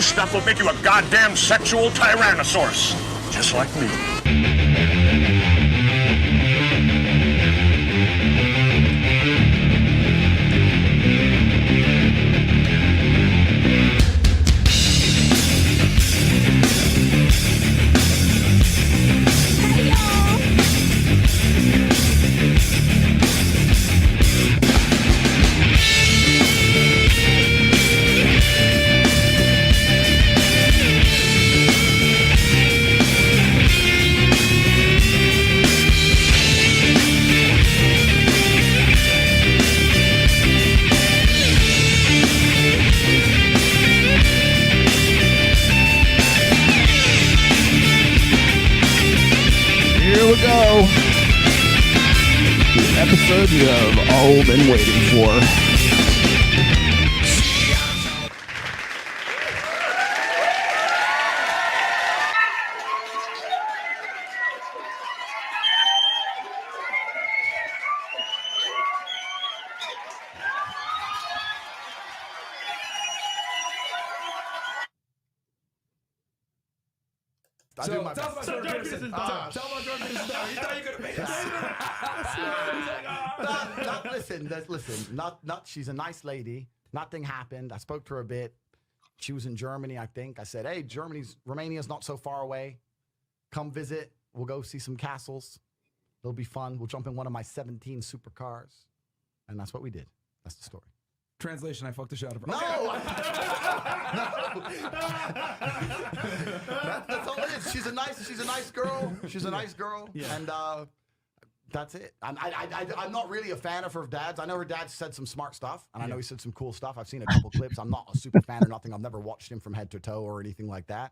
This stuff will make you a goddamn sexual tyrannosaurus. Just like me. The episode you have all been waiting for. Tell about Jordan Peterson. Tell about Jordan Peterson. You thought you could have made it. Listen. Not. She's a nice lady. Nothing happened. I spoke to her a bit. She was in Germany, I think. I said, hey, Romania's not so far away. Come visit. We'll go see some castles. It'll be fun. We'll jump in one of my 17 supercars. And that's what we did. That's the story. Translation, I fucked the shit out of her. No! That's all it is. She's a nice girl. She's a nice girl. Yeah. And that's it. I'm not really a fan of her dad's. I know her dad said some smart stuff, and I know he said some cool stuff. I've seen a couple clips. I'm not a super fan or nothing. I've never watched him from head to toe or anything like that.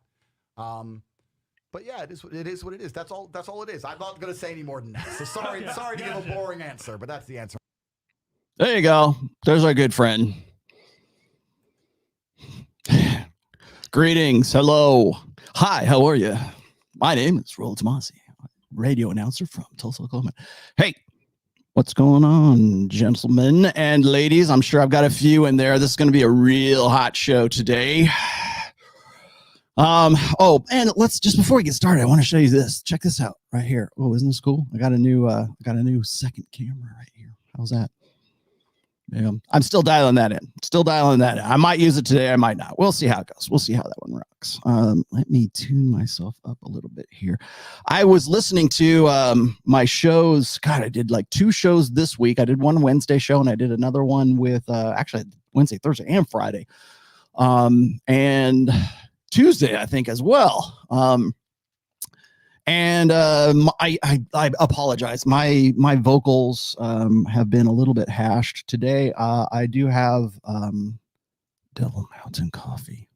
But yeah, it is what it is. That's all it is. I'm not going to say any more than that. So sorry to give a boring answer, but that's the answer. There you go. There's our good friend. Greetings. Hello. Hi, how are you? My name is Rollo Tomassi, radio announcer from Tulsa, Oklahoma. Hey, what's going on, gentlemen and ladies? I'm sure I've got a few in there. This is going to be a real hot show today. Oh, and let's just before we get started, I want to show you this. Check this out right here. Oh, isn't this cool? I got a new second camera right here. How's that? Yeah, I'm still dialing that in. I might use it today. I might not. We'll see how it goes. We'll see how that one rocks. Let me tune myself up a little bit here. I was listening to my shows. God, I did like 2 shows this week. I did one Wednesday show and I did another one with actually Wednesday, Thursday, and Friday. And Tuesday, I think, as well. I apologize. My vocals have been a little bit hashed today. I do have Devil Mountain Coffee,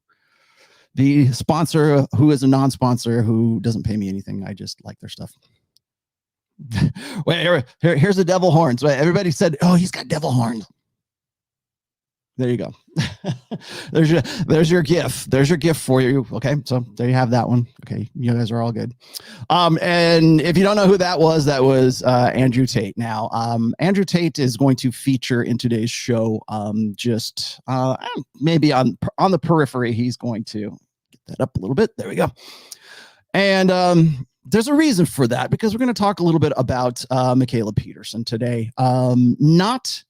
the sponsor, who is a non-sponsor who doesn't pay me anything. I just like their stuff. Wait, here's the devil horns. Wait, everybody said, "Oh, he's got devil horns." There you go. there's your gift. There's your gift for you. Okay. So there you have that one. Okay. You guys are all good. And if you don't know who that was Andrew Tate. Now, Andrew Tate is going to feature in today's show. Maybe on the periphery, he's going to get that up a little bit. There we go. And, there's a reason for that, because we're going to talk a little bit about, Mikhaila Peterson today. Not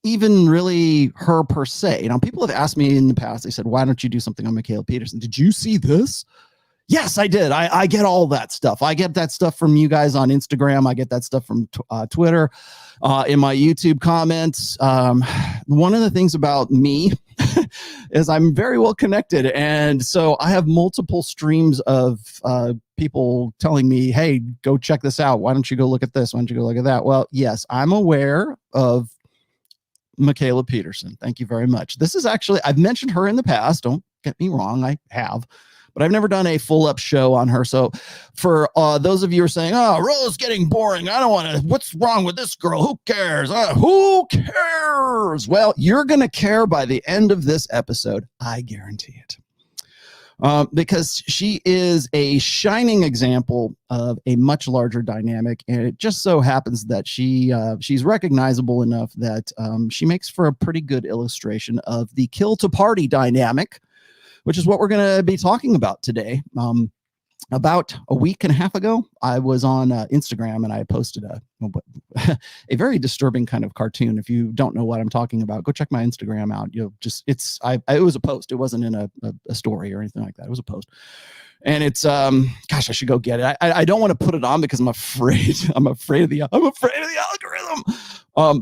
even really her per se. People have asked me in the past, they said, why don't you do something on Mikhaila Peterson? Did you see this? Yes, I did. I get all that stuff. I get that stuff from you guys on Instagram. I get that stuff from Twitter, in my YouTube comments. One of the things about me is I'm very well connected. And so I have multiple streams of people telling me, hey, go check this out. Why don't you go look at this? Why don't you go look at that? Well, yes, I'm aware of Mikhaila Peterson. Thank you very much. This is actually, I've mentioned her in the past. Don't get me wrong. I have, but I've never done a full up show on her. So for those of you who are saying, oh, Rollo's getting boring. I don't want to, what's wrong with this girl? Who cares? Who cares? Well, you're going to care by the end of this episode. I guarantee it. Because she is a shining example of a much larger dynamic, and it just so happens that she's recognizable enough that she makes for a pretty good illustration of the kill to party dynamic, which is what we're going to be talking about today. About a week and a half ago, I was on Instagram and I posted a very disturbing kind of cartoon. If you don't know what I'm talking about, go check my Instagram out. You'll just, it was a post. It wasn't in a story or anything like that. It was a post. And it's, gosh, I should go get it. I don't want to put it on because I'm afraid of the algorithm.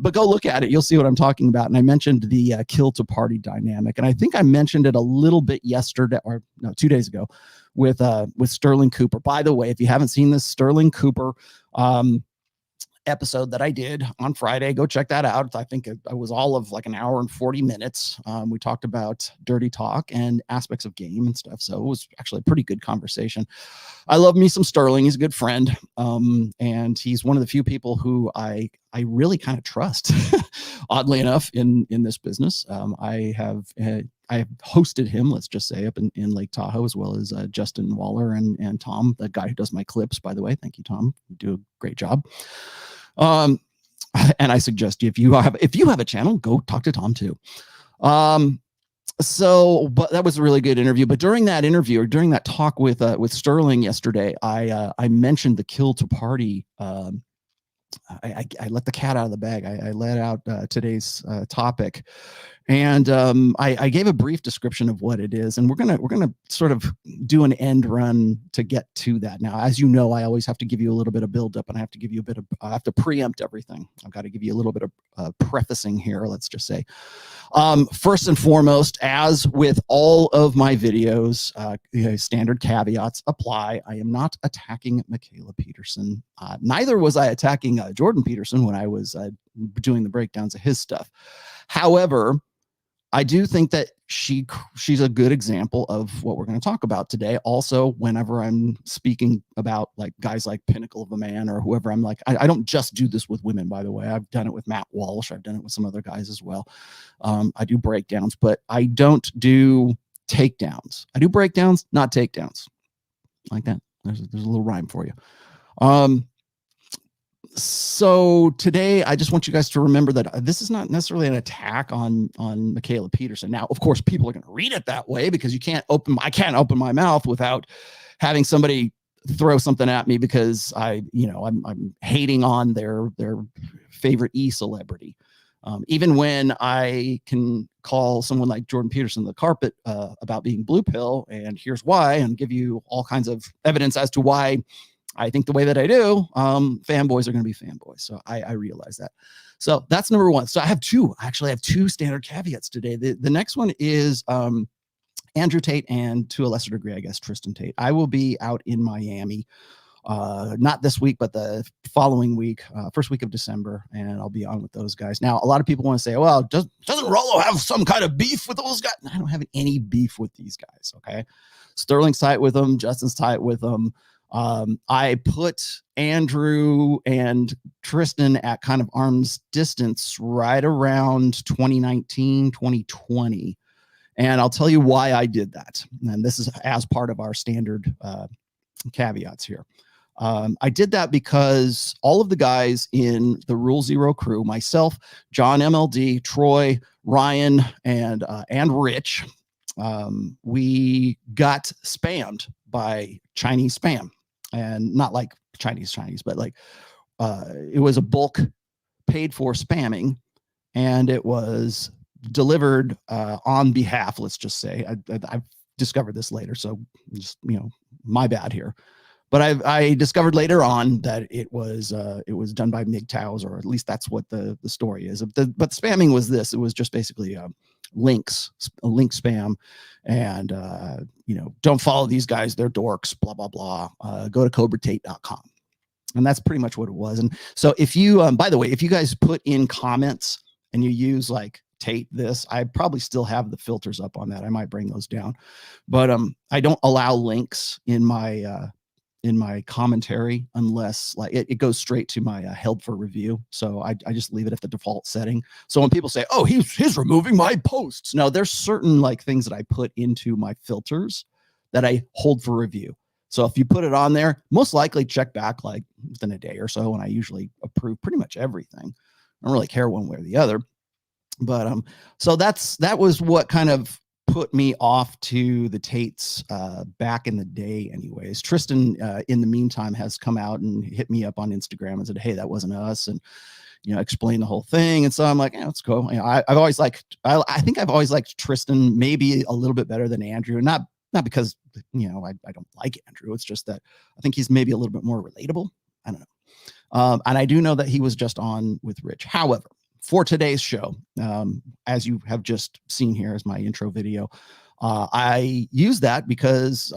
But go look at it. You'll see what I'm talking about. And I mentioned the kill to party dynamic. And I think I mentioned it a little bit yesterday, or no, 2 days ago with Sterling Cooper. By the way, if you haven't seen this Sterling Cooper episode that I did on Friday, go check that out. I think it was all of like an hour and 40 minutes. We talked about dirty talk and aspects of game and stuff. So it was actually a pretty good conversation. I love me some Sterling. He's a good friend. And he's one of the few people who I really kind of trust, oddly enough, in this business. I have hosted him, let's just say, up in Lake Tahoe, as well as Justin Waller and Tom, the guy who does my clips, by the way. Thank you, Tom. You do a great job. And I suggest if you have a channel, go talk to Tom too. But that was a really good interview. But during that interview, or during that talk with Sterling yesterday, I mentioned the kill to party. I let the cat out of the bag. I let out today's topic, and I gave a brief description of what it is, and we're gonna sort of do an end run to get to that. Now, as you know, I always have to give you a little bit of build up, and I have to give you I have to preempt everything. I've got to give you a little bit of prefacing here. Let's just say, first and foremost, as with all of my videos, standard caveats apply. I am not attacking Mikhaila Peterson. Neither was I attacking Jordan Peterson when I was doing the breakdowns of his stuff. However, I do think that she's a good example of what we're going to talk about today. Also, whenever I'm speaking about like guys like Pinnacle of a Man or whoever, I'm like, I don't just do this with women, by the way. I've done it with Matt Walsh. I've done it with some other guys as well. I do breakdowns, but I don't do takedowns. I do breakdowns, not takedowns. Like that. There's a little rhyme for you. So today, I just want you guys to remember that this is not necessarily an attack on Mikhaila Peterson. Now, of course, people are going to read it that way because I can't open my mouth without having somebody throw something at me because I'm hating on their favorite celebrity. Even when I can call someone like Jordan Peterson the carpet about being blue pill, and here's why, and give you all kinds of evidence as to why I think the way that I do, fanboys are going to be fanboys. So I realize that. So that's number one. So I have two standard caveats today. The next one is Andrew Tate, and to a lesser degree, I guess, Tristan Tate. I will be out in Miami, not this week, but the following week, first week of December, and I'll be on with those guys. Now, a lot of people want to say, well, doesn't Rollo have some kind of beef with those guys? I don't have any beef with these guys, okay? Sterling's tight with them. Justin's tight with them. I put Andrew and Tristan at kind of arm's distance right around 2019, 2020. And I'll tell you why I did that. And this is as part of our standard caveats here. I did that because all of the guys in the Rule Zero crew, myself, John MLD, Troy, Ryan, and Rich, we got spammed by Chinese spam. And not like Chinese, but like it was a bulk paid for spamming, and it was delivered on behalf, let's just say. I've discovered this later, so just, my bad here. But I discovered later on that it was done by MGTOWs, or at least that's what the story is. But the spamming was this. It was just basically link spam, and don't follow these guys, they're dorks, blah blah blah. Go to cobratate.com, and that's pretty much what it was. And so if you by the way, if you guys put in comments and you use like Tate this, I probably still have the filters up on that. I might bring those down, but I don't allow links in my commentary unless like it goes straight to my held for review. So I just leave it at the default setting. So when people say, oh, he's removing my posts. No, there's certain like things that I put into my filters that I hold for review. So if you put it on there, most likely check back like within a day or so. And I usually approve pretty much everything. I don't really care one way or the other. But so that was what kind of put me off to the Tates back in the day anyways. Tristan, in the meantime, has come out and hit me up on Instagram and said, hey, that wasn't us. And, explain the whole thing. And so I'm like, yeah, let's go. I've always liked, I think I've always liked Tristan maybe a little bit better than Andrew. And not because, I don't like Andrew. It's just that I think he's maybe a little bit more relatable. I don't know. And I do know that he was just on with Rich. However, for today's show, as you have just seen here as my intro video, I use that because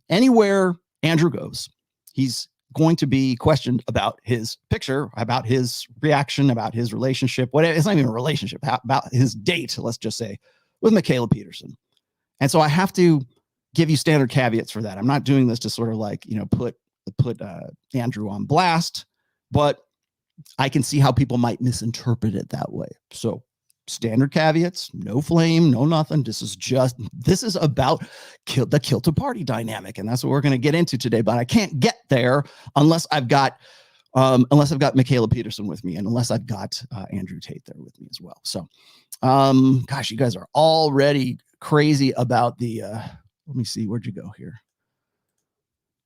anywhere Andrew goes, he's going to be questioned about his picture, about his reaction, about his relationship. Whatever, it's not even a relationship, about his date, let's just say, with Mikhaila Peterson. And so I have to give you standard caveats for that. I'm not doing this to sort of like, put Andrew on blast, but I can see how people might misinterpret it that way. So standard caveats, no flame, no nothing. This is about the kill to party dynamic. And that's what we're going to get into today. But I can't get there unless I've got Mikhaila Peterson with me, and unless I've got Andrew Tate there with me as well. So, gosh, you guys are already crazy about the, let me see, where'd you go here?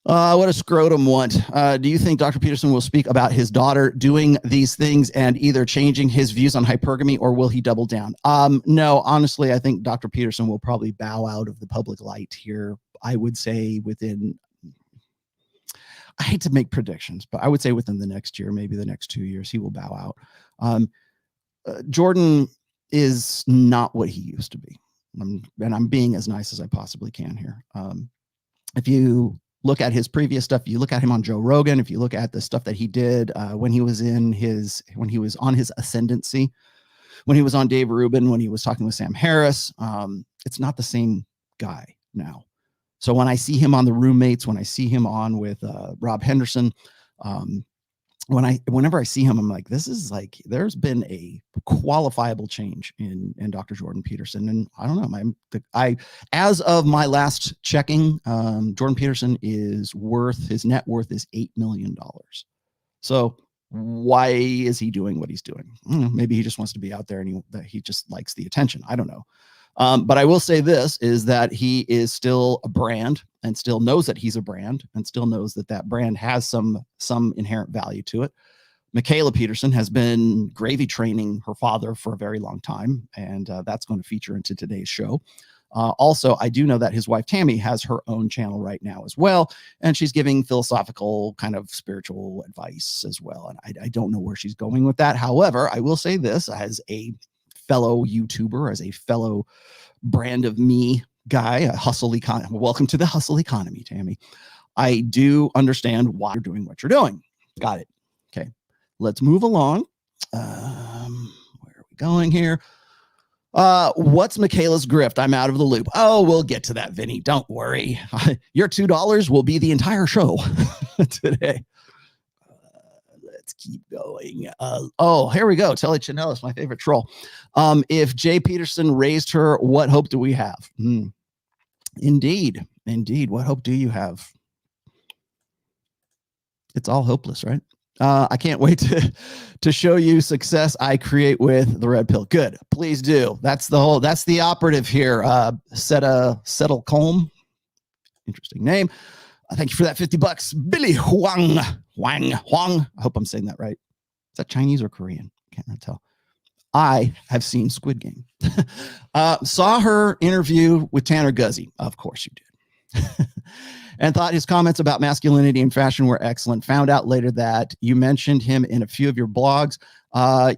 What does Scrotum want? Do you think Dr. Peterson will speak about his daughter doing these things and either changing his views on hypergamy, or will he double down? No, honestly, I think Dr. Peterson will probably bow out of the public light here. I would say I hate to make predictions, but I would say within the next year, maybe the next 2 years, he will bow out. Jordan is not what he used to be. And I'm being as nice as I possibly can here. If you look at his previous stuff, you look at him on Joe Rogan, if you look at the stuff that he did when he was on his ascendancy, when he was on Dave Rubin, when he was talking with Sam Harris, it's not the same guy now. So when I see him on the Roommates, when I see him on with Rob Henderson, whenever I see him, I'm like, this is like, there's been a qualifiable change in Dr. Jordan Peterson. And I don't know, as of my last checking, Jordan Peterson his net worth is $8 million. So why is he doing what he's doing? Maybe he just wants to be out there and he just likes the attention. I don't know. But I will say this is that he is still a brand and still knows that he's a brand and still knows that brand has some inherent value to it. Mikhaila Peterson has been gravy training her father for a very long time, and that's going to feature into today's show. Also, I do know that his wife Tammy has her own channel right now as well, and she's giving philosophical kind of spiritual advice as well. And I don't know where she's going with that. However, I will say this as a fellow YouTuber, as a fellow brand of me guy, a hustle economy. Welcome to the hustle economy, Tammy. I do understand why you're doing what you're doing. Got it. Okay, let's move along. Where are we going here? What's Mikhaila's grift? I'm out of the loop. Oh, we'll get to that, Vinny. Don't worry. Your $2 will be the entire show today. Let's keep going. Oh, here we go. Telly Chanelis, my favorite troll. If Jay Peterson raised her, what hope do we have? Indeed. What hope do you have? It's all hopeless, right? I can't wait to show you success I create with the red pill. Good. Please do. That's the operative here. Settle Colm. Interesting name. Thank you for that $50. Billy Huang. I hope I'm saying that right. Is that Chinese or Korean? Can't really tell. I have seen Squid Game. Saw her interview with Tanner Guzzi. Of course you did. And thought his comments about masculinity and fashion were excellent. Found out later that you mentioned him in a few of your blogs.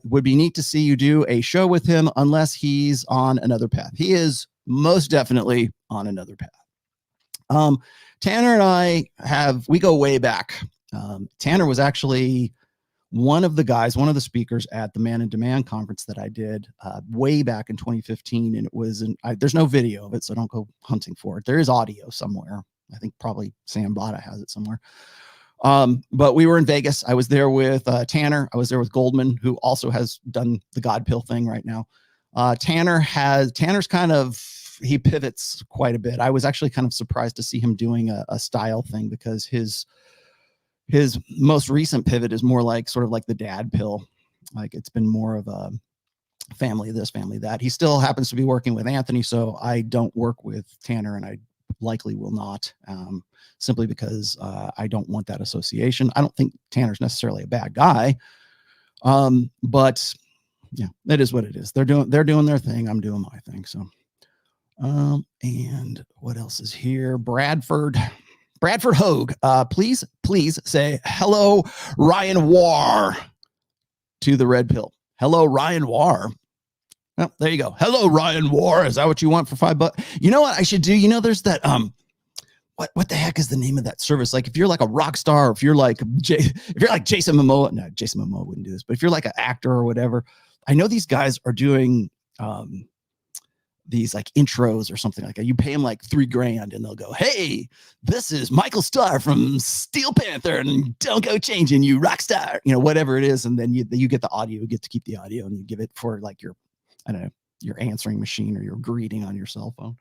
Would be neat to see you do a show with him unless he's on another path. He is most definitely on another path. Tanner and I we go way back. Tanner was actually one of the speakers at the Man in Demand conference that I did way back in 2015. And it was, there's no video of it, so don't go hunting for it. There is audio somewhere. I think probably Sam Bada has it somewhere. But we were in Vegas. I was there with Tanner. I was there with Goldman, who also has done the God Pill thing right now. Tanner's kind of, he pivots quite a bit. I was actually kind of surprised to see him doing a style thing, because his most recent pivot is more like sort of like the dad pill. Like it's been more of a family this, family that. He still happens to be working with Anthony, so I don't work with Tanner, and I likely will not, simply because I don't want that association. I don't think Tanner's necessarily a bad guy, but yeah, it is what it is. They're doing their thing. I'm doing my thing. So, and what else is here? Bradford Hogue, please say hello, Ryan War, to the red pill. Hello, Ryan War. Well, there you go. Hello, Ryan War. Is that what you want for $5? You know what I should do? You know, there's that, what the heck is the name of that service? Like, if you're like a rock star, or if you're like Jason Momoa, no, Jason Momoa wouldn't do this, but if you're like an actor or whatever, I know these guys are doing, these like intros or something like that. You pay them like $3,000 and they'll go, hey, this is Michael Starr from Steel Panther, and don't go changing, you rock star, you know, whatever it is. And then you get the audio, you get to keep the audio, and you give it for like your, I don't know, your answering machine or your greeting on your cell phone.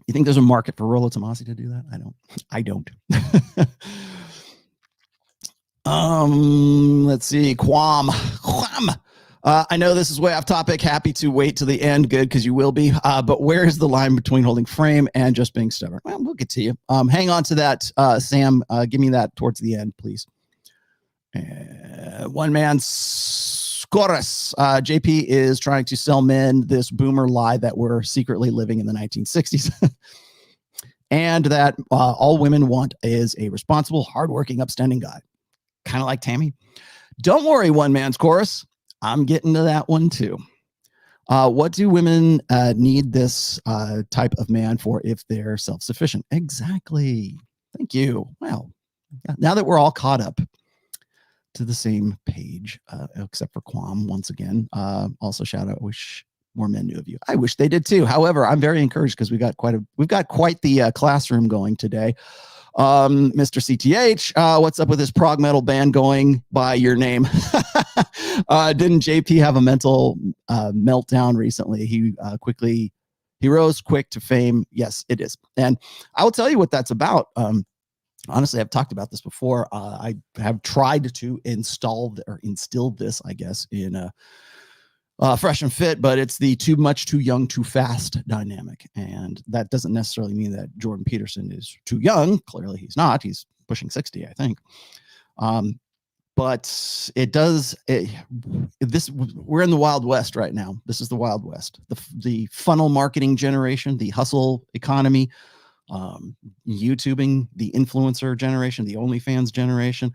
You think there's a market for Rollo Tomassi to do that? I don't. Let's see. Quam. I know this is way off topic. Happy to wait till the end. Good, because you will be. But where is the line between holding frame and just being stubborn? Well, we'll get to you. Hang on to that, Sam. Give me that towards the end, please. One man's chorus. JP is trying to sell men this boomer lie that we're secretly living in the 1960s. And that all women want is a responsible, hardworking, upstanding guy. Kind of like Tammy. Don't worry, one man's chorus. I'm getting to that one too. What do women need this type of man for if they're self-sufficient? Exactly. Thank you. Well, now that we're all caught up to the same page, except for Quam once again. Also shout out, wish more men knew of you. I wish they did too. However, I'm very encouraged because we've got quite the classroom going today. Mr. CTH, what's up with this prog metal band going by your name? Didn't JP have a mental meltdown recently? He rose quick to fame. Yes, it is. And I will tell you what that's about. Honestly, I've talked about this before. I have tried to instill this, I guess, in Fresh and Fit, but it's the too much, too young, too fast dynamic. And that doesn't necessarily mean that Jordan Peterson is too young. Clearly he's not. He's pushing 60, I think. But it does, we're in the Wild West right now. This is the Wild West. The funnel marketing generation, the hustle economy, YouTubing, the influencer generation, the OnlyFans generation,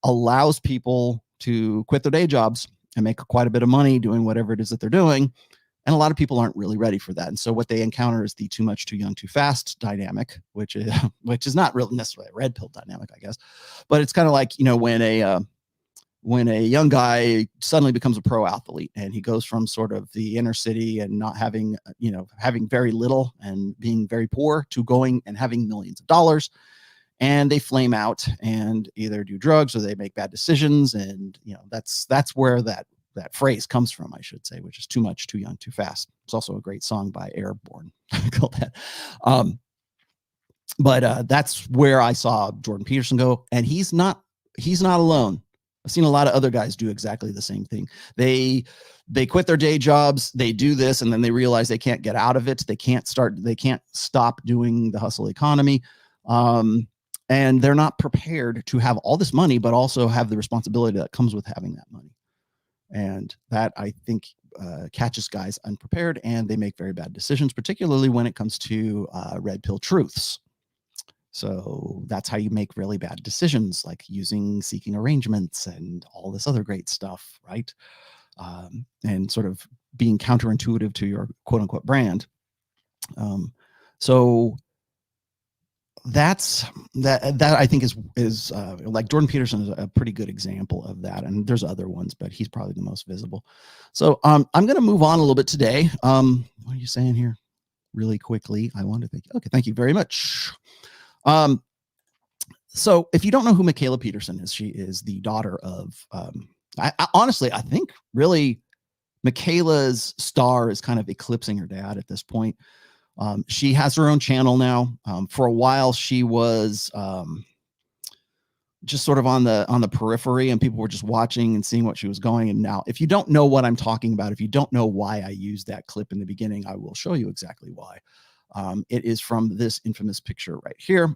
allows people to quit their day jobs and make quite a bit of money doing whatever it is that they're doing. And a lot of people aren't really ready for that. And so what they encounter is the too much, too young, too fast dynamic, which is not really necessarily a red pill dynamic, I guess. But it's kind of like, you know, when a young guy suddenly becomes a pro athlete and he goes from sort of the inner city and not having, you know, having very little and being very poor to going and having millions of dollars, and they flame out and either do drugs or they make bad decisions. And, you know, that's where that phrase comes from, I should say, which is too much, too young, too fast. It's also a great song by Airborne called that. But that's where I saw Jordan Peterson go, and he's not alone. I've seen a lot of other guys do exactly the same thing. They quit their day jobs, they do this, and then they realize they can't get out of it. They can't stop doing the hustle economy. And they're not prepared to have all this money, but also have the responsibility that comes with having that money. And that, I think, catches guys unprepared, and they make very bad decisions, particularly when it comes to red pill truths. So that's how you make really bad decisions, like seeking arrangements and all this other great stuff, right? And sort of being counterintuitive to your quote unquote brand. So that I think is like Jordan Peterson is a pretty good example of that. And there's other ones, but he's probably the most visible. So I'm going to move on a little bit today. What are you saying here? Really quickly, I want to thank you. Okay, thank you very much. So if you don't know who Mikhaila Peterson is, she is the daughter of, I honestly, I think really Mikhaila's star is kind of eclipsing her dad at this point. She has her own channel now. For a while, she was just sort of on the periphery, and people were just watching and seeing what she was going. And now, if you don't know what I'm talking about, if you don't know why I used that clip in the beginning, I will show you exactly why. It is from this infamous picture right here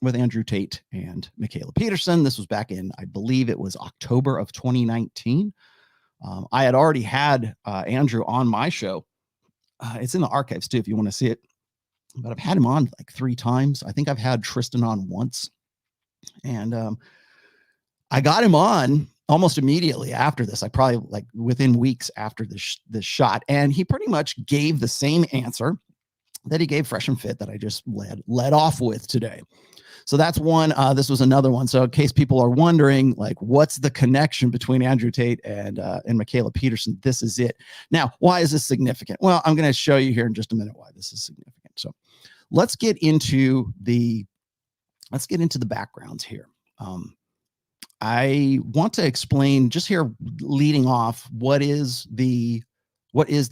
with Andrew Tate and Mikhaila Peterson. This was back in, I believe it was October of 2019. I had already had Andrew on my show. It's in the archives too, if you want to see it. But I've had him on like 3 times. I think I've had Tristan on once. And I got him on almost immediately after this. I probably like within weeks after this shot. And he pretty much gave the same answer that he gave Fresh and Fit that I just led off with today. So that's one. This was another one. So in case people are wondering, like, what's the connection between Andrew Tate and Mikhaila Peterson? This is it. Now, why is this significant? Well, I'm going to show you here in just a minute why this is significant. So let's get into the backgrounds here. I want to explain just here leading off what is the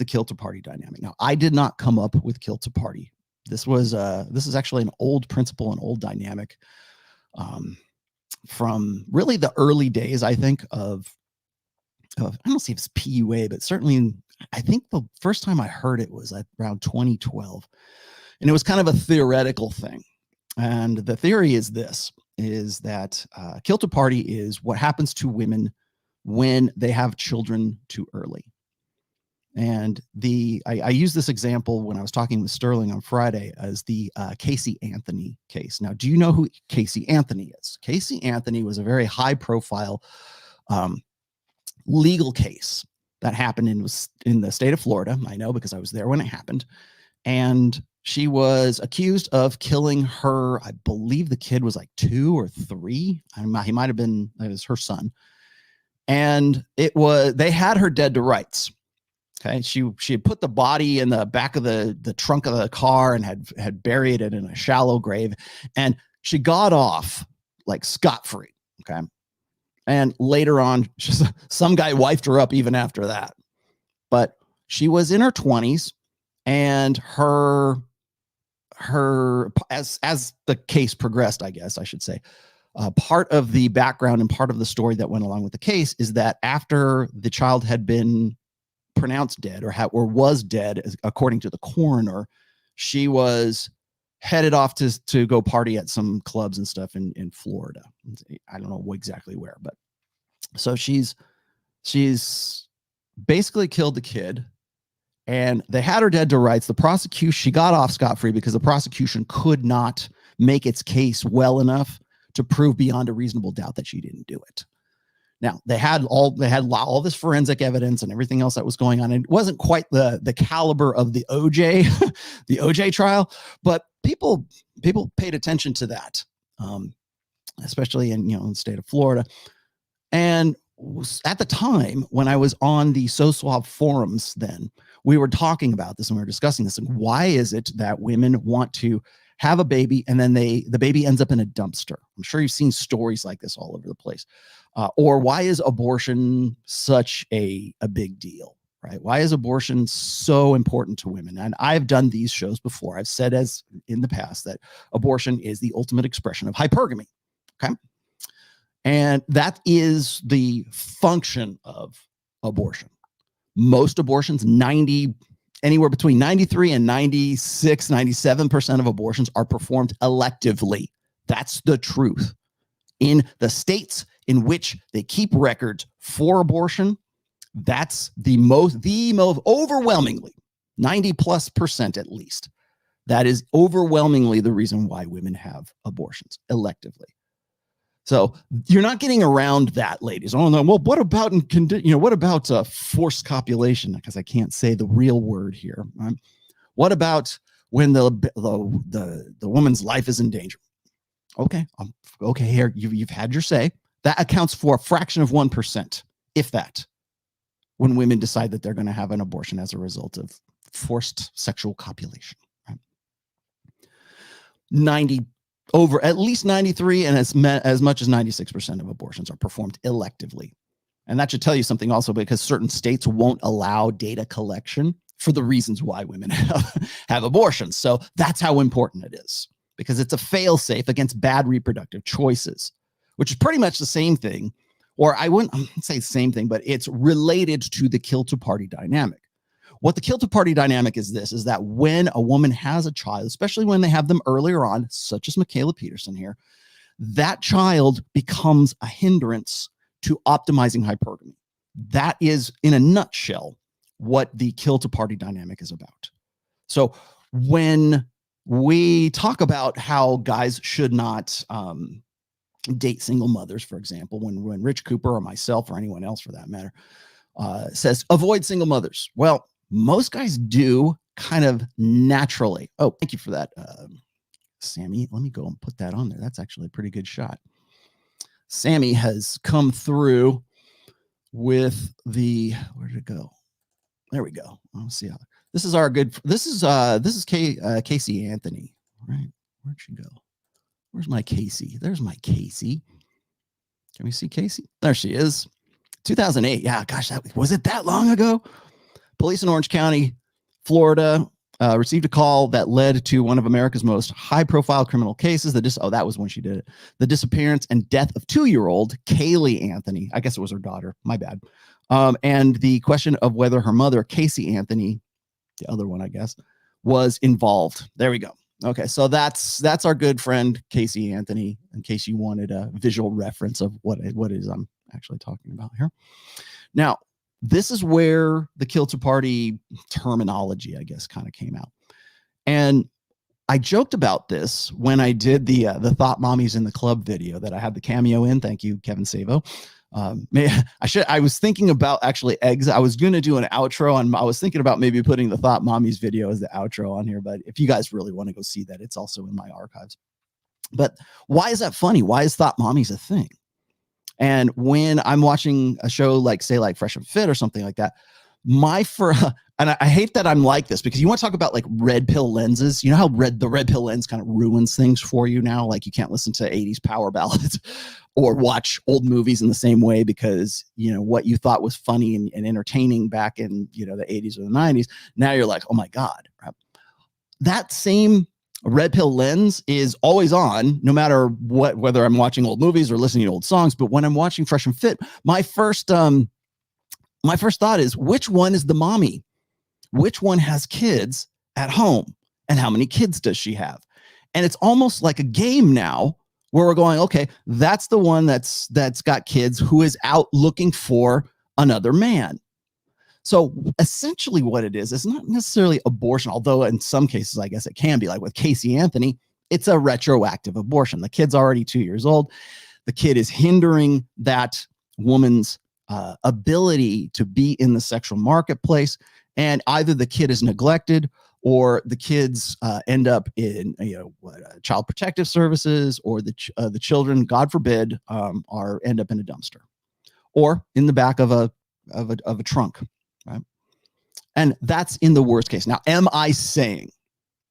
kill to party dynamic. Now, I did not come up with kill to party. This is actually an old principle, an old dynamic from really the early days, I think, of I don't see if it's PUA, but certainly I think the first time I heard it was around 2012. And it was kind of a theoretical thing. And the theory is that kill to party is what happens to women when they have children too early. And I used this example when I was talking with Sterling on Friday as the Casey Anthony case. Now, do you know who Casey Anthony is? Casey Anthony was a very high profile legal case that happened in the state of Florida. I know because I was there when it happened. And she was accused of killing her. I believe the kid was like 2 or 3. He might have been, it was her son. And they had her dead to rights. Okay. She had put the body in the back of the trunk of the car and had buried it in a shallow grave. And she got off like scot-free. Okay. And later on, some guy wifed her up even after that. But she was in her 20s, and as the case progressed, I guess I should say, part of the background and part of the story that went along with the case is that after the child had been pronounced dead or was dead, according to the coroner, she was headed off to go party at some clubs and stuff in Florida. I don't know exactly where, but so she's basically killed the kid. And they had her dead to rights. The prosecution, she got off scot-free because the prosecution could not make its case well enough to prove beyond a reasonable doubt that she didn't do it. Now, they had all this forensic evidence and everything else that was going on. It wasn't quite the caliber of the OJ, the OJ trial, but people paid attention to that, especially in the state of Florida. And at the time when I was on the SoSwap forums, then we were talking about this and we were discussing this. And why is it that women want to have a baby and then the baby ends up in a dumpster? I'm sure you've seen stories like this all over the place. Or why is abortion such a big deal, right? Why is abortion so important to women? And I've done these shows before. I've said as in the past that abortion is the ultimate expression of hypergamy. Okay. And that is the function of abortion. Most abortions, anywhere between 93 and 96, 97% of abortions are performed electively. That's the truth. In the states in which they keep records for abortion, that's the most overwhelmingly, 90+% at least. That is overwhelmingly the reason why women have abortions electively. So you're not getting around that, ladies. Oh no. Well, what about forced copulation? Because I can't say the real word here. Right? What about when the woman's life is in danger? Okay, okay. Here you've had your say. That accounts for a fraction of 1%, if that, when women decide that they're going to have an abortion as a result of forced sexual copulation. Right? At least 93 and as much as 96% of abortions are performed electively. And that should tell you something also, because certain states won't allow data collection for the reasons why women have abortions. So that's how important it is, because it's a fail-safe against bad reproductive choices. which is pretty much the same thing, or I wouldn't say the same thing, but it's related to the kill to party dynamic. What the kill to party dynamic is is that when a woman has a child, especially when they have them earlier on, such as Mikhaila Peterson here, that child becomes a hindrance to optimizing hypergamy. That is, in a nutshell, what the kill to party dynamic is about. So when we talk about how guys should not date single mothers, for example, when Rich Cooper or myself or anyone else for that matter says avoid single mothers, well, most guys do kind of naturally. Oh, thank you for that, Sammy. Let me go and put that on there. That's actually a pretty good shot. Sammy has come through with the, where did it go? There we go. Let's see how this is our good. This is Casey Anthony, right? Where'd she go? Where's my Casey? There's my Casey. Can we see Casey? There she is. 2008. Yeah, gosh, was it that long ago? Police in Orange County, Florida, received a call that led to one of America's most high-profile criminal cases. That was when she did it. The disappearance and death of 2-year-old Kaylee Anthony. I guess it was her daughter. My bad. And the question of whether her mother, Casey Anthony, the other one, I guess, was involved. There we go. Okay, so that's our good friend Casey Anthony, in case you wanted a visual reference of what it is I'm actually talking about here. Now, this is where the kill to party terminology, I guess, kind of came out. And I joked about this when I did the Thought Mommies in the Club video that I had the cameo in. Thank you, Kevin Savo. I was thinking about actually I was going to do an outro, and I was thinking about maybe putting the Thought Mommies video as the outro on here. But if you guys really want to go see that, it's also in my archives. But why is that funny? Why is Thought Mommies a thing? And when I'm watching a show like, say, like Fresh and Fit or something like that, and I hate that I'm like this, because you want to talk about like red pill lenses. You know how the red pill lens kind of ruins things for you now? Like you can't listen to 80s power ballads or watch old movies in the same way because, you know, what you thought was funny and entertaining back in, you know, the 80s or the 90s. Now you're like, oh my God. Right? That same red pill lens is always on, no matter whether I'm watching old movies or listening to old songs. But when I'm watching Fresh and Fit, my first thought is, which one is the mommy? Which one has kids at home? And how many kids does she have? And it's almost like a game now where we're going, okay, that's the one that's got kids who is out looking for another man. So essentially what it is not necessarily abortion, although in some cases, I guess it can be, like with Casey Anthony, it's a retroactive abortion. The kid's already 2 years old. The kid is hindering that woman's ability to be in the sexual marketplace. And either the kid is neglected or the kids end up in child protective services, or the children, God forbid, end up in a dumpster or in the back of a trunk. Right. And that's in the worst case. Now, am I saying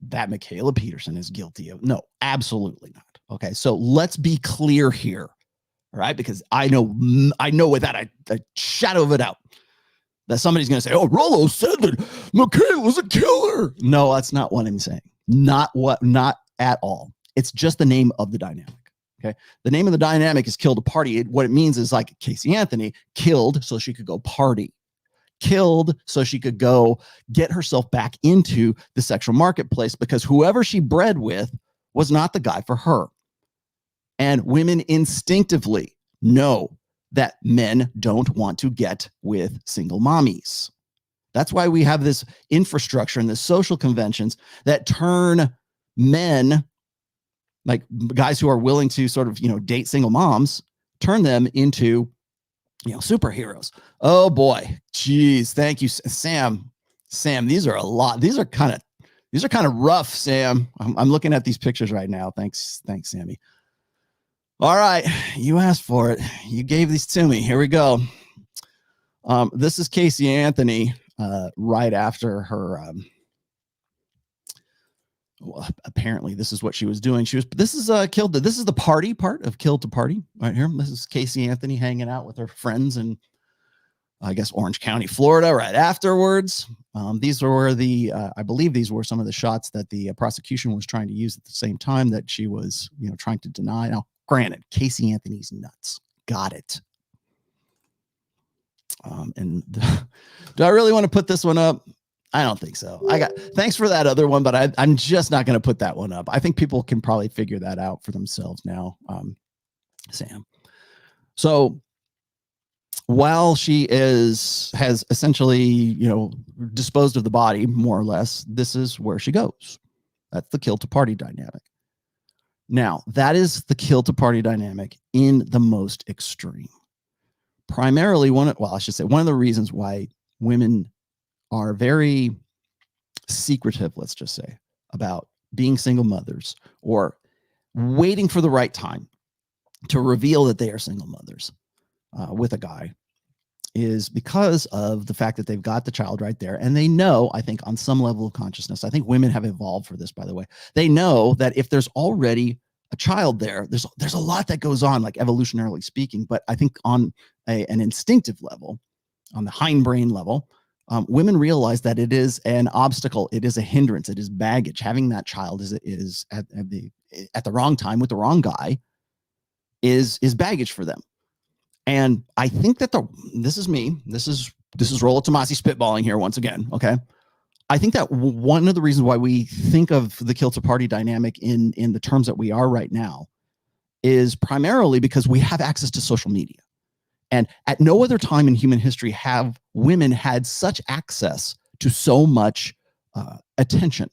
that Mikhaila Peterson is guilty of? No, absolutely not. Okay. So let's be clear here. All right. Because I know without a shadow of a doubt that somebody's going to say, oh, Rollo said that Mikhaila's a killer. No, that's not what I'm saying. Not at all. It's just the name of the dynamic. Okay. The name of the dynamic is kill to party. What it means is, like Casey Anthony killed so she could go party. Killed so she could go get herself back into the sexual marketplace, because whoever she bred with was not the guy for her. And women instinctively know that men don't want to get with single mommies. That's why we have this infrastructure and the social conventions that turn men, like guys who are willing to sort of, date single moms, turn them into superheroes. Oh boy. Jeez. Thank you, Sam. Sam, these are a lot. These are kind of rough, Sam. I'm looking at these pictures right now. Thanks, Sammy. All right. You asked for it. You gave these to me. Here we go. This is Casey Anthony, right after her, well, apparently this is what she was doing. This is the party part of Kill to Party right here. This is Casey Anthony hanging out with her friends in, I guess, Orange County, Florida, right afterwards. These were I believe these were some of the shots that the prosecution was trying to use at the same time that she was, trying to deny. Now, Granted, Casey Anthony's nuts. Got it. Do I really want to put this one up? I don't think so. Thanks for that other one, but I'm just not going to put that one up. I think people can probably figure that out for themselves now. Sam. So while she has essentially, disposed of the body more or less, this is where she goes. That's the kill to party dynamic. Now, that is the kill to party dynamic in the most extreme. Primarily one of the reasons why women are very secretive, let's just say, about being single mothers or waiting for the right time to reveal that they are single mothers with a guy is because of the fact that they've got the child right there. And they know, I think on some level of consciousness, I think women have evolved for this, by the way. They know that if there's already a child there, there's a lot that goes on, like evolutionarily speaking. But I think on an instinctive level, on the hindbrain level, women realize that it is an obstacle. It is a hindrance. It is baggage. Having that child is at the wrong time with the wrong guy is baggage for them. And I think that this is me. This is Rollo Tomassi spitballing here once again. Okay. I think that one of the reasons why we think of the kill to party dynamic in the terms that we are right now is primarily because we have access to social media. And at no other time in human history have women had such access to so much attention.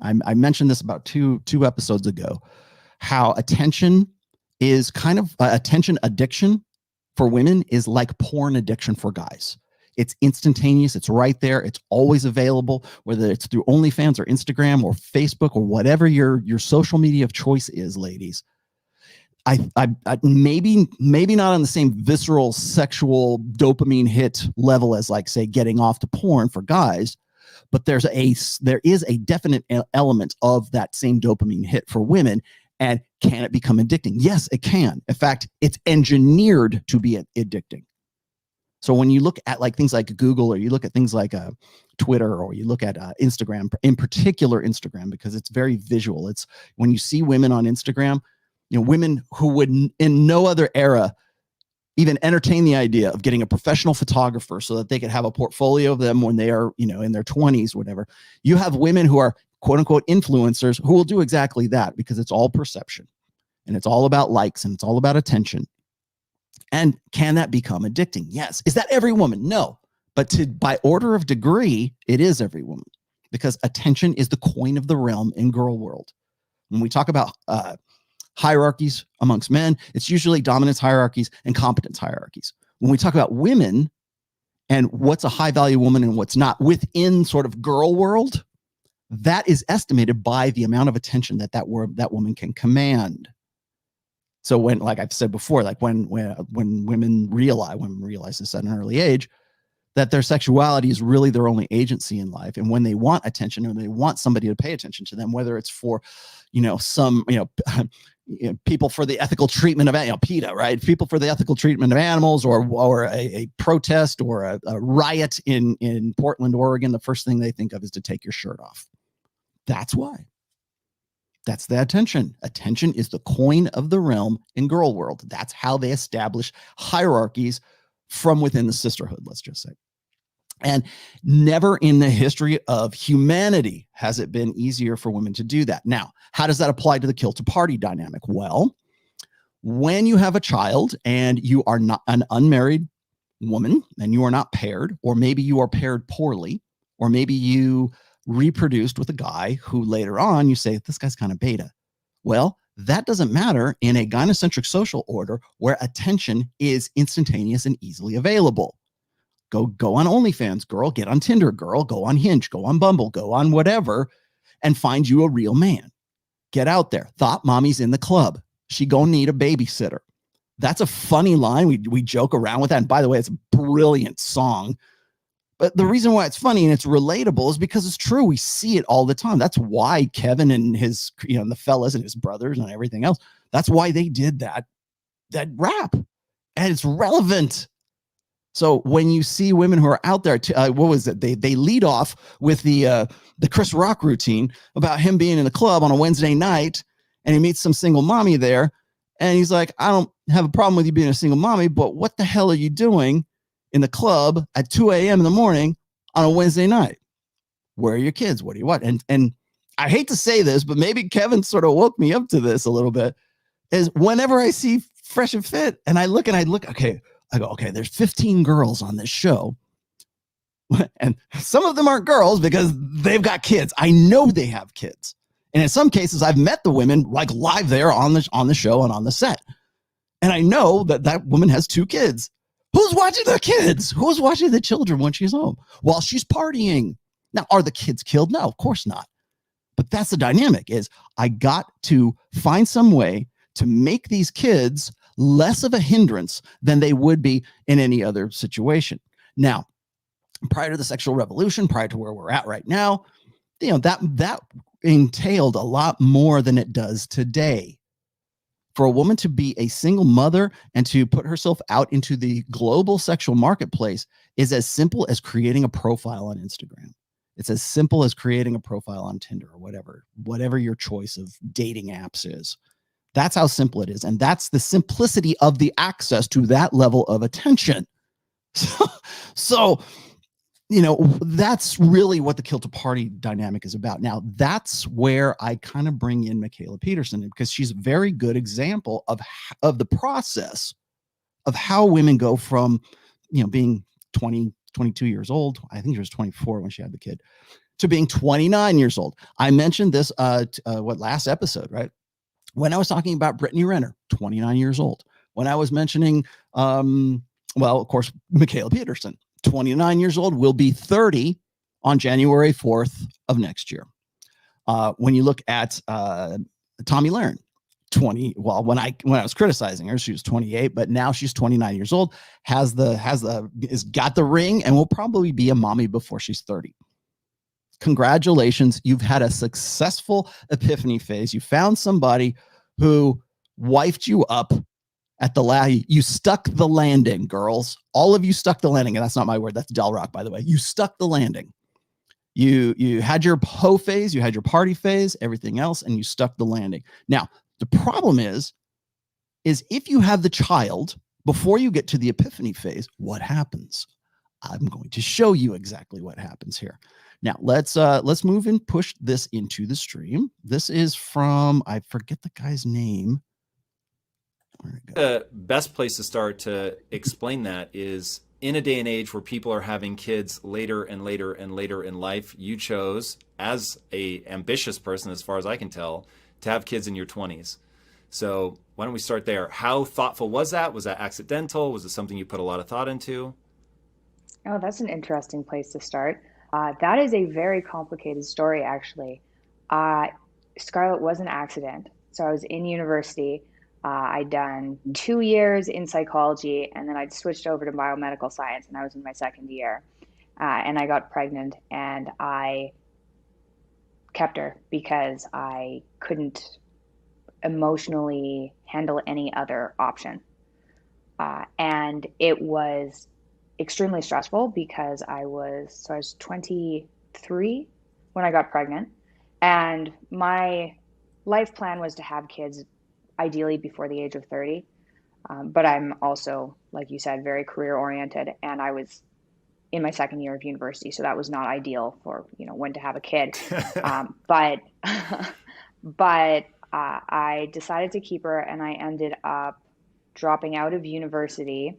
I mentioned this about two episodes ago, how attention is kind of attention addiction for women is like porn addiction for guys. It's instantaneous. It's right there. It's always available, whether it's through OnlyFans or Instagram or Facebook or whatever your social media of choice is, ladies. I maybe not on the same visceral sexual dopamine hit level as, like, say, getting off to porn for guys, but there is a definite element of that same dopamine hit for women. And can it become addicting? Yes, it can. In fact, it's engineered to be addicting. So when you look at like things like Google, or you look at things like Twitter, or you look at Instagram, in particular Instagram, because it's very visual. It's when you see women on Instagram, women who would in no other era even entertain the idea of getting a professional photographer so that they could have a portfolio of them when they are, in their 20s, whatever. You have women who are quote unquote influencers who will do exactly that, because it's all perception and it's all about likes and it's all about attention. And can that become addicting? Yes. Is that every woman? No. But by order of degree, it is every woman, because attention is the coin of the realm in girl world. When we talk about hierarchies amongst men, it's usually dominance hierarchies and competence hierarchies. When we talk about women and what's a high value woman and what's not within sort of girl world, that is estimated by the amount of attention that woman can command. So when, like I've said before, like when women realize this at an early age, that their sexuality is really their only agency in life. And when they want attention, or they want somebody to pay attention to them, whether it's for, people for the ethical treatment of, PETA, right? People for the ethical treatment of animals, or a protest, or a riot in Portland, Oregon, the first thing they think of is to take your shirt off. That's why. That's the attention. Attention is the coin of the realm in girl world. That's how they establish hierarchies from within the sisterhood, let's just say. And never in the history of humanity has it been easier for women to do that. Now, how does that apply to the kill to party dynamic? Well, when you have a child and you are not an unmarried woman and you are not paired, or maybe you are paired poorly, or maybe you reproduced with a guy who later on you say, this guy's kind of beta. Well, that doesn't matter in a gynocentric social order where attention is instantaneous and easily available. Go on OnlyFans, girl. Get on Tinder, girl. Go on Hinge. Go on Bumble. Go on whatever, and find you a real man. Get out there. Thought mommy's in the club. She gonna need a babysitter. That's a funny line. We joke around with that. And by the way, it's a brilliant song. But the reason why it's funny and it's relatable is because it's true. We see it all the time. That's why Kevin and his, the fellas and his brothers and everything else, that's why they did that rap. And it's relevant. So when you see women who are out there, what was it? They lead off with the Chris Rock routine about him being in the club on a Wednesday night, and he meets some single mommy there, And he's like, I don't have a problem with you being a single mommy, but what the hell are you doing in the club at 2 a.m. in the morning on a Wednesday night? Where are your kids? What do you want? And I hate to say this, but maybe Kevin sort of woke me up to this a little bit, is whenever I see Fresh and Fit and I look, okay, I go, okay, there's 15 girls on this show. And some of them aren't girls because they've got kids. I know they have kids. And in some cases, I've met the women like live there on the show and on the set. And I know that woman has 2 kids. Who's watching the kids? Who's watching the children when she's home while she's partying? Now, are the kids killed? No, of course not. But that's the dynamic, is I got to find some way to make these kids less of a hindrance than they would be in any other situation. Now, prior to the sexual revolution, prior to where we're at right now, that entailed a lot more than it does today. For a woman to be a single mother and to put herself out into the global sexual marketplace is as simple as creating a profile on Instagram. It's as simple as creating a profile on Tinder or whatever your choice of dating apps is. That's how simple it is. And that's the simplicity of the access to that level of attention. So that's really what the Kill to Party dynamic is about. Now, that's where I kind of bring in Mikhaila Peterson, because she's a very good example of the process of how women go from, being 20, 22 years old. I think she was 24 when she had the kid, to being 29 years old. I mentioned this, last episode, right? When I was talking about Brittany Renner, 29 years old. When I was mentioning, of course, Mikhaila Peterson, 29 years old, will be 30 on January 4th of next year. When you look at Tomi Lahren, when I was criticizing her, she was 28, but now she's 29 years old, has got the ring, and will probably be a mommy before she's 30. Congratulations. You've had a successful epiphany phase. You found somebody who wifed you up at the you stuck the landing, girls. All of you stuck the landing. And that's not my word. That's Del Rock, by the way. You stuck the landing. You had your hoe phase, you had your party phase, everything else, and you stuck the landing. Now, the problem is if you have the child before you get to the epiphany phase, what happens? I'm going to show you exactly what happens here. Now, let's move and push this into the stream. This is from, I forget the guy's name. The best place to start to explain that is, in a day and age where people are having kids later and later and later in life, you chose, as a ambitious person, as far as I can tell, to have kids in your 20s. So why don't we start there? How thoughtful was that? Was that accidental? Was it something you put a lot of thought into? Oh, that's an interesting place to start. That is a very complicated story, actually. Scarlett was an accident. So I was in university. I'd done 2 years in psychology, and then I'd switched over to biomedical science, and I was in my second year. And I got pregnant, and I kept her because I couldn't emotionally handle any other option. And it was extremely stressful because I was 23 when I got pregnant, and my life plan was to have kids ideally before the age of 30. But I'm also, like you said, very career oriented, and I was in my second year of university, so that was not ideal for, when to have a kid. But I decided to keep her, and I ended up dropping out of university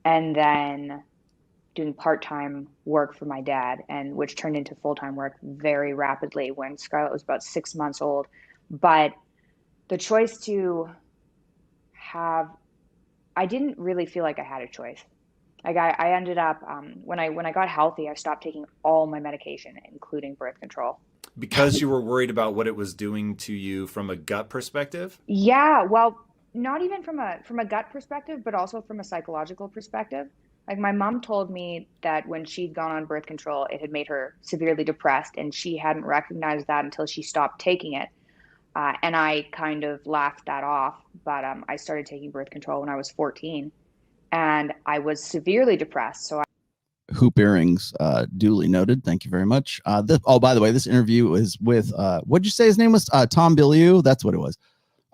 and then doing part-time work for my dad, and which turned into full-time work very rapidly when Scarlett was about 6 months old. But the choice to I didn't really feel like I had a choice. Like I ended up, when I got healthy, I stopped taking all my medication, including birth control. Because you were worried about what it was doing to you from a gut perspective? Yeah, well, not even from a gut perspective, but also from a psychological perspective. Like, my mom told me that when she'd gone on birth control, it had made her severely depressed, and she hadn't recognized that until she stopped taking it. And I kind of laughed that off, but I started taking birth control when I was 14, and I was severely depressed. So Hoop earrings, duly noted. Thank you very much. By the way, this interview is with, what'd you say his name was? Tom Bilyeu? That's what it was.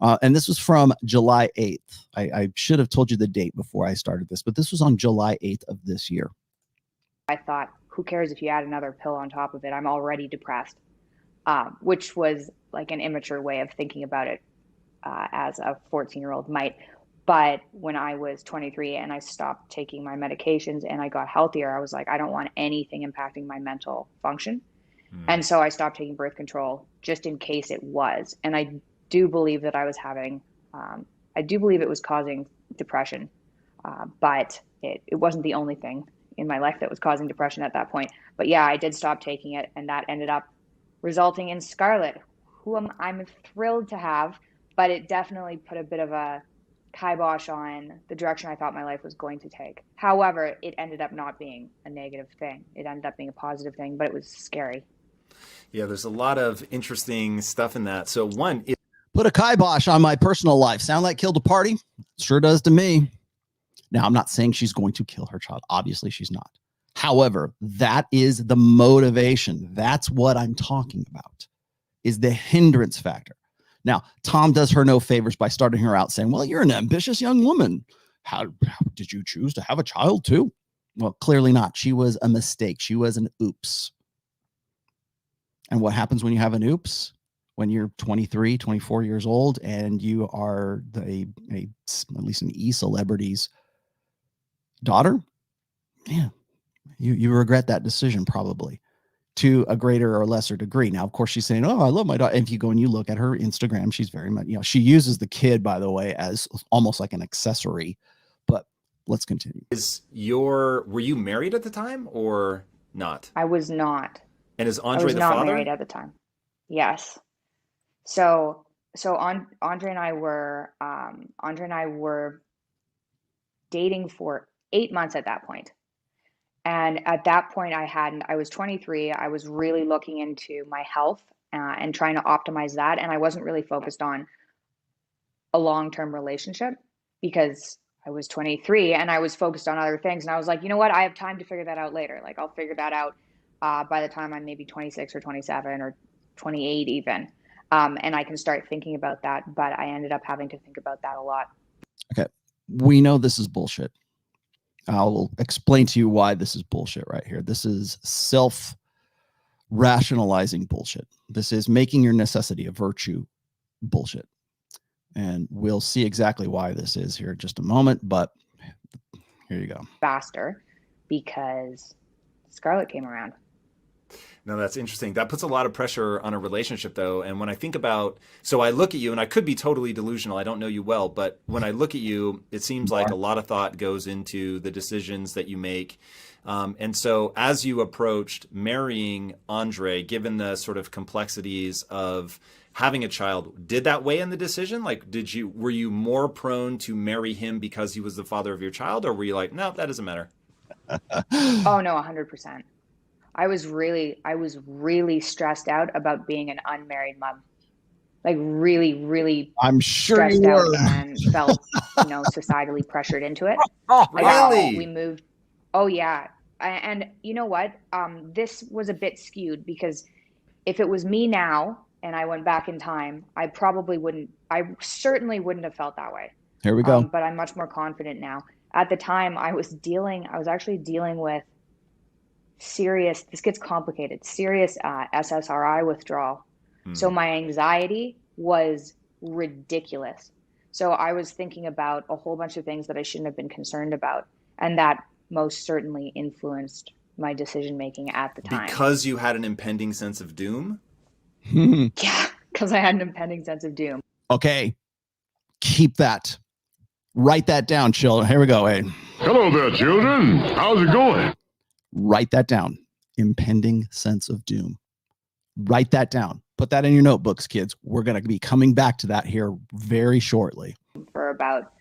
And this was from July 8th. I should have told you the date before I started this, but this was on July 8th of this year. I thought, who cares if you add another pill on top of it? I'm already depressed, which was like an immature way of thinking about it as a 14-year-old might. But when I was 23 and I stopped taking my medications and I got healthier, I was like, I don't want anything impacting my mental function. And so I stopped taking birth control just in case it was. And I do believe that I was having, I do believe it was causing depression, but it wasn't the only thing in my life that was causing depression at that point. But yeah, I did stop taking it, and that ended up resulting in Scarlett, who I'm thrilled to have, but it definitely put a bit of a kibosh on the direction I thought my life was going to take. However, it ended up not being a negative thing. It ended up being a positive thing, but it was scary. Yeah, there's a lot of interesting stuff in that. So one, Put a kibosh on my personal life. Sound like killed a party? Sure does to me. Now, I'm not saying she's going to kill her child. Obviously, she's not. However, that is the motivation. That's what I'm talking about, is the hindrance factor. Now, Tom does her no favors by starting her out saying, well, you're an ambitious young woman. How did you choose to have a child too? Well, clearly not. She was a mistake. She was an oops. And what happens when you have an oops? When you're 23, 24 years old and you are at least an e-celebrity's daughter, yeah, you regret that decision probably to a greater or lesser degree. Now, of course, she's saying, oh, I love my daughter. If you go and you look at her Instagram, she's very much, she uses the kid, by the way, as almost like an accessory. But let's continue. Were you married at the time or not? I was not. And is Andrey the not father? Married at the time. Yes. So Andrey and I were dating for 8 months at that point. And at that point I was 23. I was really looking into my health and trying to optimize that. And I wasn't really focused on a long-term relationship because I was 23 and I was focused on other things. And I was like, you know what? I have time to figure that out later. Like I'll figure that out by the time I'm maybe 26 or 27 or 28 even. And I can start thinking about that. But I ended up having to think about that a lot. Okay. We know this is bullshit. I'll explain to you why this is bullshit right here. This is self-rationalizing bullshit. This is making your necessity a virtue bullshit. And we'll see exactly why this is here in just a moment. But here you go. Faster because Scarlett came around. No, that's interesting. That puts a lot of pressure on a relationship, though. And when I think about, so I look at you, and I could be totally delusional. I don't know you well, but when I look at you, it seems like a lot of thought goes into the decisions that you make. And so as you approached marrying Andrey, given the sort of complexities of having a child, did that weigh in the decision? Like, were you more prone to marry him because he was the father of your child? Or were you like, no, that doesn't matter? Oh, no, 100%. I was really stressed out about being an unmarried mom. Like really I'm sure stressed you out were. and felt, societally pressured into it. Oh, really? We moved. Oh yeah. And you know what? This was a bit skewed because if it was me now and I went back in time, I certainly wouldn't have felt that way. Here we go. But I'm much more confident now. At the time I was actually dealing with serious, this gets complicated, serious SSRI withdrawal. So my anxiety was ridiculous. So I was thinking about a whole bunch of things that I shouldn't have been concerned about. And that most certainly influenced my decision-making at the time. Because you had an impending sense of doom? Yeah, because I had an impending sense of doom. Okay. Keep that. Write that down, children. Here we go. Hey. Hello there, children. How's it going? Write that down. Impending sense of doom. Write that down. Put that in your notebooks, kids. We're going to be coming back to that here very shortly. For about,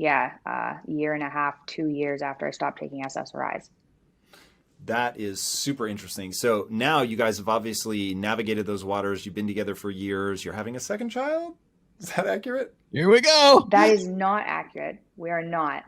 a year and a half, 2 years after I stopped taking SSRIs. That is super interesting. So now you guys have obviously navigated those waters. You've been together for years. You're having a second child? Is that accurate? Here we go. That is not accurate. We are not.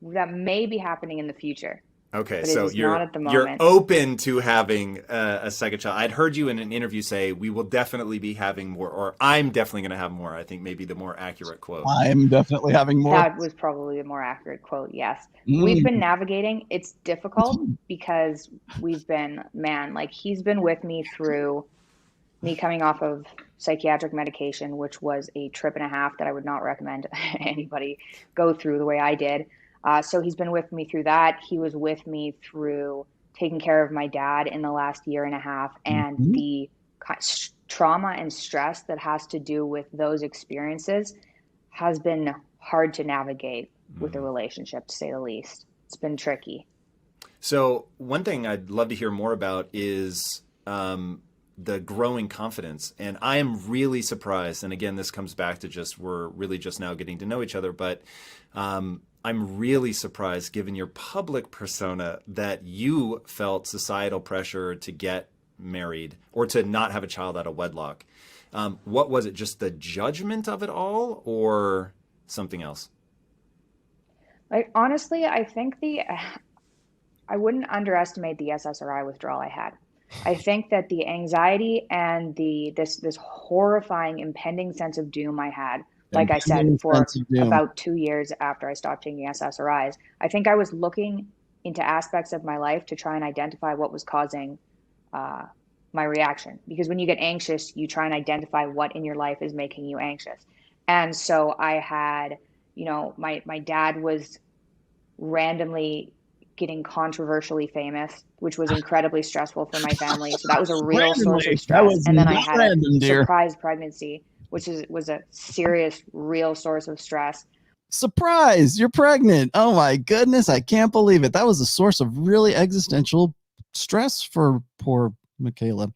That may be happening in the future. Okay, but so it is not at the you're moment. open to having a second child. I'd heard you in an interview say we will definitely be having more, or I'm definitely going to have more. I think maybe the more accurate quote. I'm definitely having more. That was probably a more accurate quote. Yes. We've been navigating. It's difficult because we've been, man, like he's been with me through me coming off of psychiatric medication, which was a trip and a half that I would not recommend anybody go through the way I did. So he's been with me through that. He was with me through taking care of my dad in the last year and a half, and the trauma and stress that has to do with those experiences has been hard to navigate with a relationship, to say the least. It's been tricky. So one thing I'd love to hear more about is the growing confidence. And I am really surprised. And again, this comes back to just we're really just now getting to know each other. But I'm really surprised, given your public persona, that you felt societal pressure to get married or to not have a child out of wedlock. What was it? Just the judgment of it all, or something else? Like, honestly, I think I wouldn't underestimate the SSRI withdrawal I had. I think that the anxiety and this horrifying impending sense of doom I had, like I said, for about 2 years after I stopped taking SSRIs, I think I was looking into aspects of my life to try and identify what was causing my reaction. Because when you get anxious, you try and identify what in your life is making you anxious. And so I had, my dad was randomly getting controversially famous, which was incredibly stressful for my family. So that was a real source of stress. And then I had a surprise pregnancy, which was a serious, real source of stress. Surprise, you're pregnant. Oh my goodness, I can't believe it. That was a source of really existential stress for poor Mikhaila.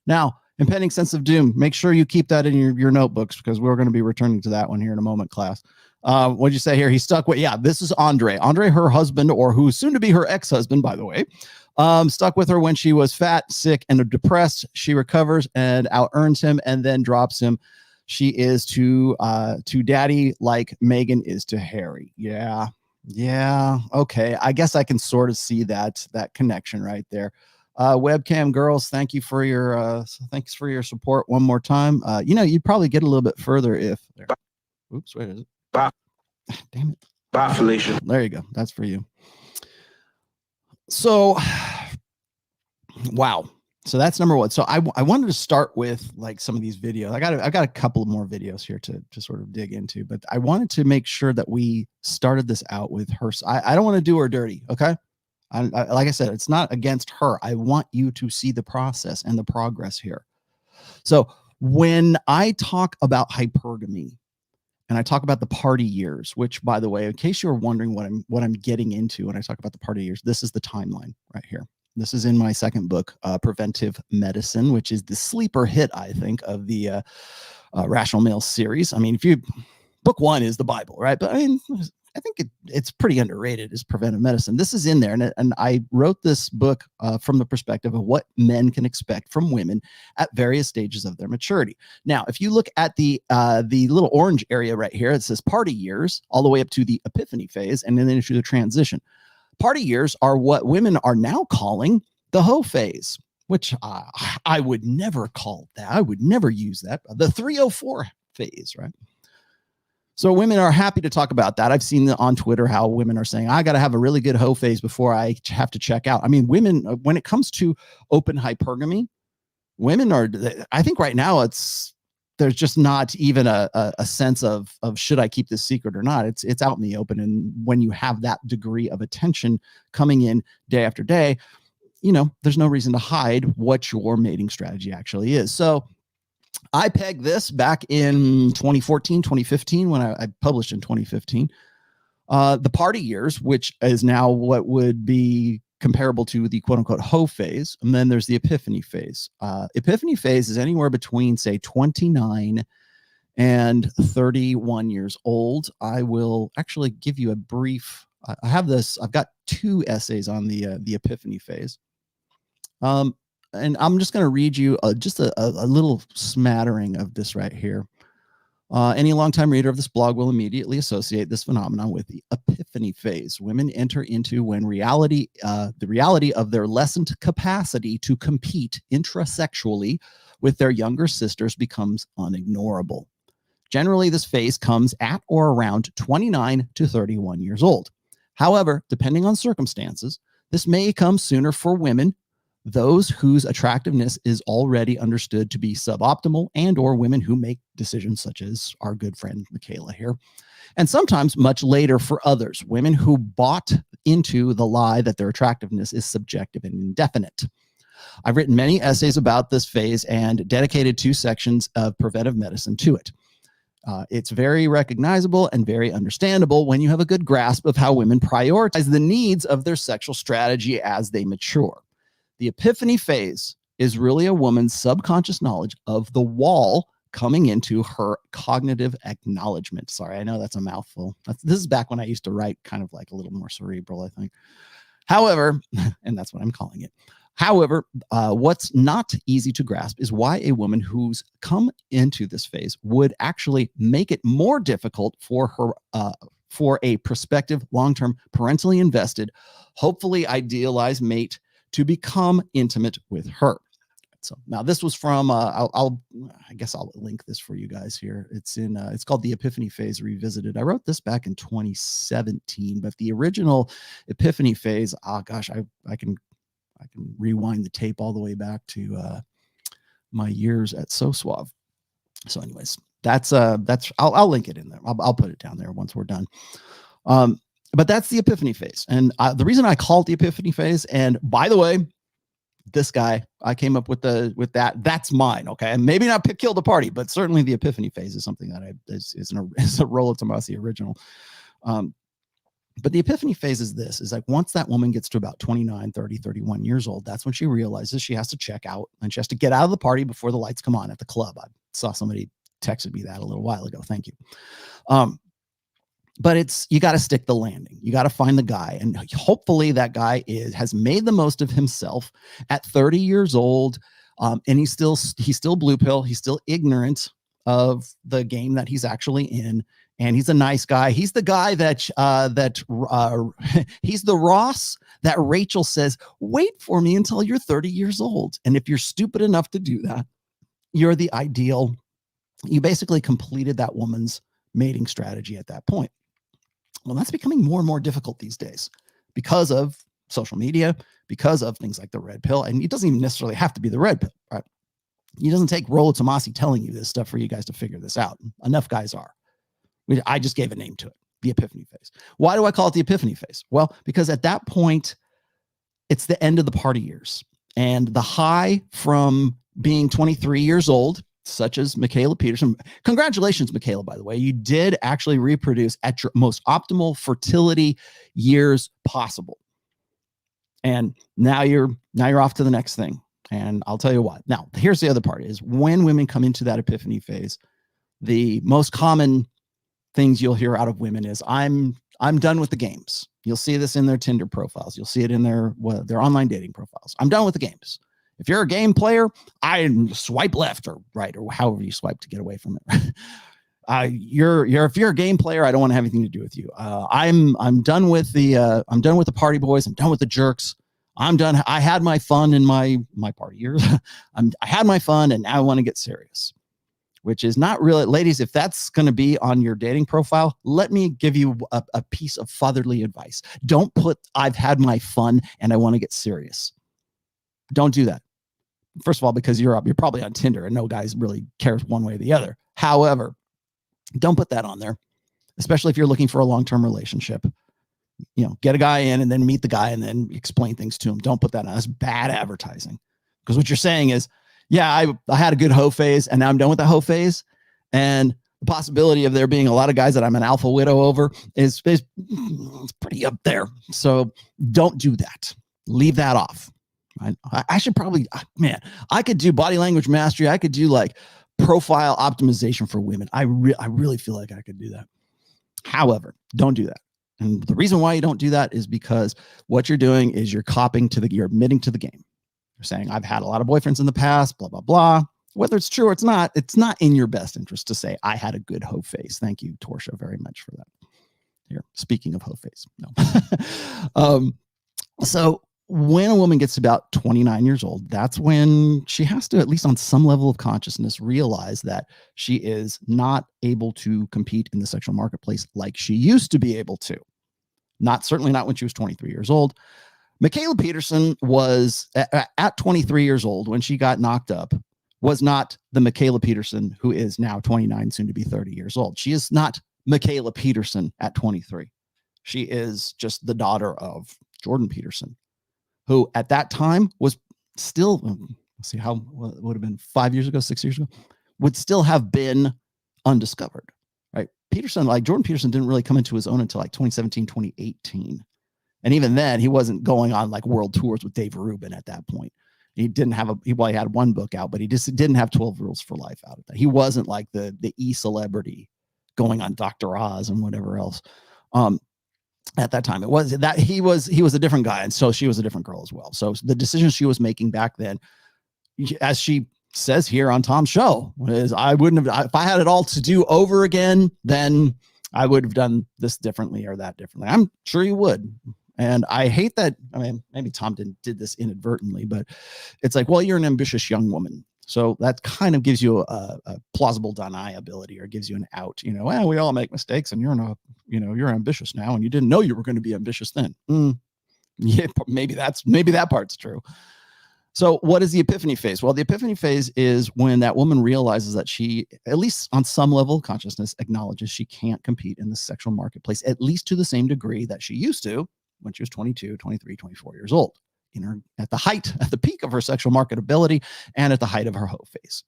Now, impending sense of doom. Make sure you keep that in your notebooks, because we're going to be returning to that one here in a moment, class. What'd you say here? He stuck with, this is Andrey, her husband, or who's soon to be her ex-husband, by the way. Stuck with her when she was fat, sick, and depressed. She recovers and out-earns him and then drops him. She is to daddy like Megan is to Harry. Yeah. Okay. I guess I can sort of see that connection right there. Webcam girls, thanks for your support one more time. You'd probably get a little bit further if there. Oops, wait, is it? Damn it. Bye, Felicia. There you go. That's for you. So, wow. So that's number one. So I wanted to start with like some of these videos. I got a couple more videos here to sort of dig into, but I wanted to make sure that we started this out with her. I don't want to do her dirty. Okay. Like I said, it's not against her. I want you to see the process and the progress here. So when I talk about hypergamy, and I talk about the party years, which, by the way, in case you're wondering what I'm getting into when I talk about the party years, this is the timeline right here. This is in my second book, Preventive Medicine, which is the sleeper hit, I think, of the Rational Male series. I mean, book one is the Bible, right? But I mean, I think it's pretty underrated as preventive medicine. This is in there. And I wrote this book from the perspective of what men can expect from women at various stages of their maturity. Now, if you look at the little orange area right here, it says party years all the way up to the epiphany phase and then into the transition. Party years are what women are now calling the hoe phase, which I would never call that. I would never use that. The 304 phase, right? So women are happy to talk about that. I've seen on Twitter how women are saying, I got to have a really good hoe phase before I have to check out. I mean, women, when it comes to open hypergamy, women are, I think right now there's just not even a sense of should I keep this secret or not. It's out in the open. And when you have that degree of attention coming in day after day, there's no reason to hide what your mating strategy actually is. So I pegged this back in 2014, 2015, when I published in 2015. The party years, which is now what would be comparable to the quote unquote hoe phase. And then there's the epiphany phase. Epiphany phase is anywhere between, say, 29 and 31 years old. I will actually give you a brief, I've got 2 essays on the epiphany phase. And I'm just going to read you just a little smattering of this right here. Any longtime reader of this blog will immediately associate this phenomenon with the epiphany phase. Women enter into when the reality of their lessened capacity to compete intrasexually with their younger sisters becomes unignorable. Generally, this phase comes at or around 29 to 31 years old. However, depending on circumstances, this may come sooner for women, those whose attractiveness is already understood to be suboptimal, and or women who make decisions such as our good friend Mikhaila here, and sometimes much later for others, women who bought into the lie that their attractiveness is subjective and indefinite. I've written many essays about this phase and dedicated 2 sections of preventive medicine to it. It's very recognizable and very understandable when you have a good grasp of how women prioritize the needs of their sexual strategy as they mature. The epiphany phase is really a woman's subconscious knowledge of the wall coming into her cognitive acknowledgement. Sorry, I know that's a mouthful. This is back when I used to write kind of like a little more cerebral, I think. However, and that's what I'm calling it. However, what's not easy to grasp is why a woman who's come into this phase would actually make it more difficult for her, for a prospective, long-term, parentally invested, hopefully idealized mate to become intimate with her. So now this was from, I guess I'll link this for you guys here. It's called The Epiphany Phase Revisited. I wrote this back in 2017, but the original Epiphany Phase, oh gosh, I can rewind the tape all the way back to my years at So Suave. So anyways, I'll link it in there. I'll put it down there once we're done. But that's the epiphany phase. And the reason I call it the epiphany phase, and by the way, this guy, I came up with that's mine. Okay. And maybe not Kill the Party, but certainly the epiphany phase is something that is a Rollo Tomassi original. But the epiphany phase is like once that woman gets to about 29, 30, 31 years old, that's when she realizes she has to check out and she has to get out of the party before the lights come on at the club. I saw somebody texted me that a little while ago. Thank you. But you got to stick the landing. You got to find the guy. And hopefully that guy has made the most of himself at 30 years old. And he's still blue pill. He's still ignorant of the game that he's actually in. And he's a nice guy. He's the guy he's the Ross that Rachel says, wait for me until you're 30 years old. And if you're stupid enough to do that, you're the ideal. You basically completed that woman's mating strategy at that point. Well, that's becoming more and more difficult these days because of social media, because of things like the red pill. And it doesn't even necessarily have to be the red pill, right? It doesn't take Rollo Tomassi telling you this stuff for you guys to figure this out. Enough guys are. I just gave a name to it, the epiphany phase. Why do I call it the epiphany phase? Well, because at that point, it's the end of the party years. And the high from being 23 years old, such as Mikhaila Peterson. Congratulations, Mikhaila, by the way. You did actually reproduce at your most optimal fertility years possible. And now you're off to the next thing. And I'll tell you what. Now, here's the other part is when women come into that epiphany phase, the most common things you'll hear out of women is I'm done with the games. You'll see this in their Tinder profiles. You'll see it in their online dating profiles. I'm done with the games. If you're a game player, I swipe left or right or however you swipe to get away from it. If you're a game player, I don't want to have anything to do with you. I'm done with the party boys. I'm done with the jerks. I'm done. I had my fun in my party years. I had my fun, and now I want to get serious. Which is not really, ladies. If that's going to be on your dating profile, let me give you a piece of fatherly advice. Don't put "I've had my fun and I want to get serious." Don't do that. First of all, because you're probably on Tinder and no guys really cares one way or the other. However, don't put that on there, especially if you're looking for a long-term relationship. Get a guy in and then meet the guy and then explain things to him. Don't put that on. That's bad advertising. Because what you're saying is, yeah, I had a good hoe phase and now I'm done with the hoe phase. And the possibility of there being a lot of guys that I'm an alpha widow over is it's pretty up there. So don't do that. Leave that off. I should probably, man, I could do body language mastery. I could do like profile optimization for women. I really feel like I could do that. However, don't do that. And the reason why you don't do that is because what you're doing is you're admitting to the game. You're saying, I've had a lot of boyfriends in the past, blah, blah, blah. whether it's true or it's not in your best interest to say, I had a good hoe phase. Thank you, Torsia, very much for that. Here, speaking of hoe phase. No. So when a woman gets about 29 years old, that's when she has to, at least on some level of consciousness, realize that she is not able to compete in the sexual marketplace like she used to be able to. Certainly not when she was 23 years old. Mikhaila Peterson was at 23 years old when she got knocked up, was not the Mikhaila Peterson who is now 29, soon to be 30 years old. She is not Mikhaila Peterson at 23. She is just the daughter of Jordan Peterson, who at that time was still, let's see, how would have been 5 years ago, 6 years ago, would still have been undiscovered, right? Peterson, like Jordan Peterson, didn't really come into his own until like 2017, 2018. And even then, he wasn't going on like world tours with Dave Rubin at that point. He didn't have he had one book out, but he just didn't have 12 Rules for Life out of that. He wasn't like the e-celebrity going on Dr. Oz and whatever else. At that time, it was that he was a different guy, and so she was a different girl as well. So the decision she was making back then, as she says here on Tom's show, is I wouldn't have, if I had it all to do over again, then I would have done this differently or that differently. I'm sure you would. And I hate that. I mean, maybe Tom did this inadvertently, but it's like, well, you're an ambitious young woman. So that kind of gives you a plausible deniability, or gives you an out, well, we all make mistakes, and you're ambitious now, and you didn't know you were going to be ambitious then. Yeah, maybe that part's true. So what is the epiphany phase? Well, the epiphany phase is when that woman realizes that she, at least on some level of consciousness, acknowledges she can't compete in the sexual marketplace, at least to the same degree that she used to when she was 22, 23, 24 years old, at the peak of her sexual marketability and at the height of her hoe phase.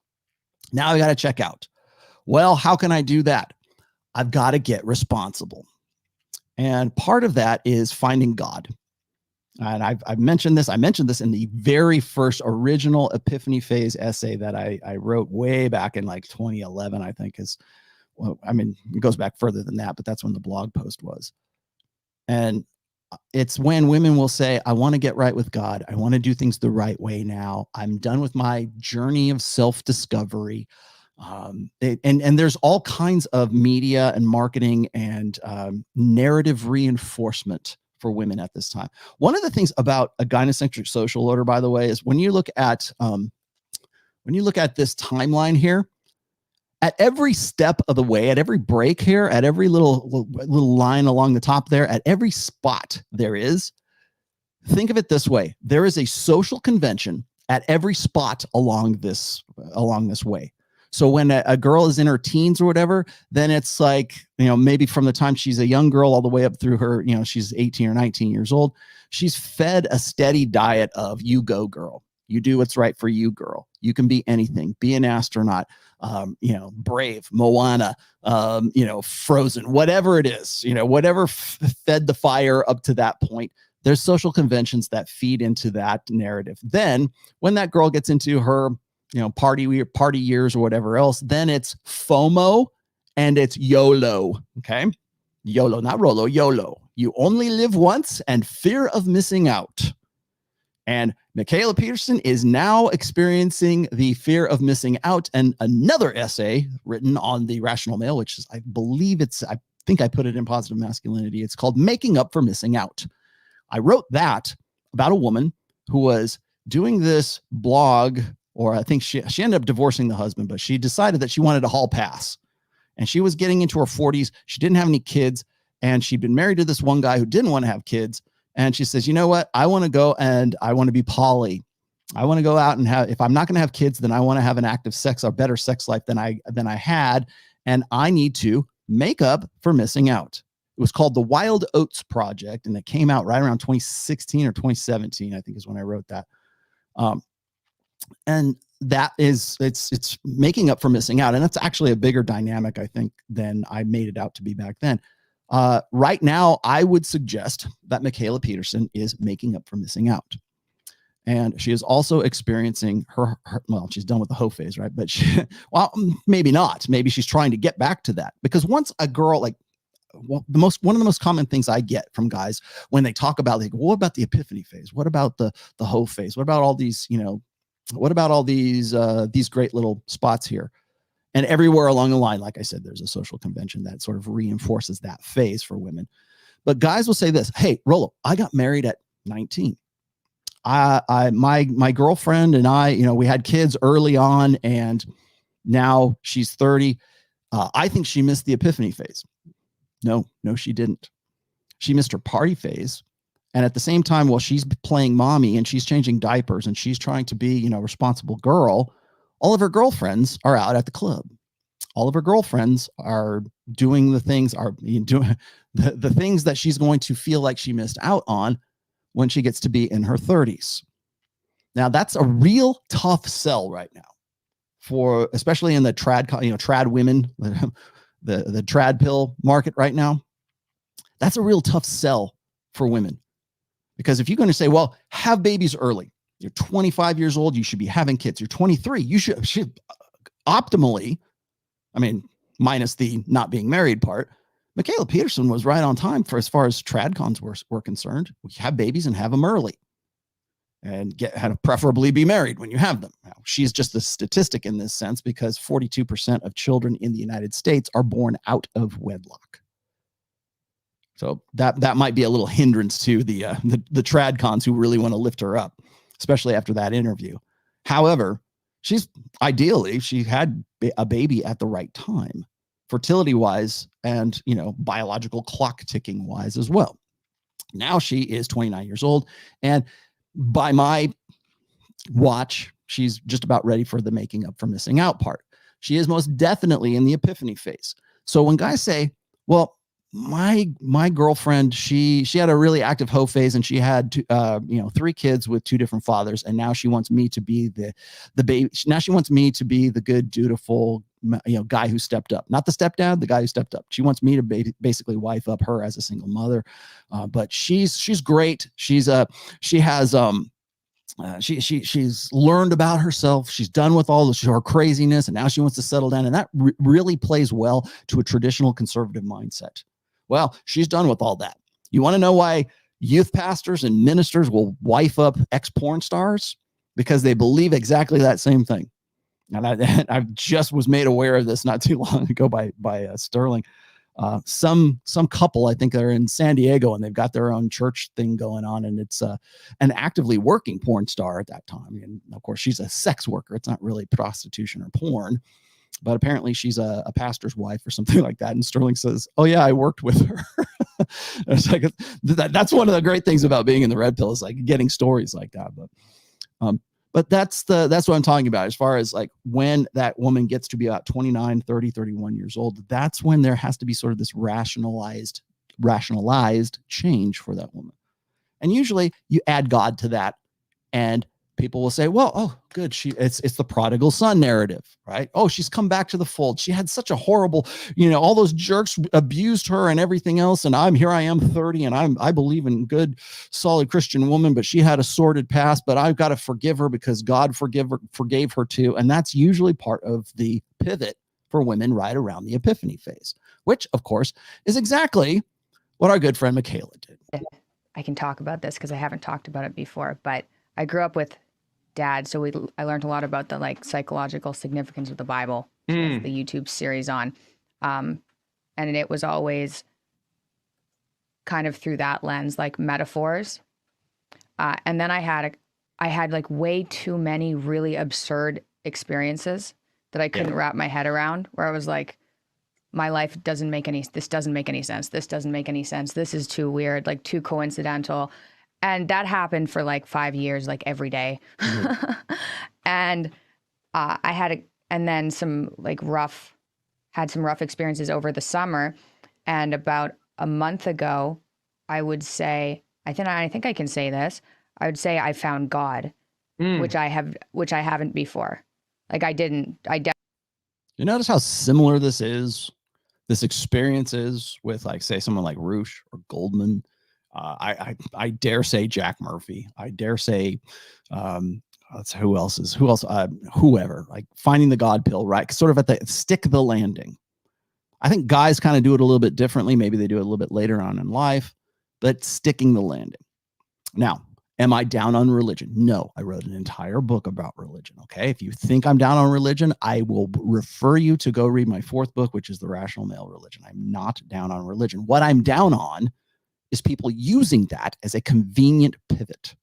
Now I got to check out. Well, how can I do that? I've got to get responsible. And part of that is finding God. And I've mentioned this. I mentioned this in the very first original Epiphany Phase essay that I wrote way back in like 2011, I think it goes back further than that, but that's when the blog post was. And it's when women will say, I want to get right with God. I want to do things the right way now. I'm done with my journey of self-discovery. And there's all kinds of media and marketing and narrative reinforcement for women at this time. One of the things about a gynocentric social order, by the way, is when you look at this timeline here, at every step of the way, at every break here, at every little line along the top there, at every spot there is, think of it this way. There is a social convention at every spot along this way. So when a girl is in her teens or whatever, then it's like, maybe from the time she's a young girl all the way up through her, she's 18 or 19 years old, she's fed a steady diet of you go girl. You do what's right for you, girl. You can be anything. Be an astronaut, Brave, Moana, Frozen, whatever it is, whatever fed the fire up to that point. There's social conventions that feed into that narrative. Then when that girl gets into her, party years or whatever else, then it's FOMO and it's YOLO. Okay. YOLO, not Rollo, YOLO. You only live once, and fear of missing out. And Mikhaila Peterson is now experiencing the fear of missing out. And another essay written on the Rational Male, which is, I think I put it in Positive Masculinity. It's called Making Up for Missing Out. I wrote that about a woman who was doing this blog, or I think she ended up divorcing the husband, but she decided that she wanted a hall pass. And she was getting into her 40s. She didn't have any kids. And she'd been married to this one guy who didn't want to have kids. And she says, you know what? I want to go and I want to be poly. I want to go out and if I'm not going to have kids, then I want to have an active sex, a better sex life than I had. And I need to make up for missing out. It was called the Wild Oats Project. And it came out right around 2016 or 2017, I think is when I wrote that. And that is, it's making up for missing out. And that's actually a bigger dynamic, I think, than I made it out to be back then. Right now, I would suggest that Mikhaila Peterson is making up for missing out. And she is also experiencing her well, she's done with the hoe phase, right? But maybe not. Maybe she's trying to get back to that. Because once a girl, like, one of the most common things I get from guys when they talk about, like, what about the epiphany phase? What about the hoe phase? What about all these, What about all these great little spots here? And everywhere along the line, like I said, there's a social convention that sort of reinforces that phase for women. But guys will say this, hey, Rollo, I got married at 19. My girlfriend and I, we had kids early on, and now she's 30. I think she missed the epiphany phase. No, she didn't. She missed her party phase. And at the same time, while she's playing mommy and she's changing diapers and she's trying to be, a responsible girl, all of her girlfriends are out at the club. All of her girlfriends are doing the things, the things that she's going to feel like she missed out on when she gets to be in her 30s. Now, that's a real tough sell right now, for especially in the trad women, the trad pill market right now. That's a real tough sell for women, because if you're going to say, well, have babies early, you're 25 years old, you should be having kids. You're 23, you should optimally, minus the not being married part, Mikhaila Peterson was right on time for as far as tradcons were concerned. We have babies and have them early, and preferably be married when you have them. Now, she's just a statistic in this sense, because 42% of children in the United States are born out of wedlock. So that might be a little hindrance to the tradcons who really want to lift her up, especially after that interview. However, she had a baby at the right time, fertility wise, and biological clock ticking wise as well. Now she is 29 years old, and by my watch, she's just about ready for the making up for missing out part. She is most definitely in the epiphany phase. So when guys say, well, my girlfriend, she had a really active hoe phase, and she had 3 kids with 2 different fathers, and now she wants me to be the baby. Now she wants me to be the good, dutiful guy who stepped up, not the stepdad, the guy who stepped up. She wants me to basically wife up her as a single mother, but she's great. She's learned about herself. She's done with all her craziness, and now she wants to settle down, and that really plays well to a traditional conservative mindset. Well, she's done with all that. You want to know why youth pastors and ministers will wife up ex-porn stars? Because they believe exactly that same thing. And I just was made aware of this not too long ago by Sterling. Some couple, I think they're in San Diego, and they've got their own church thing going on, and it's an actively working porn star at that time. And of course, she's a sex worker. It's not really prostitution or porn, but apparently she's a pastor's wife or something like that. And Sterling says, oh yeah, I worked with her. It's like, that's one of the great things about being in the red pill, is like getting stories like that. But that's what I'm talking about, as far as like when that woman gets to be about 29, 30, 31 years old. That's when there has to be sort of this rationalized change for that woman. And usually you add God to that, and people will say, well, oh, good. It's the prodigal son narrative, right? Oh, she's come back to the fold. She had such a horrible, all those jerks abused her and everything else. And I am 30, and I believe in good, solid Christian woman, but she had a sordid past, but I've got to forgive her because God forgave her too. And that's usually part of the pivot for women right around the epiphany phase, which of course is exactly what our good friend Mikhaila did. I can talk about this because I haven't talked about it before, but I grew up with dad, so I learned a lot about the psychological significance of the Bible. The YouTube series on, and it was always kind of through that lens, like metaphors. And then I had like way too many really absurd experiences that I couldn't wrap my head around, where I was like, my life doesn't make any sense. This doesn't make any sense. This is too weird, like too coincidental. And that happened for like 5 years, like every day. And I had some rough experiences over the summer. And about a month ago, I would say, I think I can say this. I would say I found God, which I haven't before. Like You notice how similar this experience is with, like, say, someone like Roosh or Goldman. I dare say Jack Murphy. I dare say, whoever, like finding the God pill, right? Sort of at the stick the landing. I think guys kind of do it a little bit differently. Maybe they do it a little bit later on in life, but sticking the landing. Now, Am I down on religion? No, I wrote an entire book about religion. Okay. If you think I'm down on religion, I will refer you to go read my 4th book, which is The Rational Male Religion. I'm not down on religion. What I'm down on is people using that as a convenient pivot,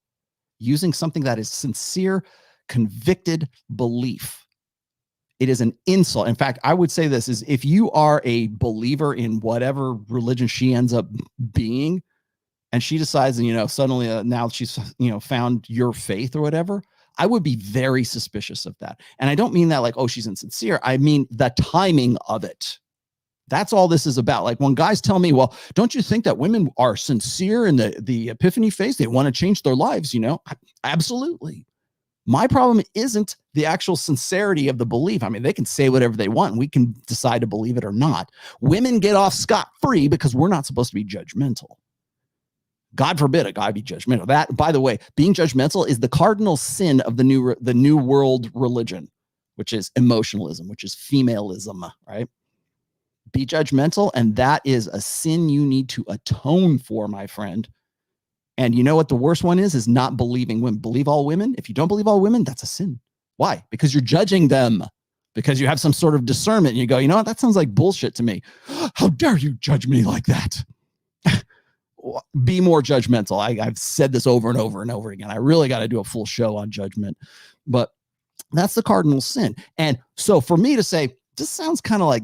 using something that is sincere, convicted belief. It is an insult. In fact, I would say this is if you are a believer in whatever religion she ends up being, and she decides, suddenly now she's, found your faith or whatever, I would be very suspicious of that. And I don't mean that like, oh, she's insincere. I mean the timing of it. That's all this is about. Like when guys tell me, well, don't you think that women are sincere in the Epiphany Phase? They want to change their lives, Absolutely. My problem isn't the actual sincerity of the belief. I mean, they can say whatever they want, and we can decide to believe it or not. Women get off scot-free because we're not supposed to be judgmental. God forbid a guy be judgmental. That, by the way, being judgmental is the cardinal sin of the new world religion, which is emotionalism, which is femalism, right? Be judgmental, and that is a sin you need to atone for, my friend. And you know what the worst one is not believing women. Believe all women. If you don't believe all women, that's a sin. Why? Because you're judging them, because you have some sort of discernment. And you go, you know what? That sounds like bullshit to me. How dare you judge me like that? Be more judgmental. I've said this over and over and over again. I really got to do a full show on judgment, but that's the cardinal sin. And so for me to say, this sounds kind of like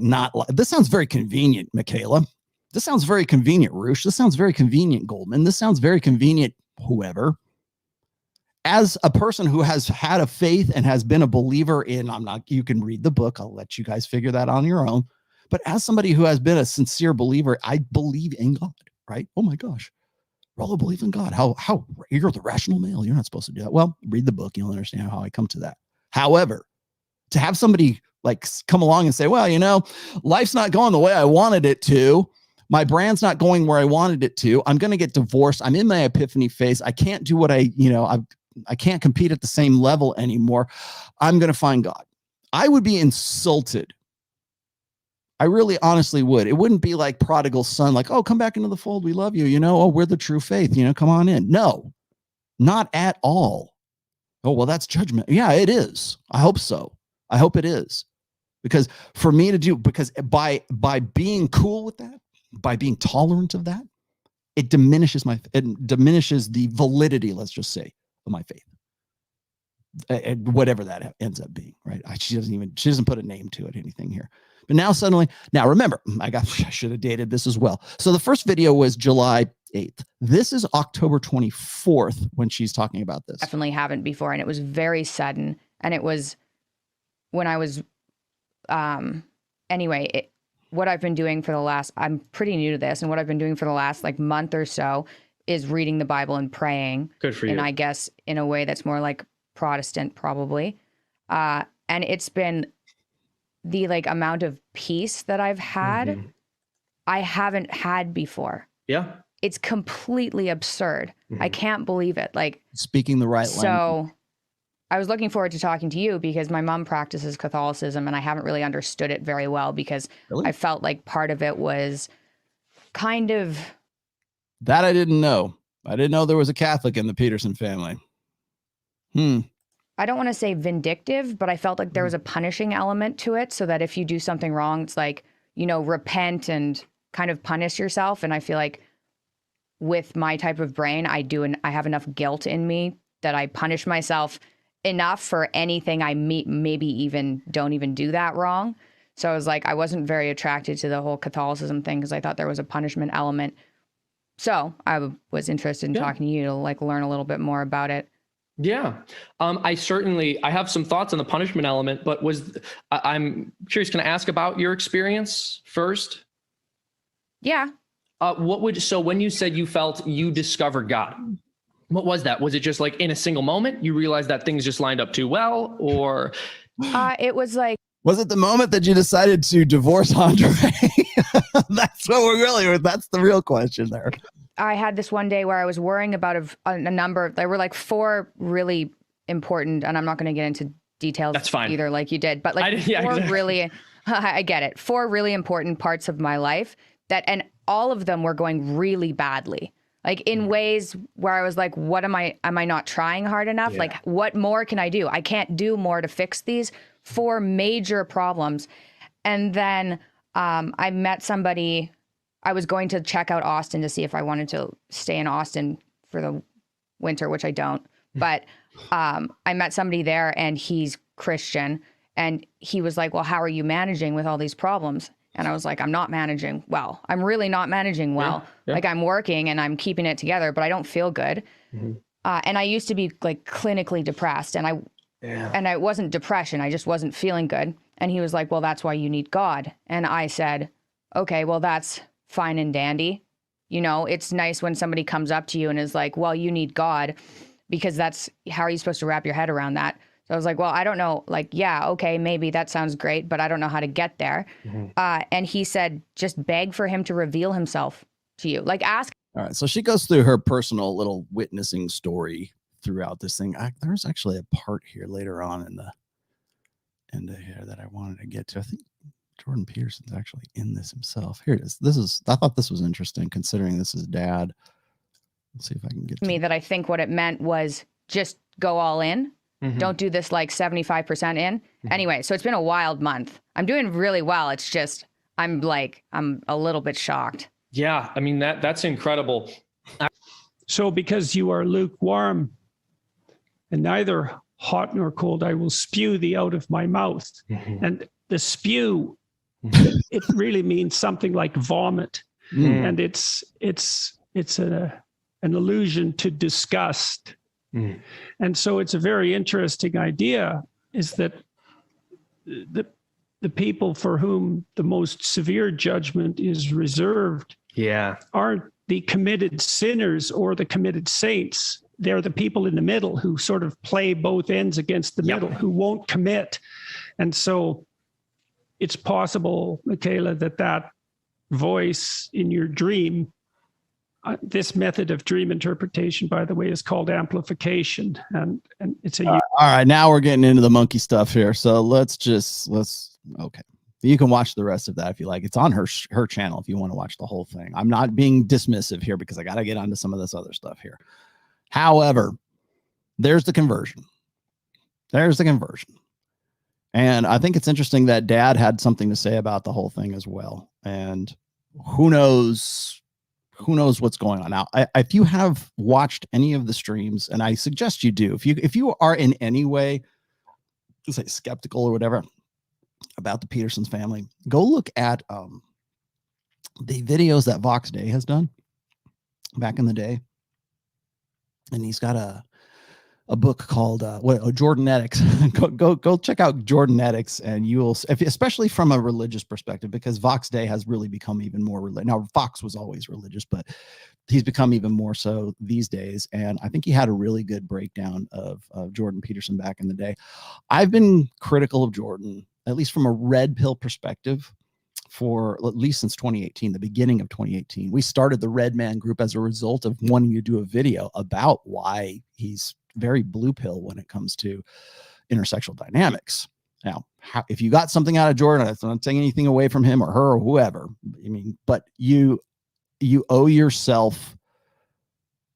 this sounds very convenient, Mikhaila. This sounds very convenient, Roosh. This sounds very convenient, Goldman. This sounds very convenient, whoever. As a person who has had a faith and has been a believer in, you can read the book. I'll let you guys figure that on your own. But as somebody who has been a sincere believer, I believe in God, right? Oh my gosh. Rollo believes in God. How you're the rational male. You're not supposed to do that. Well, read the book. You'll understand how I come to that. However, to have somebody like come along and say, well, life's not going the way I wanted it to. My brand's not going where I wanted it to. I'm going to get divorced. I'm in my epiphany phase. I can't do what I can't compete at the same level anymore. I'm going to find God. I would be insulted. I really honestly would. It wouldn't be like prodigal son, like, oh, come back into the fold. We love you. Oh, we're the true faith. Come on in. No, not at all. Oh, well, that's judgment. Yeah, it is. I hope so. I hope it is. Because for me to do, because by being cool with that, by being tolerant of that, it diminishes the validity, let's just say, of my faith. Whatever that ends up being, right? She doesn't put a name to it, anything here. But now remember, I should have dated this as well. So the first video was July 8th. This is October 24th when she's talking about this. Definitely haven't before. And it was very sudden. And it was when I was, what I've been doing for the last, I'm pretty new to this. And what I've been doing for the last month or so is reading the Bible and praying. Good for you. And I guess in a way that's more like Protestant probably. And it's been the amount of peace that I've had, I haven't had before. Yeah. It's completely absurd. I can't believe it. Speaking the right language. So I was looking forward to talking to you because my mom practices Catholicism and I haven't really understood it very well because I felt like part of it was kind of. That I didn't know. I didn't know there was a Catholic in the Peterson family. I don't want to say vindictive, but I felt like there was a punishing element to it so that if you do something wrong, it's repent and kind of punish yourself. And I feel like with my type of brain, I have enough guilt in me that I punish myself enough for anything I maybe even don't even do that wrong. So I was I wasn't very attracted to the whole Catholicism thing because I thought there was a punishment element. So I was interested in talking to you to learn a little bit more about it. Yeah. I have some thoughts on the punishment element, but I'm curious, can I ask about your experience first? Yeah. So when you said you felt you discovered God, what was that? Was it just in a single moment you realized that things just lined up too well, or? It was was it the moment that you decided to divorce Andrey? That's that's the real question there. I had this one day where I was worrying about a number. There were 4 really important, and I'm not going to get into details. That's fine. Either like you did, but 4 exactly. really, I get it. 4 really important parts of my life and all of them were going really badly. like in ways where I was like, what am I not trying hard enough? Yeah. Like, what more can I do? I can't do more to fix these 4 major problems. And then I met somebody. I was going to check out Austin to see if I wanted to stay in Austin for the winter, which I don't. But I met somebody there, and he's Christian. And he was like, well, how are you managing with all these problems? And I was like, I'm not managing well. I'm really not managing well. Yeah. Like, I'm working and I'm keeping it together, but I don't feel good. And I used to be like clinically depressed, and I wasn't depression. I just wasn't feeling good. And he was like, well, that's why you need God. And I said, okay, well, that's fine and dandy. You know, it's nice when somebody comes up to you and is like, well, you need God, because that's how are you supposed to wrap your head around that? So I was like, well, I don't know. Like, yeah, okay, maybe that sounds great, but I don't know how to get there. And he said, just beg for him to reveal himself to you. Like, ask. All right. So she goes through her personal little witnessing story throughout this thing. There's actually a part here later on in the end of here that I wanted to get to. I think Jordan Peterson's actually in this himself. Here it is. I thought this was interesting considering this is dad. Let's see if I can get me that I think what it meant was just go all in. Don't do this like 75% in. Anyway, so it's been a wild month. I'm doing really well. It's just, I'm a little bit shocked. Yeah. I mean, that's incredible. So because you are lukewarm and neither hot nor cold, I will spew thee out of my mouth. And the spew, it really means something like vomit. And it's an allusion to disgust. And so it's a very interesting idea, is that the people for whom the most severe judgment is reserved aren't the committed sinners or the committed saints. They're the people in the middle who sort of play both ends against the middle, who won't commit. And so it's possible, Mikhaila, that voice in your dream, this method of dream interpretation, by the way, is called amplification. And it's a... all right. Now we're getting into the monkey stuff here. So let's okay. You can watch the rest of that if you like. It's on her channel if you want to watch the whole thing. I'm not being dismissive here because I got to get onto some of this other stuff here. However, there's the conversion. And I think it's interesting that dad had something to say about the whole thing as well. And who knows what's going on now. If you have watched any of the streams, and I suggest you do, if you are in any way, say, skeptical or whatever about the Petersons family, go look at the videos that Voxx Day has done back in the day. And he's got a book called Jordanetics. go check out Jordanetics, and you will, especially from a religious perspective, because Voxx Day has really become even more religious. Now, Voxx was always religious, but he's become even more so these days. And I think he had a really good breakdown of Jordan Peterson back in the day. I've been critical of Jordan, at least from a red pill perspective, for at least since 2018, the beginning of 2018. We started the Red Man group as a result of wanting to do a video about why he's very blue pill when it comes to intersexual dynamics. Now, if you got something out of Jordan, I'm not taking anything away from him or her or whoever. I mean, but you owe yourself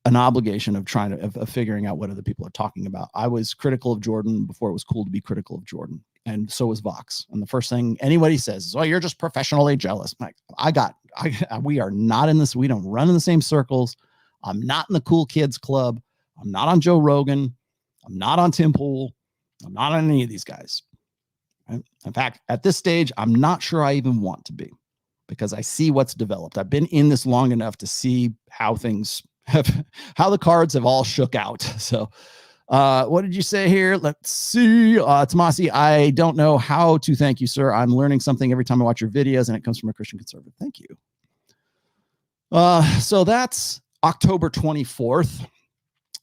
an obligation of figuring out what other people are talking about. I was critical of Jordan before it was cool to be critical of Jordan. And so was Voxx. And the first thing anybody says is, "Oh, you're just professionally jealous." Like, we are not in this. We don't run in the same circles. I'm not in the cool kids club. I'm not on Joe Rogan. I'm not on Tim Pool. I'm not on any of these guys. Right? In fact, at this stage, I'm not sure I even want to be, because I see what's developed. I've been in this long enough to see how how the cards have all shook out. So, what did you say here? Let's see. Tomassi, I don't know how to thank you, sir. I'm learning something every time I watch your videos, and it comes from a Christian conservative. Thank you. So that's October 24th.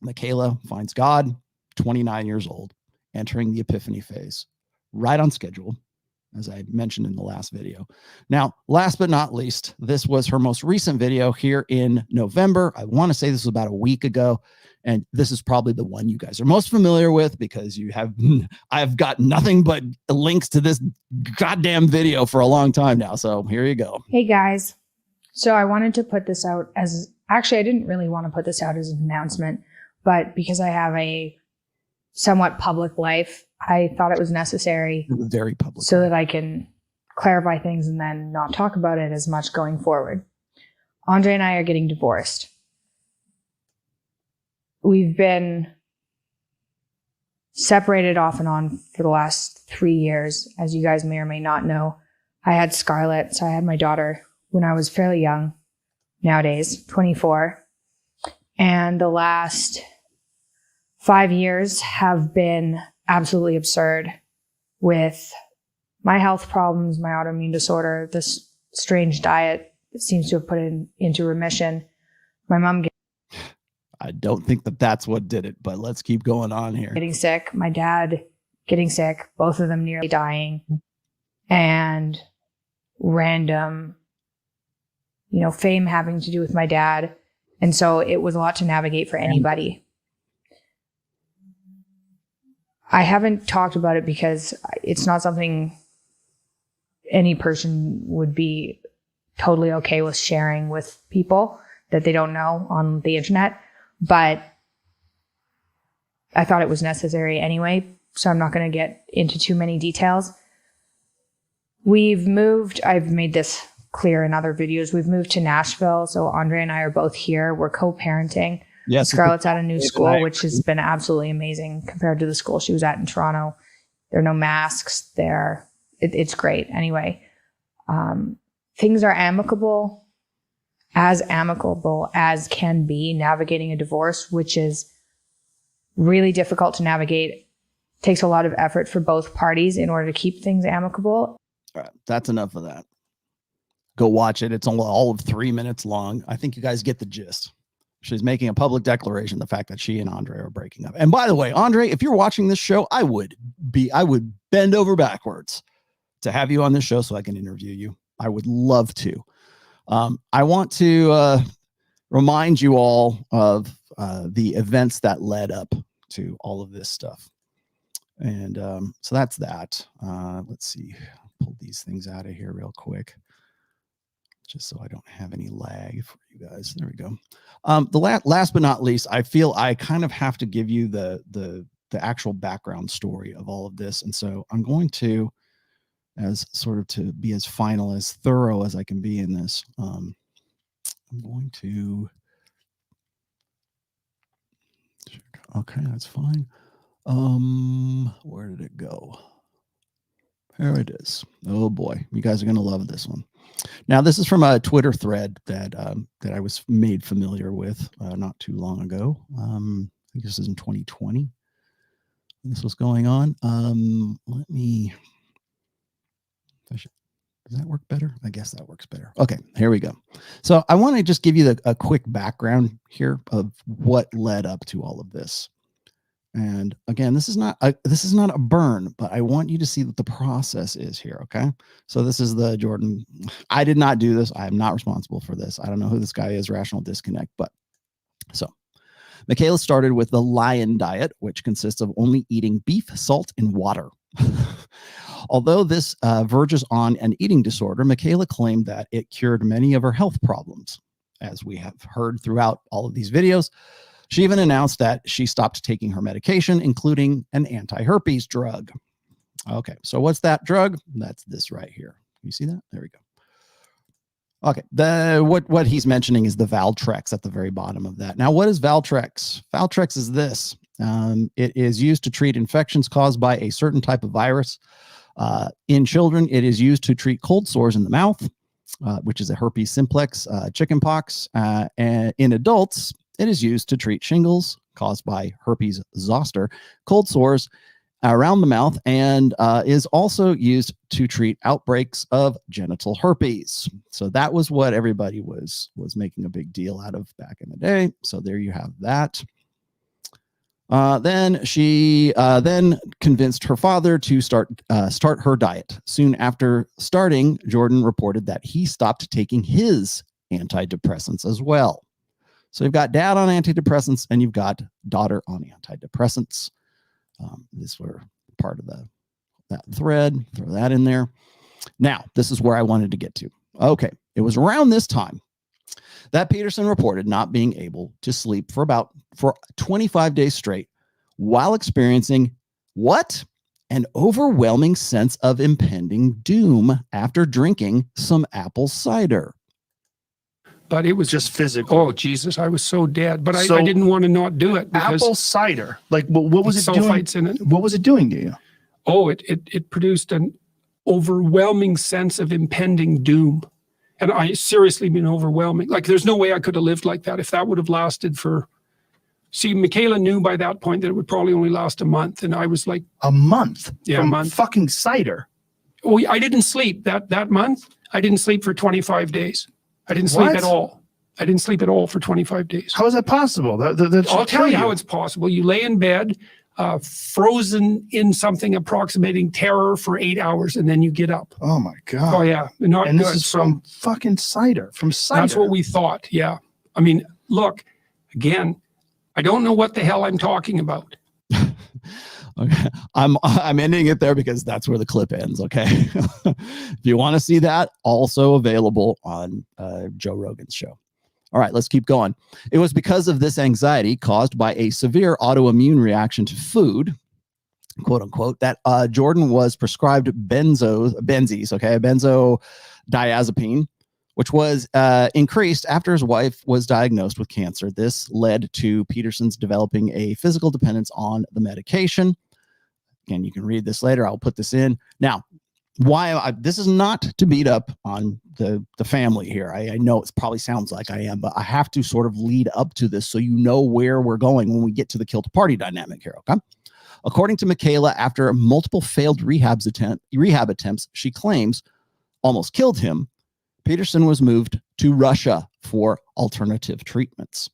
Mikhaila finds God, 29 years old, entering the Epiphany phase, right on schedule, as I mentioned in the last video. Now, last but not least, this was her most recent video here in November. I want to say this was about a week ago, and this is probably the one you guys are most familiar with, because I've got nothing but links to this goddamn video for a long time now. So here you go. Hey guys. So I wanted to put this out as actually, I didn't really want to put this out as an announcement, but because I have a somewhat public life, I thought it was necessary, very public, so that I can clarify things and then not talk about it as much going forward. Andrey and I are getting divorced. We've been separated off and on for the last 3 years. As you guys may or may not know, I had Scarlett, so I had my daughter when I was fairly young, nowadays 24. And the last 5 years have been absolutely absurd with my health problems, my autoimmune disorder, this strange diet that seems to have put it into remission. My mom I don't think that that's what did it, but let's keep going on here. getting sick, my dad getting sick, both of them nearly dying, and random, fame having to do with my dad. And so it was a lot to navigate for anybody. I haven't talked about it because it's not something any person would be totally okay with sharing with people that they don't know on the internet. But I thought it was necessary anyway, so I'm not going to get into too many details. We've moved, I've made this clear in other videos, we've moved to Nashville, so Andrey and I are both here. We're co-parenting. Yes, Scarlett's at a new school, which has been absolutely amazing compared to the school she was at in Toronto. There are no masks there. It's great. Anyway, things are amicable as can be, navigating a divorce, which is really difficult to navigate. Takes a lot of effort for both parties in order to keep things amicable. All right, that's enough of that. Go watch it. It's all of 3 minutes long. I think you guys get the gist. She's making a public declaration, the fact that she and Andrey are breaking up. And by the way, Andrey, if you're watching this show, I would bend over backwards to have you on this show so I can interview you. I would love to. I want to remind you all of the events that led up to all of this stuff. And so that's that. Let's see. Pull these things out of here real quick, just so I don't have any lag for you guys. There we go. The last but not least, I feel I kind of have to give you the actual background story of all of this. And so I'm going to, as sort of to be as final, as thorough as I can be in this, I'm going to, okay, that's fine. Where did it go? There it is. Oh boy, you guys are going to love this one. Now, this is from a Twitter thread that I was made familiar with not too long ago. I think this is in 2020. This was going on. Let me, does that work better? I guess that works better. Okay, here we go. So I want to just give you a quick background here of what led up to all of this. And again, this is not a burn, but I want you to see what the process is here. Okay. So this is the Jordan. I did not do this. I am not responsible for this. I don't know who this guy is, Rational Disconnect, but so Mikhaila started with the lion diet, which consists of only eating beef, salt, and water. Although this verges on an eating disorder, Mikhaila claimed that it cured many of her health problems. As we have heard throughout all of these videos, she even announced that she stopped taking her medication, including an anti-herpes drug. Okay, so what's that drug? That's this right here. You see that? There we go. Okay, what he's mentioning is the Valtrex at the very bottom of that. Now, what is Valtrex? Valtrex is this. It is used to treat infections caused by a certain type of virus. In children, it is used to treat cold sores in the mouth, which is a herpes simplex, chickenpox. And in adults, it is used to treat shingles caused by herpes zoster, cold sores around the mouth, and is also used to treat outbreaks of genital herpes. So that was what everybody was making a big deal out of back in the day. So there you have that. Then she then convinced her father to start her diet. Soon after starting, Jordan reported that he stopped taking his antidepressants as well. So you've got dad on antidepressants and you've got daughter on antidepressants. These were part of that thread. Throw that in there. Now, this is where I wanted to get to. Okay, it was around this time that Peterson reported not being able to sleep for 25 days straight while experiencing what? An overwhelming sense of impending doom after drinking some apple cider. But it was just physical. Oh, Jesus, I was so dead. But I didn't want to not do it. Because apple cider. Like, what was it doing? Sulfites in it. What was it doing to you? Oh, it produced an overwhelming sense of impending doom. And I seriously mean overwhelming. Like, there's no way I could have lived like that if that would have lasted for... See, Mikhaila knew by that point that it would probably only last a month. And I was like... A month? Yeah, from a month. Fucking cider. Oh, I didn't sleep that month. I didn't sleep for 25 days. I didn't sleep at all. I didn't sleep at all for 25 days. How is that possible? I'll tell you how it's possible. You lay in bed, frozen in something approximating terror for 8 hours, and then you get up. Oh, my God. Oh, yeah. Not and good. this is from fucking cider. From cider. That's what we thought, yeah. I mean, look, again, I don't know what the hell I'm talking about. Okay. I'm ending it there because that's where the clip ends. Okay. If you want to see that, also available on Joe Rogan's show. All right, let's keep going. It was because of this anxiety caused by a severe autoimmune reaction to food, quote unquote, that Jordan was prescribed benzodiazepine, which was increased after his wife was diagnosed with cancer. This led to Peterson's developing a physical dependence on the medication. Again, you can read this later. I'll put this in. Now, this is not to beat up on the family here. I know it probably sounds like I am, but I have to sort of lead up to this so you know where we're going when we get to the kill to party dynamic here, okay? According to Mikhaila, after multiple failed rehab attempts, she claims almost killed him, Peterson was moved to Russia for alternative treatments.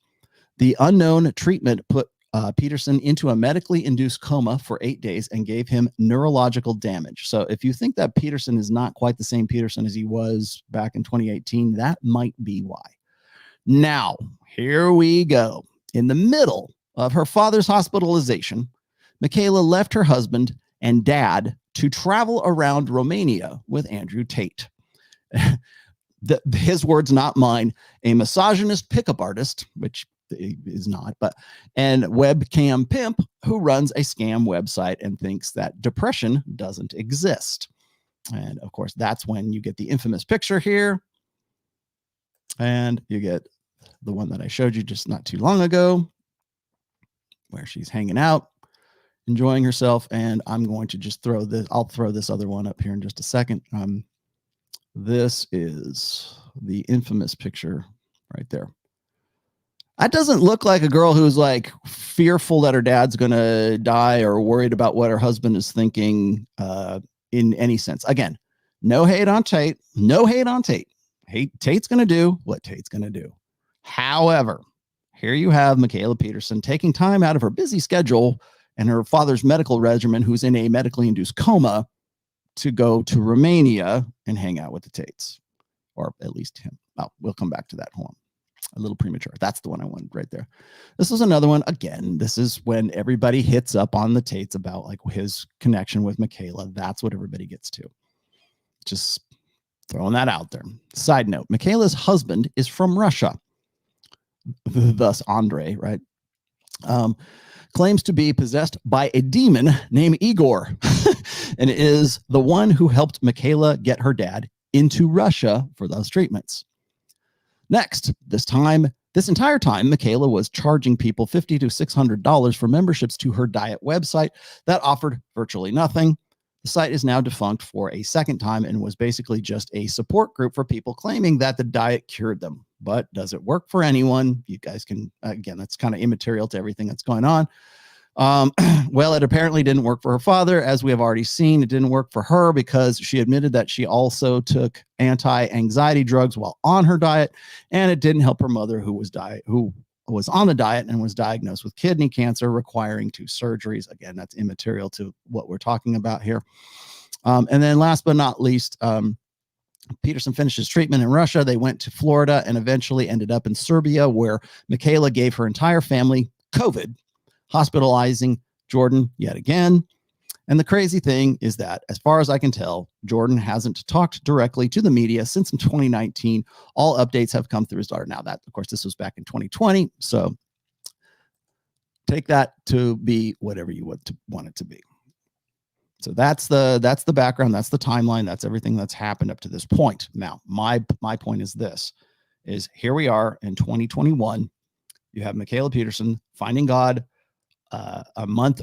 The unknown treatment put Peterson into a medically induced coma for 8 days and gave him neurological damage. So if you think that Peterson is not quite the same Peterson as he was back in 2018, that might be why. Now, here we go. In the middle of her father's hospitalization, Mikhaila left her husband and dad to travel around Romania with Andrew Tate. His words, not mine, a misogynist pickup artist, which is not, and webcam pimp who runs a scam website and thinks that depression doesn't exist. And of course, that's when you get the infamous picture here. And you get the one that I showed you just not too long ago, where she's hanging out, enjoying herself. And I'm going to just I'll throw this other one up here in just a second. This is the infamous picture right there. That doesn't look like a girl who's like fearful that her dad's going to die or worried about what her husband is thinking in any sense. Again, no hate on Tate. No hate on Tate. Tate's going to do what Tate's going to do. However, here you have Mikhaila Peterson taking time out of her busy schedule and her father's medical regimen, who's in a medically induced coma, to go to Romania and hang out with the Tates, or at least him. Oh, we'll come back to that. Hold on. A little premature. That's the one I wanted right there. This is another one. Again, this is when everybody hits up on the Tates about like his connection with Mikhaila. That's what everybody gets to. Just throwing that out there. Side note, Mikhaila's husband is from Russia. Thus Andrey, right? Claims to be possessed by a demon named Igor and is the one who helped Mikhaila get her dad into Russia for those treatments. Next, this entire time, Mikhaila was charging people $50 to $600 for memberships to her diet website that offered virtually nothing. The site is now defunct for a second time and was basically just a support group for people claiming that the diet cured them. But does it work for anyone? You guys can, again, that's kind of immaterial to everything that's going on. Well, it apparently didn't work for her father. As we have already seen, it didn't work for her because she admitted that she also took anti-anxiety drugs while on her diet, and it didn't help her mother who was on the diet and was diagnosed with kidney cancer requiring 2 surgeries. Again, that's immaterial to what we're talking about here. And then last but not least, Peterson finished his treatment in Russia. They went to Florida and eventually ended up in Serbia, where Mikhaila gave her entire family COVID, hospitalizing Jordan yet again. And the crazy thing is that, as far as I can tell, Jordan hasn't talked directly to the media since in 2019. All updates have come through his daughter. Now, that, of course, this was back in 2020. So take that to be whatever you want it to be. So that's the background. That's the timeline. That's everything that's happened up to this point. Now, my point is this: is here we are in 2021. You have Mikhaila Peterson finding God a month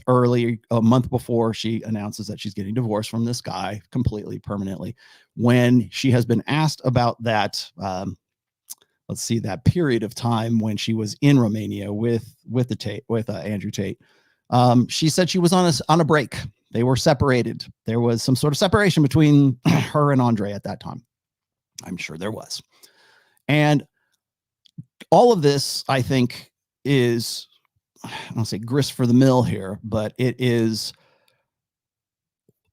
before she announces that she's getting divorced from this guy completely, permanently. When she has been asked about that, let's see, that period of time when she was in Romania with Andrew Tate, she said she was on a break. They were separated. There was some sort of separation between her and Andrey at that time. I'm sure there was. And all of this, I think, is, I don't say grist for the mill here, but it is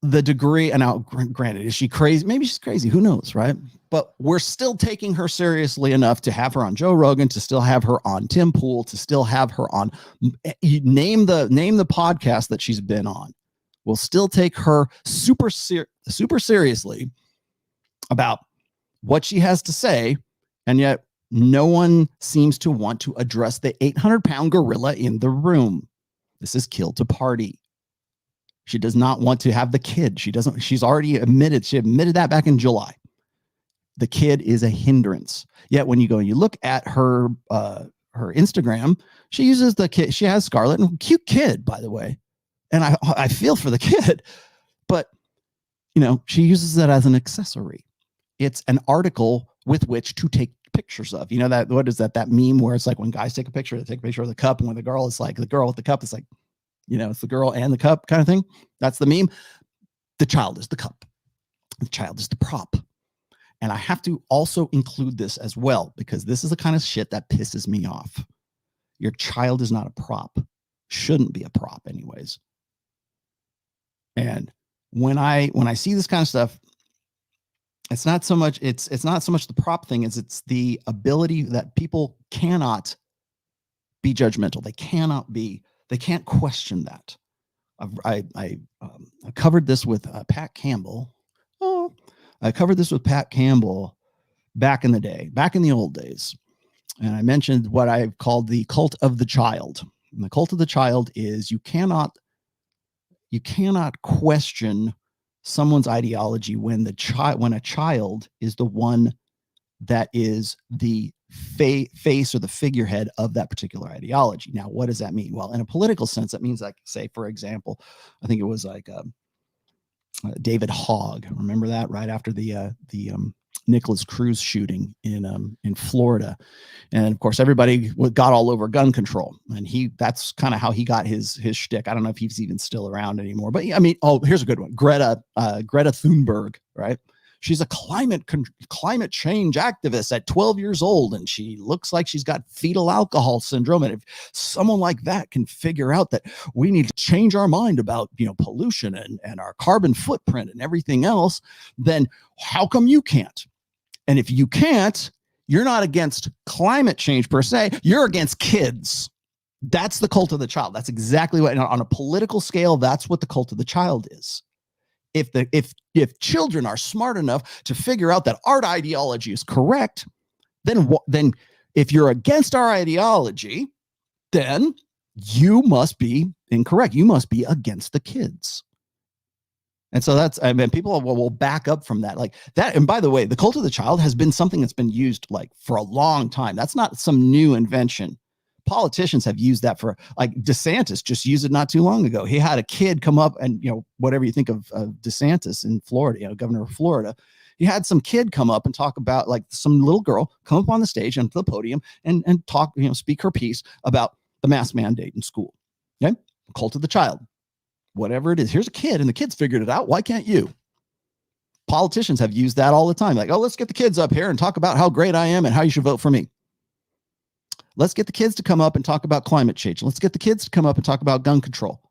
the degree. And now, granted, is she crazy? Maybe she's crazy. Who knows, right? But we're still taking her seriously enough to have her on Joe Rogan, to still have her on Tim Pool, to still have her on. Name the podcast that she's been on. We'll still take her super seriously about what she has to say, and yet no one seems to want to address the 800-pound gorilla in the room. This is kill to party. She does not want to have the kid. She's already admitted. She admitted that back in July. The kid is a hindrance. Yet when you go and you look at her Instagram, she uses the kid. She has Scarlett, and cute kid, by the way. And I feel for the kid, but she uses that as an accessory. It's an article with which to take pictures of. What is that meme where it's like when guys take a picture, they take a picture of the cup, and when the girl is like the girl with the cup, it's like, it's the girl and the cup kind of thing. That's the meme. The child is the cup. The child is the prop. And I have to also include this as well, because this is the kind of shit that pisses me off. Your child is not a prop. Shouldn't be a prop anyways. And when I see this kind of stuff, it's not so much the prop thing as it's the ability that people cannot be judgmental. They can't question that. I covered this with Pat Campbell. I covered this with Pat Campbell back in the day, back in the old days. And I mentioned what I've called the cult of the child. And the cult of the child is you cannot question someone's ideology when a child is the one that is the face or the figurehead of that particular ideology. Now, what does that mean? Well, in a political sense, that means, like, say, for example, I think it was like David Hogg. Remember that right after the Nicholas Cruz shooting in Florida, and of course everybody got all over gun control, and that's kind of how he got his shtick. I don't know if he's even still around anymore, but I mean, here's a good one. Greta Thunberg, right? She's a climate change activist at 12 years old, and she looks like she's got fetal alcohol syndrome. And if someone like that can figure out that we need to change our mind about pollution and our carbon footprint and everything else, then how come you can't? And if you can't, you're not against climate change per se, you're against kids. That's the cult of the child. That's exactly what, on a political scale, that's what the cult of the child is. If children are smart enough to figure out that our ideology is correct, then if you're against our ideology, then you must be incorrect. You must be against the kids. And so people will back up from that, like that. And by the way, the cult of the child has been something that's been used like for a long time. That's not some new invention. Politicians have used that for, like, DeSantis just used it not too long ago. He had a kid come up and, whatever you think of DeSantis in Florida, governor of Florida, he had some kid come up and talk about, like, some little girl come up on the stage and to the podium and talk, speak her piece about the mask mandate in school. Okay. Cult of the child, whatever it is. Here's a kid and the kids figured it out. Why can't you? Politicians have used that all the time. Like, oh, let's get the kids up here and talk about how great I am and how you should vote for me. Let's get the kids to come up and talk about climate change. Let's get the kids to come up and talk about gun control.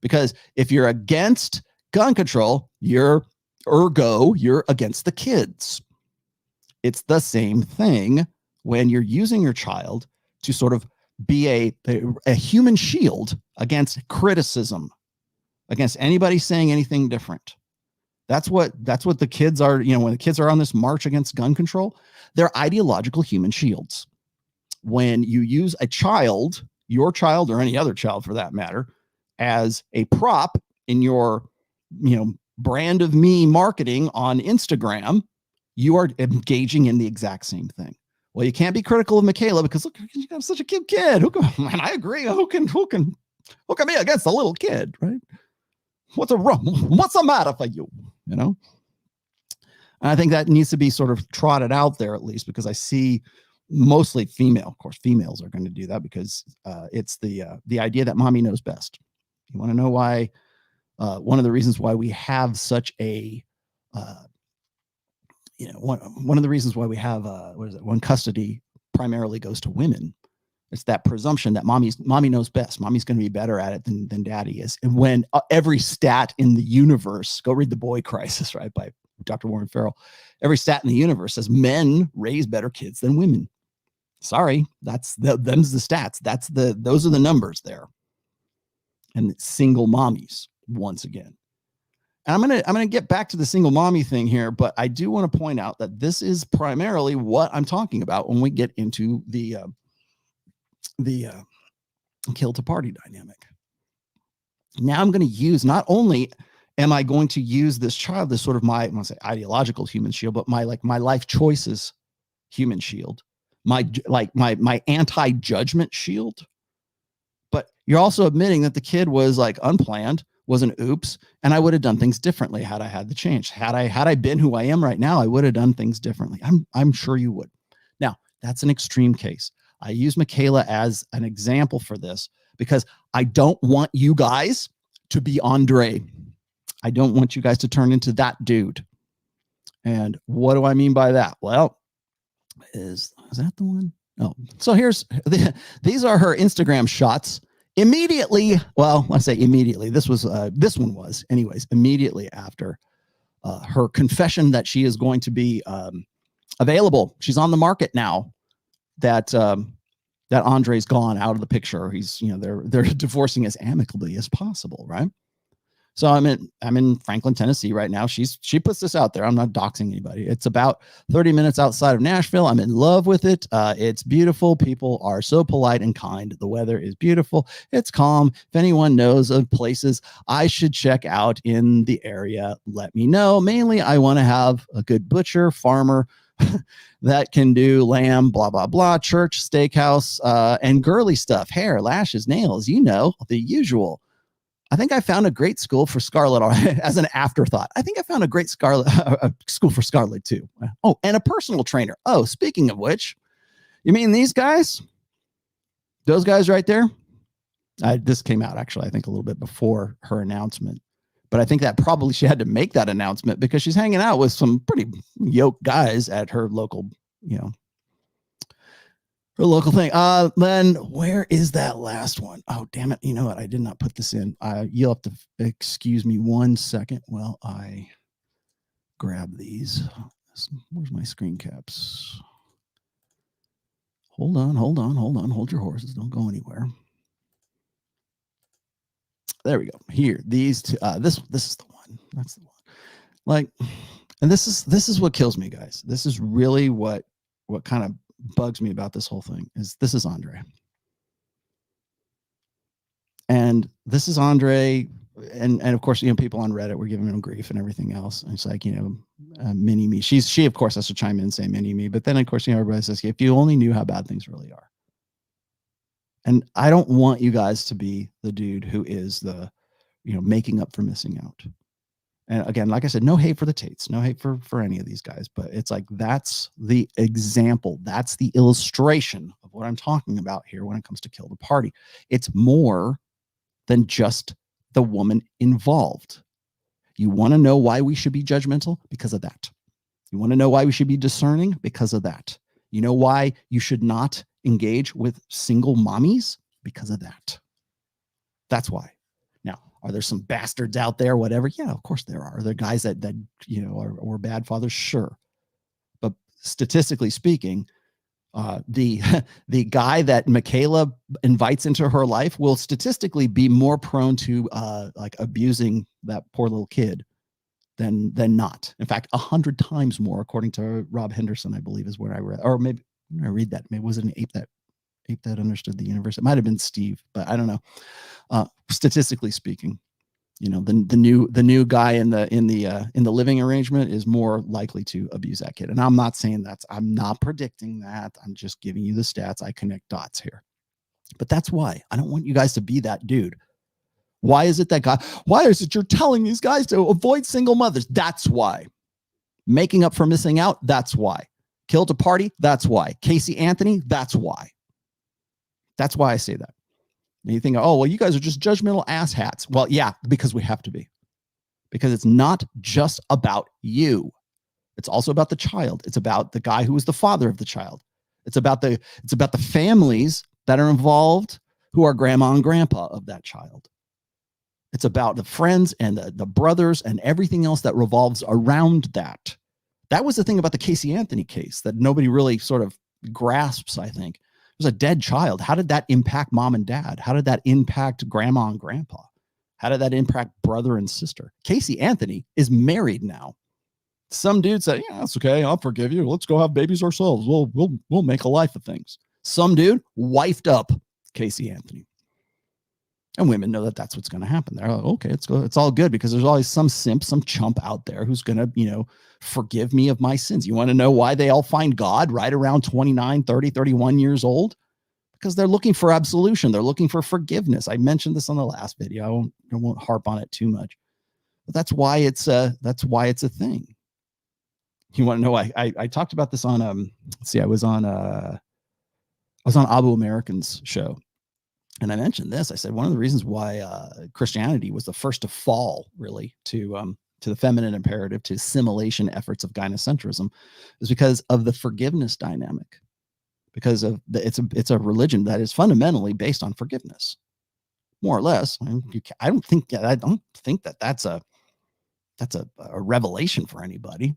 Because if you're against gun control, you're against the kids. It's the same thing when you're using your child to sort of be a human shield against criticism. against anybody saying anything different. That's what the kids are, when the kids are on this march against gun control, they're ideological human shields. When you use a child, your child or any other child for that matter, as a prop in your, brand of me marketing on Instagram, you are engaging in the exact same thing. Well, you can't be critical of Mikhaila because look, you got such a cute kid. Man, I agree. Who can be against a little kid, right? What's the matter for you? And I think that needs to be sort of trotted out there, at least, because I see mostly female. Of course, females are going to do that because it's the idea that mommy knows best. You want to know why? One of the reasons why we have such a, one of the reasons why we have when custody primarily goes to women. It's that presumption that mommy knows best. Mommy's going to be better at it than daddy is. And when every stat in the universe, go read The Boy Crisis, right, by Dr. Warren Farrell. Every stat in the universe says men raise better kids than women. Sorry, them's the stats. Those are the numbers there. And single mommies once again. And I'm gonna get back to the single mommy thing here, but I do want to point out that this is primarily what I'm talking about when we get into the kill to party dynamic. Now I'm going to use, not only am I going to use this child as sort of my, I want to say ideological human shield, but my life choices human shield, my anti-judgment shield. But you're also admitting that the kid was like unplanned, was an oops, and I would have done things differently had I had the change. Had I been who I am right now, I would have done things differently. I'm sure you would. Now, that's an extreme case. I use Mikhaila as an example for this because I don't want you guys to be Andrey. I don't want you guys to turn into that dude. And what do I mean by that? Well, is that the one? Oh, so these are her Instagram shots. Immediately, well, I say immediately. This one was, anyways, immediately after her confession that she is going to be available. She's on the market now. That Andrey's gone out of the picture. He's, they're divorcing as amicably as possible, right? So I'm in Franklin, Tennessee right now. She puts this out there. I'm not doxing anybody. It's about 30 minutes outside of Nashville. I'm in love with it. It's beautiful. People are so polite and kind. The weather is beautiful. It's calm. If anyone knows of places I should check out in the area, let me know. Mainly, I want to have a good butcher, farmer, that can do lamb, blah, blah, blah, church, steakhouse, and girly stuff, hair, lashes, nails, the usual. I think I found a great school for Scarlett as an afterthought. I think I found a great school for Scarlett too. Oh, and a personal trainer. Oh, speaking of which, you mean these guys? Those guys right there? This came out actually, I think a little bit before her announcement. But I think that probably she had to make that announcement because she's hanging out with some pretty yoked guys at her local, her local thing. Then where is that last one? Oh, damn it. You know what? I did not put this in. You'll have to excuse me 1 second while I grab these. Where's my screen caps? Hold on. Hold your horses. Don't go anywhere. There we go. Here, these two. This is the one. That's the one. Like, and this is what kills me, guys. This is really what kind of bugs me about this whole thing. This is Andrey, and this is Andrey, and of course, people on Reddit were giving him grief and everything else. And it's like, mini me. She of course has to chime in and say mini me, but then of course, everybody says, if you only knew how bad things really are. And I don't want you guys to be the dude who is the, making up for missing out. And again, like I said, no hate for the Tates, no hate for any of these guys, but it's like, that's the example. That's the illustration of what I'm talking about here when it comes to kill the party. It's more than just the woman involved. You want to know why we should be judgmental? Because of that. You want to know why we should be discerning? Because of that. You know why you should not engage with single mommies? Because of that. That's why. Now, are there some bastards out there, whatever? Yeah, of course there are. Are there guys that are bad fathers? Sure. But statistically speaking, The the guy that Mikhaila invites into her life will statistically be more prone to like abusing that poor little kid than not. In fact, 100 times more, according to Rob Henderson, I believe is where I read, or maybe I read that. Maybe was it an ape that understood the universe? It might have been Steve, but I don't know. Statistically speaking, you know, the new guy in the living arrangement is more likely to abuse that kid. And I'm not saying I'm not predicting that. I'm just giving you the stats. I connect dots here. But that's why I don't want you guys to be that dude. Why is it that guy? Why is it you're telling these guys to avoid single mothers? That's why. Making up for missing out, that's why. Kill to party, that's why. Casey Anthony, that's why. That's why I say that. And you think, oh, well, you guys are just judgmental asshats. Well, yeah, because we have to be. Because it's not just about you. It's also about the child. It's about the guy who was the father of the child. It's about the families that are involved who are grandma and grandpa of that child. It's about the friends and the brothers and everything else that revolves around that. That was the thing about the Casey Anthony case that nobody really sort of grasps, I think. It was a dead child. How did that impact mom and dad? How did that impact grandma and grandpa? How did that impact brother and sister? Casey Anthony is married now. Some dude said, yeah, that's okay. I'll forgive you. Let's go have babies ourselves. We'll make a life of things. Some dude wifed up Casey Anthony. And women know that that's what's going to happen. They're like, okay, it's all good because there's always some simp, some chump out there who's going to, forgive me of my sins. You want to know why they all find God right around 29, 30, 31 years old? Because they're looking for absolution. They're looking for forgiveness. I mentioned this on the last video. I won't harp on it too much. But that's why it's a thing. You want to know why? I talked about this on I was on Abu American's show. And I mentioned this. I said one of the reasons why Christianity was the first to fall, really, to the feminine imperative, to assimilation efforts of gynocentrism, is because of the forgiveness dynamic. Because of it's a religion that is fundamentally based on forgiveness, more or less. I don't think that that's a revelation for anybody.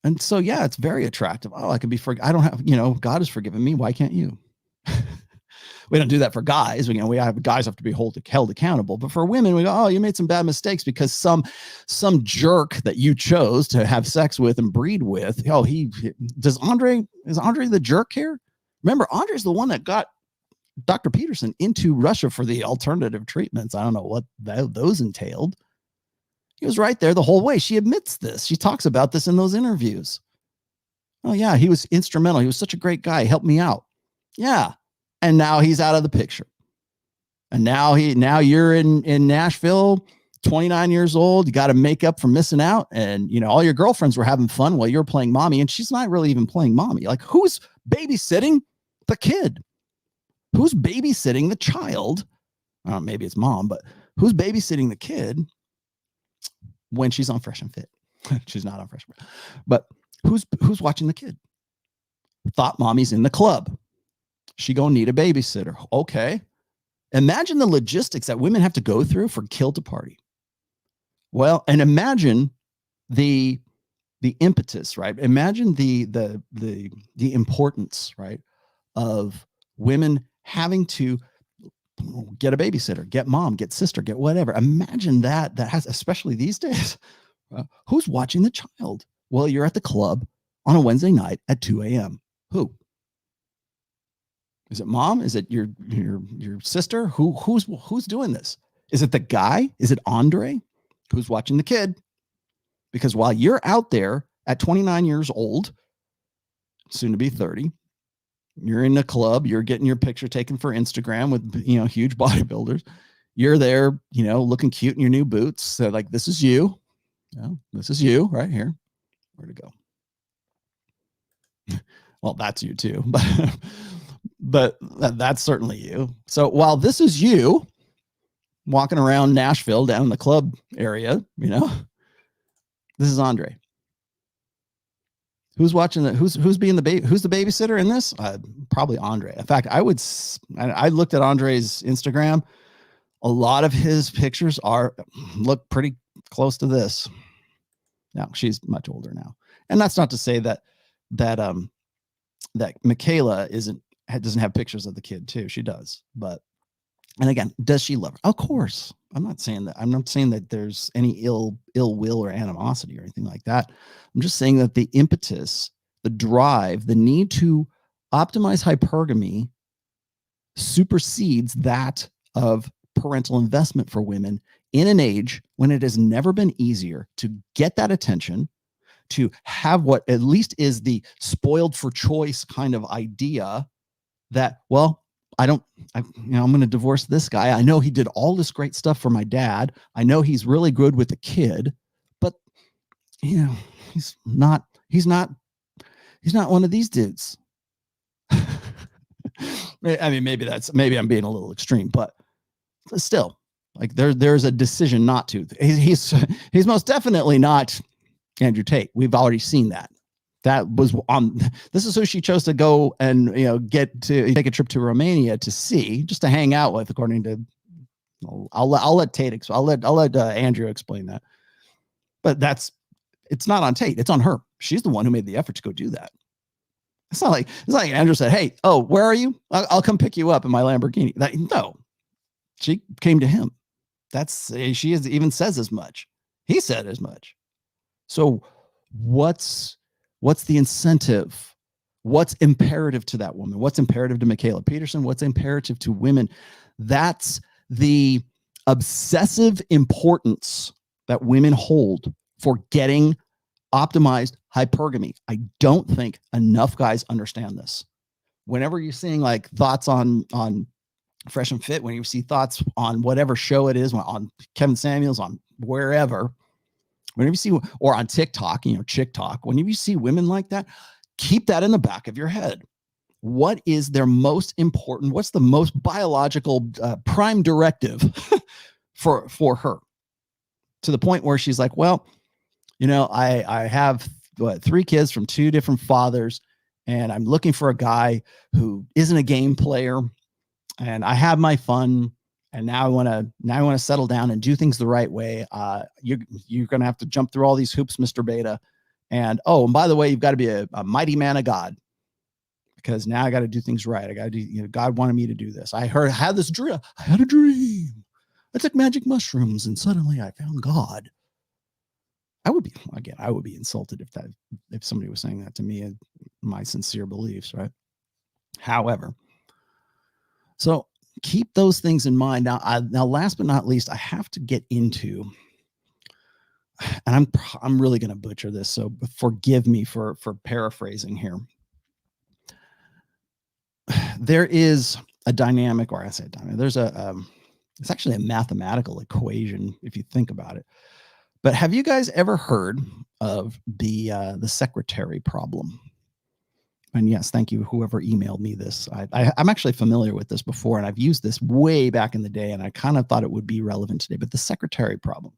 And so, yeah, it's very attractive. Oh, I can be I don't have, God has forgiven me. Why can't you? We don't do that for guys. Guys have to be held accountable. But for women, we go, oh, you made some bad mistakes because some jerk that you chose to have sex with and breed with. Oh, is Andrey the jerk here? Remember, Andrey's the one that got Dr. Peterson into Russia for the alternative treatments. I don't know what those entailed. He was right there the whole way. She admits this. She talks about this in those interviews. Oh, yeah, he was instrumental. He was such a great guy. He helped me out. Yeah. And now he's out of the picture. And now you're in Nashville, 29 years old. You got to make up for missing out. And, all your girlfriends were having fun while you're playing mommy. And she's not really even playing mommy. Like, who's babysitting the kid? Who's babysitting the child? Maybe it's mom, but who's babysitting the kid when she's on Fresh and Fit? She's not on Fresh and Fit. But who's watching the kid? Thought mommy's in the club. She gonna need a babysitter. Okay. Imagine the logistics that women have to go through for kill to party. Well, and imagine the impetus, right? Imagine the importance, right, of women having to get a babysitter, get mom, get sister, get whatever. Imagine that has, especially these days, who's watching the child? Well, you're at the club on a Wednesday night at 2 a.m. Who? Is it mom? Is it your sister? Who's doing this? Is it the guy? Is it Andrey who's watching the kid? Because while you're out there at 29 years old, soon to be 30, you're in the club, you're getting your picture taken for Instagram with, huge bodybuilders. You're there, looking cute in your new boots. So like, this is you. This is you right here. Where'd it go? Well, that's you too, but that's certainly you. So while this is you walking around Nashville down in the club area, this is Andrey. Who's watching who's being who's the babysitter in this? Probably Andrey. In fact, I looked at Andrey's Instagram. A lot of his pictures look pretty close to this. Now she's much older now. And that's not to say that that Mikhaila doesn't have pictures of the kid too. She does, but and again, does she love her? Of course. I'm not saying that. I'm not saying that there's any ill will or animosity or anything like that. I'm just saying that the impetus, the drive, the need to optimize hypergamy supersedes that of parental investment for women in an age when it has never been easier to get that attention, to have what at least is the spoiled for choice kind of idea that, well, I'm going to divorce this guy. I know he did all this great stuff for my dad. I know he's really good with the kid, but he's not one of these dudes. I mean, maybe I'm being a little extreme, but still, like there's a decision not to. He's most definitely not Andrew Tate. We've already seen that. That was on. This is who she chose to go and get to take a trip to Romania to see, just to hang out with. According to, I'll let Tate. I'll let Andrew explain that. But it's not on Tate. It's on her. She's the one who made the effort to go do that. It's not like Andrew said, "Hey, where are you? I'll come pick you up in my Lamborghini." No, she came to him. She even says as much. He said as much. So what's the incentive? What's imperative to that woman? What's imperative to Mikhaila Peterson? What's imperative to women? That's the obsessive importance that women hold for getting optimized hypergamy. I don't think enough guys understand this. Whenever you're seeing like thoughts on Fresh and Fit, when you see thoughts on whatever show it is, on Kevin Samuels, on wherever, whenever you see, or on TikTok, Chick Talk, whenever you see women like that, keep that in the back of your head. What is their most important? What's the most biological prime directive for her? To the point where she's like, well, I have 3 kids from 2 different fathers, and I'm looking for a guy who isn't a game player, and I have my fun. And now I want to settle down and do things the right way. You're going to have to jump through all these hoops, Mr. Beta. And by the way, you've got to be a mighty man of God, because now I got to do things right. I got to do, God wanted me to do this. I had this dream. I had a dream. I took magic mushrooms and suddenly I found God. I would be insulted if somebody was saying that to me, in my sincere beliefs, right? However, so keep those things in mind. Now, last but not least, I have to get into, and I'm really going to butcher this, so forgive me for paraphrasing here. There is a dynamic, or I say dynamic. There's it's actually a mathematical equation if you think about it. But have you guys ever heard of the secretary problem? And yes, thank you, whoever emailed me this. I'm actually familiar with this before, and I've used this way back in the day, and I kind of thought it would be relevant today. But the secretary problem,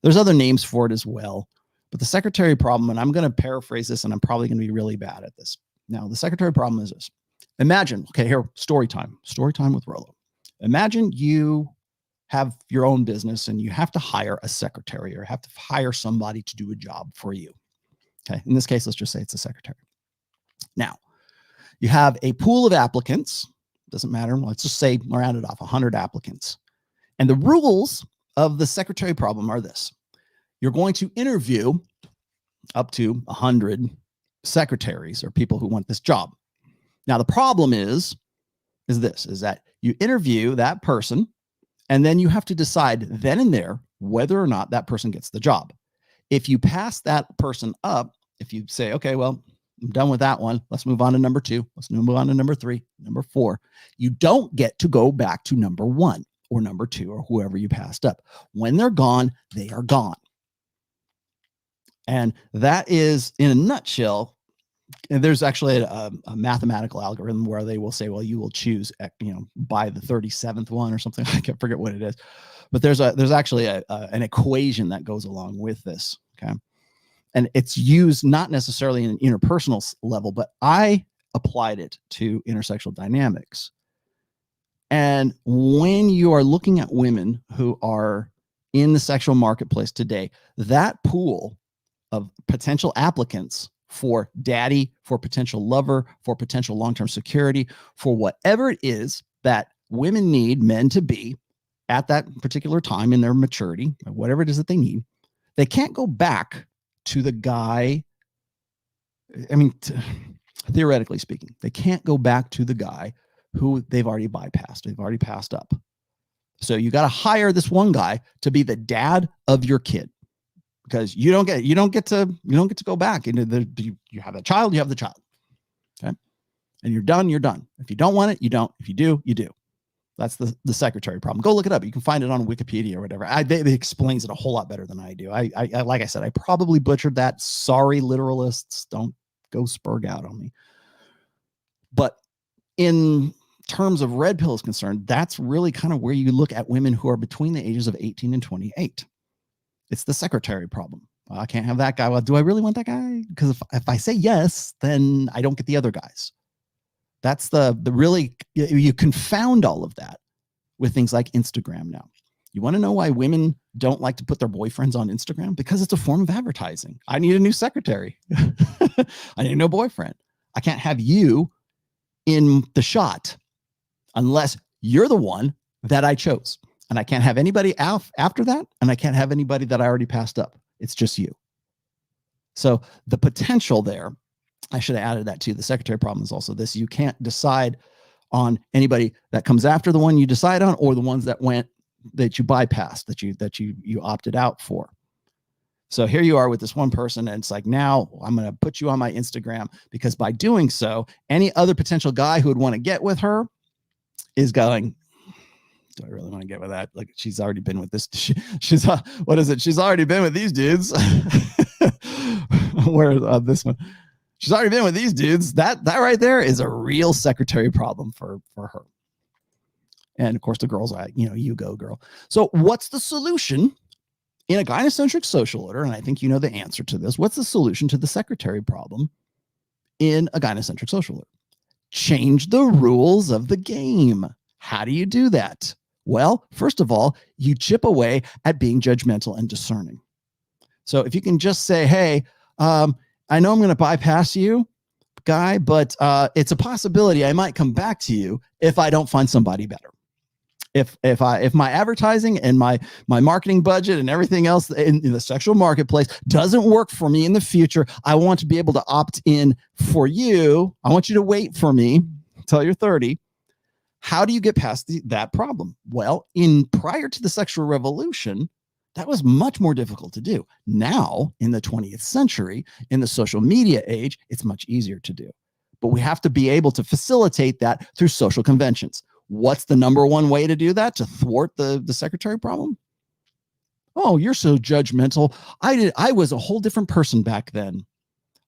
there's other names for it as well. But the secretary problem, and I'm going to paraphrase this, and I'm probably going to be really bad at this. Now, the secretary problem is this. Imagine, okay, here, story time with Rollo. Imagine you have your own business and you have to hire a secretary or have to hire somebody to do a job for you. Okay, in this case, let's just say it's a secretary. Now, you have a pool of applicants. Doesn't matter. Let's just say, round it off, 100 applicants. And the rules of the secretary problem are this. You're going to interview up to 100 secretaries or people who want this job. Now, the problem is that you interview that person, and then you have to decide then and there whether or not that person gets the job. If you pass that person up, if you say, okay, well, I'm done with that one. Let's move on to number 2. Let's move on to number 3, number 4. You don't get to go back to number 1 or number 2 or whoever you passed up. When they're gone, they are gone. And that is, in a nutshell, and there's actually a mathematical algorithm where they will say, well, you will choose, by the 37th one or something. I can't forget what it is. But there's actually an equation that goes along with this. Okay. And it's used not necessarily in an interpersonal level, but I applied it to intersexual dynamics. And when you are looking at women who are in the sexual marketplace today, that pool of potential applicants for daddy, for potential lover, for potential long-term security, for whatever it is that women need men to be at that particular time in their maturity, whatever it is that they need. They can't go back to the guy. I mean, theoretically speaking, they can't go back to the guy who they've already bypassed. They've already passed up. So you got to hire this one guy to be the dad of your kid, because you don't get to go back into you have a child, you have the child. Okay. And you're done. If you don't want it, you don't. If you do, you do. That's the secretary problem. Go look it up. You can find it on Wikipedia or whatever. It explains it a whole lot better than I do. I like I said, I probably butchered that. Sorry, literalists. Don't go spurg out on me. But in terms of red pill is concerned, that's really kind of where you look at women who are between the ages of 18 and 28. It's the secretary problem. I can't have that guy. Well, do I really want that guy? Because if I say yes, then I don't get the other guys. That's the really, you confound all of that with things like Instagram now. You want to know why women don't like to put their boyfriends on Instagram? Because it's a form of advertising. I need a new secretary. I need a new boyfriend. I can't have you in the shot unless you're the one that I chose. And I can't have anybody after that. And I can't have anybody that I already passed up. It's just you. So the potential there, I should have added that too. The secretary problem is also this. You can't decide on anybody that comes after the one you decide on, or the ones that you bypassed, that you opted out for. So here you are with this one person, and it's like, now I'm going to put you on my Instagram, because by doing so, any other potential guy who would want to get with her is going, do I really want to get with that? Like, she's already been with this. She's what is it? She's already been with these dudes. Where this one? She's already been with these dudes. That right there is a real secretary problem for her. And of course, the girl's like, you go, girl. So what's the solution in a gynocentric social order? And I think you know the answer to this. What's the solution to the secretary problem in a gynocentric social order? Change the rules of the game. How do you do that? Well, first of all, you chip away at being judgmental and discerning. So if you can just say, hey, I know I'm going to bypass you, guy, but it's a possibility I might come back to you if I don't find somebody better. If my advertising and my marketing budget and everything else in the sexual marketplace doesn't work for me in the future, I want to be able to opt in for you. I want you to wait for me until you're 30. How do you get past that problem? Well, prior to the sexual revolution, that was much more difficult to do. Now, in the 20th century, in the social media age, it's much easier to do. But we have to be able to facilitate that through social conventions. What's the number one way to do that, to thwart the secretary problem? Oh, you're so judgmental. I was a whole different person back then.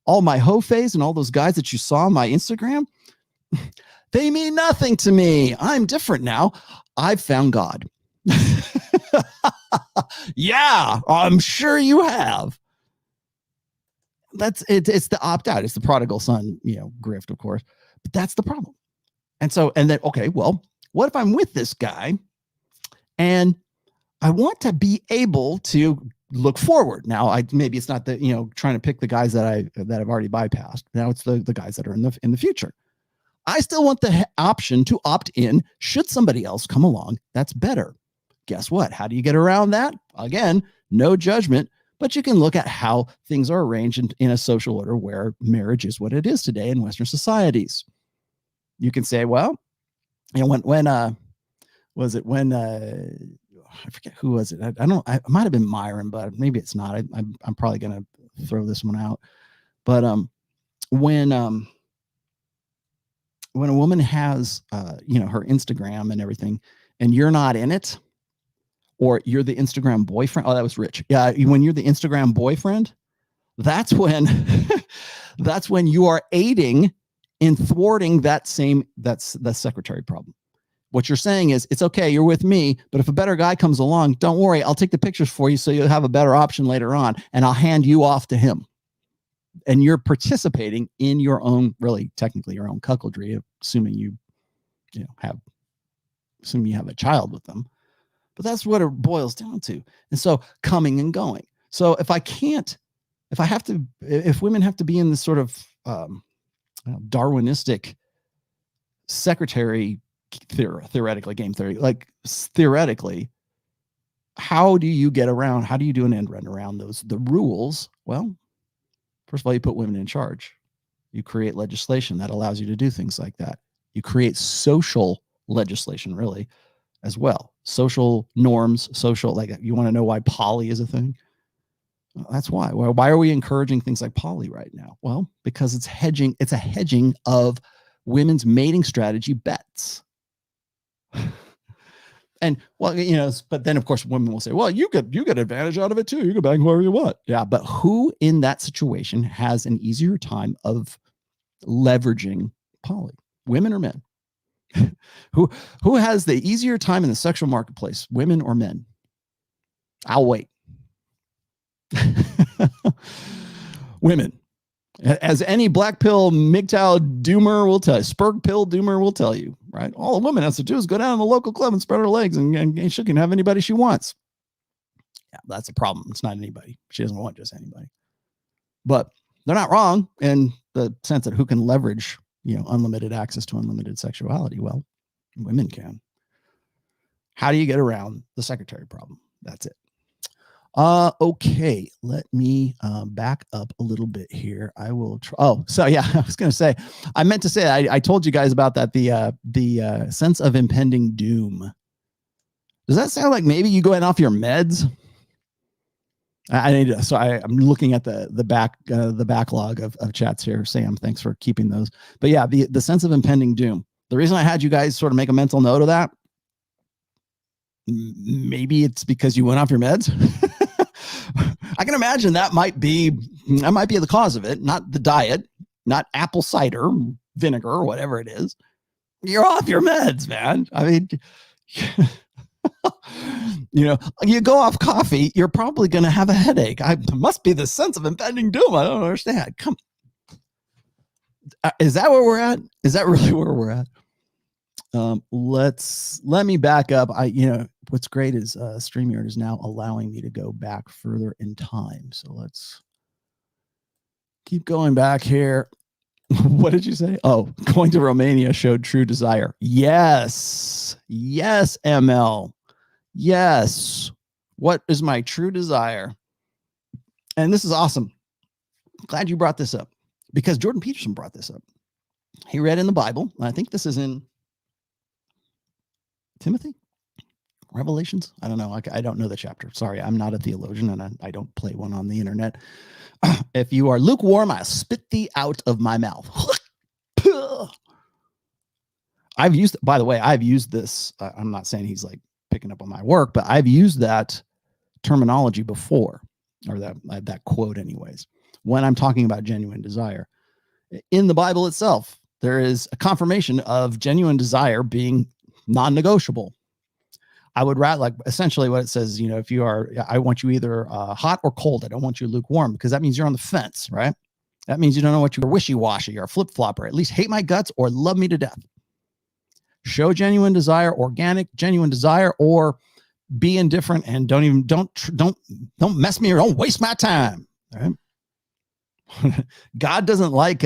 All my hoe phase and all those guys that you saw on my Instagram, they mean nothing to me. I'm different now. I've found God. Yeah, I'm sure you have. That's it. It's the opt out. It's the prodigal son, grift, of course. But that's the problem. And then, okay, well, what if I'm with this guy and I want to be able to look forward? Now, maybe it's not trying to pick the guys that I've already bypassed. Now it's the guys that are in the future. I still want the option to opt in should somebody else come along that's better. Guess what? How do you get around that? Again, no judgment, but you can look at how things are arranged in a social order where marriage is what it is today in Western societies. You can say, well, when I forget who was it. I might have been Myron, but maybe it's not. I'm probably going to throw this one out. But when a woman has her Instagram and everything, and you're not in it, or you're the Instagram boyfriend. Oh, that was rich. Yeah, when you're the Instagram boyfriend, that's when you are aiding in thwarting that's the secretary problem. What you're saying is, it's okay, you're with me, but if a better guy comes along, don't worry, I'll take the pictures for you so you'll have a better option later on, and I'll hand you off to him. And you're participating in your own, really technically your own cuckoldry, assuming you have a child with them. But that's what it boils down to. And so coming and going. So if I can't if women have to be in this sort of Darwinistic secretary theoretically, game theory, like theoretically, how do you do an end run around the rules? Well, first of all, you put women in charge. You create legislation that allows you to do things like that. You create social legislation, really, as well. Social norms, like, you want to know why poly is a thing? Well, that's why. Well, why are we encouraging things like poly right now? Well, because it's hedging. It's a hedging of women's mating strategy bets. And, well, but then of course women will say, well, you get advantage out of it too. You can bang whoever you want. Yeah. But who in that situation has an easier time of leveraging poly? Women or men? Who has the easier time in the sexual marketplace? Women or men? I'll wait. Women. As any black pill MGTOW doomer will tell you, Spurg pill doomer will tell you, right? All a woman has to do is go down to the local club and spread her legs, and she can have anybody she wants. Yeah, that's a problem. It's not anybody. She doesn't want just anybody. But they're not wrong in the sense that who can leverage, unlimited access to unlimited sexuality? Well, women can. How do you get around the secretary problem? That's it. Okay, let me back up a little bit here. I will try. Oh, so yeah, I was going to say, I meant to say, I told you guys about that, the sense of impending doom. Does that sound like maybe you going off your meds? I'm looking at the backlog of chats here. Sam, thanks for keeping those. But yeah, the sense of impending doom. The reason I had you guys sort of make a mental note of that, maybe it's because you went off your meds. I can imagine that might be the cause of it, not the diet, not apple cider vinegar or whatever it is. You're off your meds, man. I mean, you go off coffee, you're probably going to have a headache. Must be the sense of impending doom. I don't understand. Is that where we're at? Is that really where we're at? Let me back up. What's great is StreamYard is now allowing me to go back further in time. So let's keep going back here. What did you say? Oh, going to Romania showed true desire. Yes, ML. Yes. What is my true desire? And this is awesome. Glad you brought this up, because Jordan Peterson brought this up. He read in the Bible. I think this is in Timothy, Revelations. I don't know. I don't know the chapter. Sorry, I'm not a theologian, and I don't play one on the internet. If you are lukewarm, I'll spit thee out of my mouth. I've used this. I'm not saying he's like picking up on my work, but I've used that terminology before, or that quote anyways, when I'm talking about genuine desire. In the Bible itself, there is a confirmation of genuine desire being non-negotiable. I would rather, like, essentially what it says, if you are, I want you either hot or cold. I don't want you lukewarm, because that means you're on the fence, right? That means you don't know what you're wishy-washy. You're a flip-flopper. At least hate my guts or love me to death. Show genuine desire, organic, genuine desire, or be indifferent and don't mess me or don't waste my time. Right? God doesn't like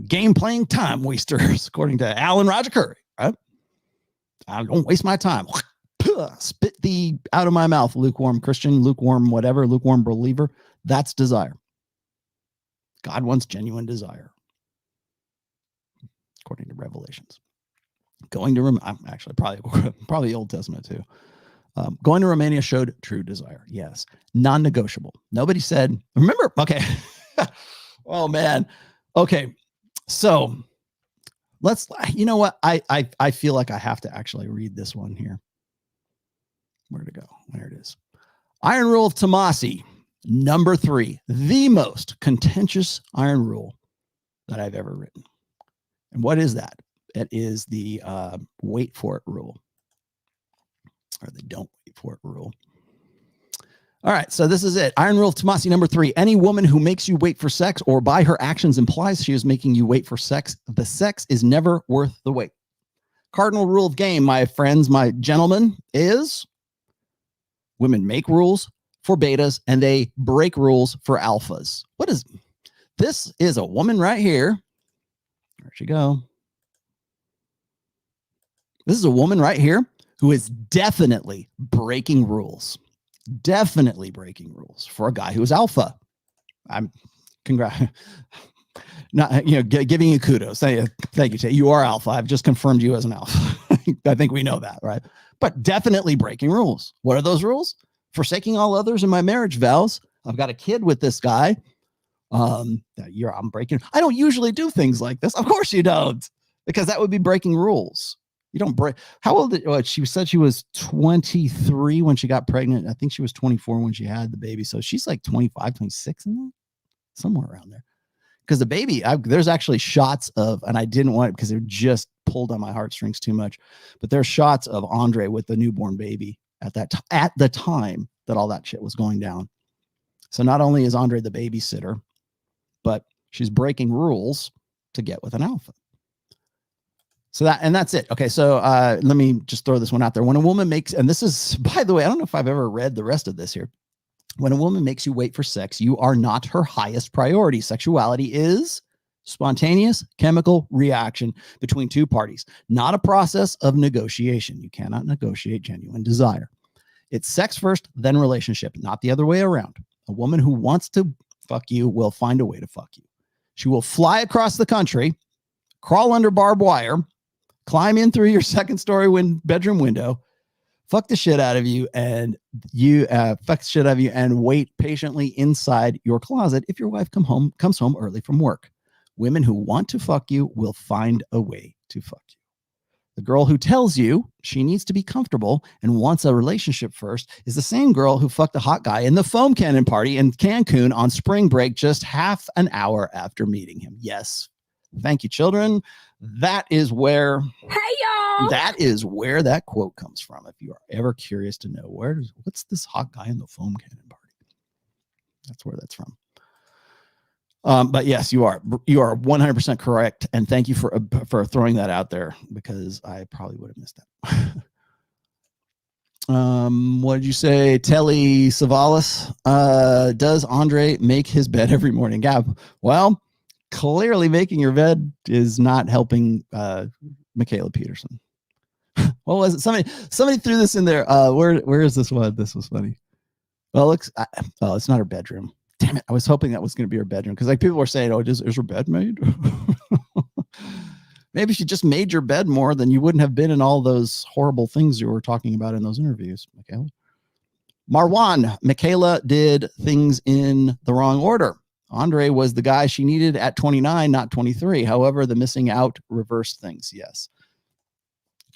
game playing time wasters, according to Alan Roger Curry. Right? I don't waste my time. Spit thee out of my mouth, lukewarm Christian, lukewarm whatever, lukewarm believer. That's desire. God wants genuine desire, according to Revelations. Going to actually probably Old Testament too. Going to Romania showed true desire. Yes, non-negotiable. Nobody said. Remember? Okay. Oh man. Okay. So let's. You know what? I feel like I have to actually read this one here. Where'd it go? There it is. Iron Rule of Tomassi, number 3, the most contentious iron rule that I've ever written. And what is that? It is the wait for it rule, or the don't wait for it rule. All right, so this is it. Iron Rule of Tomassi, number 3. Any woman who makes you wait for sex or by her actions implies she is making you wait for sex, the sex is never worth the wait. Cardinal rule of game, my friends, my gentlemen, is women make rules for betas and they break rules for alphas. This is a woman right here. Where'd she go? This is a woman right here who is definitely breaking rules. Definitely breaking rules for a guy who is alpha. I'm not, giving you kudos. Thank you, Tay. You are alpha. I've just confirmed you as an alpha. I think we know that, right? But definitely breaking rules. What are those rules? Forsaking all others in my marriage vows. I've got a kid with this guy. I'm breaking. I don't usually do things like this. Of course you don't, because that would be breaking rules. You don't break. How old? She said she was 23 when she got pregnant. I think she was 24 when she had the baby. So she's like 25, 26 in there, somewhere around there. Because the baby, there's actually shots of, and I didn't want it because it just pulled on my heartstrings too much. But there's shots of Andrey with the newborn baby at the time that all that shit was going down. So not only is Andrey the babysitter, but she's breaking rules to get with an alpha. So that's it. Okay, so let me just throw this one out there. When a woman makes, and this is, by the way, I don't know if I've ever read the rest of this here. When a woman makes you wait for sex, you are not her highest priority. Sexuality is spontaneous chemical reaction between two parties, not a process of negotiation. You cannot negotiate genuine desire. It's sex first, then relationship, not the other way around. A woman who wants to fuck you will find a way to fuck you. She will fly across the country, crawl under barbed wire, climb in through your second story bedroom window, fuck the shit out of you, and wait patiently inside your closet if your wife comes home early from work. Women who want to fuck you will find a way to fuck you. The girl who tells you she needs to be comfortable and wants a relationship first is the same girl who fucked a hot guy in the foam cannon party in Cancun on spring break just half an hour after meeting him. Yes. Thank you, children. That is where that quote comes from. If you are ever curious to know what's this hot guy in the foam cannon party, that's where that's from. But yes, you are 100% correct, and thank you for throwing that out there because I probably would have missed that. What did you say, Telly Savalas? Does Andrey make his bed every morning? Gab, well, clearly making your bed is not helping Mikhaila Peterson. What was it? Somebody threw this in there. Where is this one? This was funny. Well, it's not her bedroom. Damn it. I was hoping that was going to be her bedroom because like people were saying, oh, is her bed made? Maybe she just made your bed more, then you wouldn't have been in all those horrible things you were talking about in those interviews, Mikhaila. Marwan, Mikhaila did things in the wrong order. Andrey was the guy she needed at 29, not 23. However, the missing out reversed things. Yes.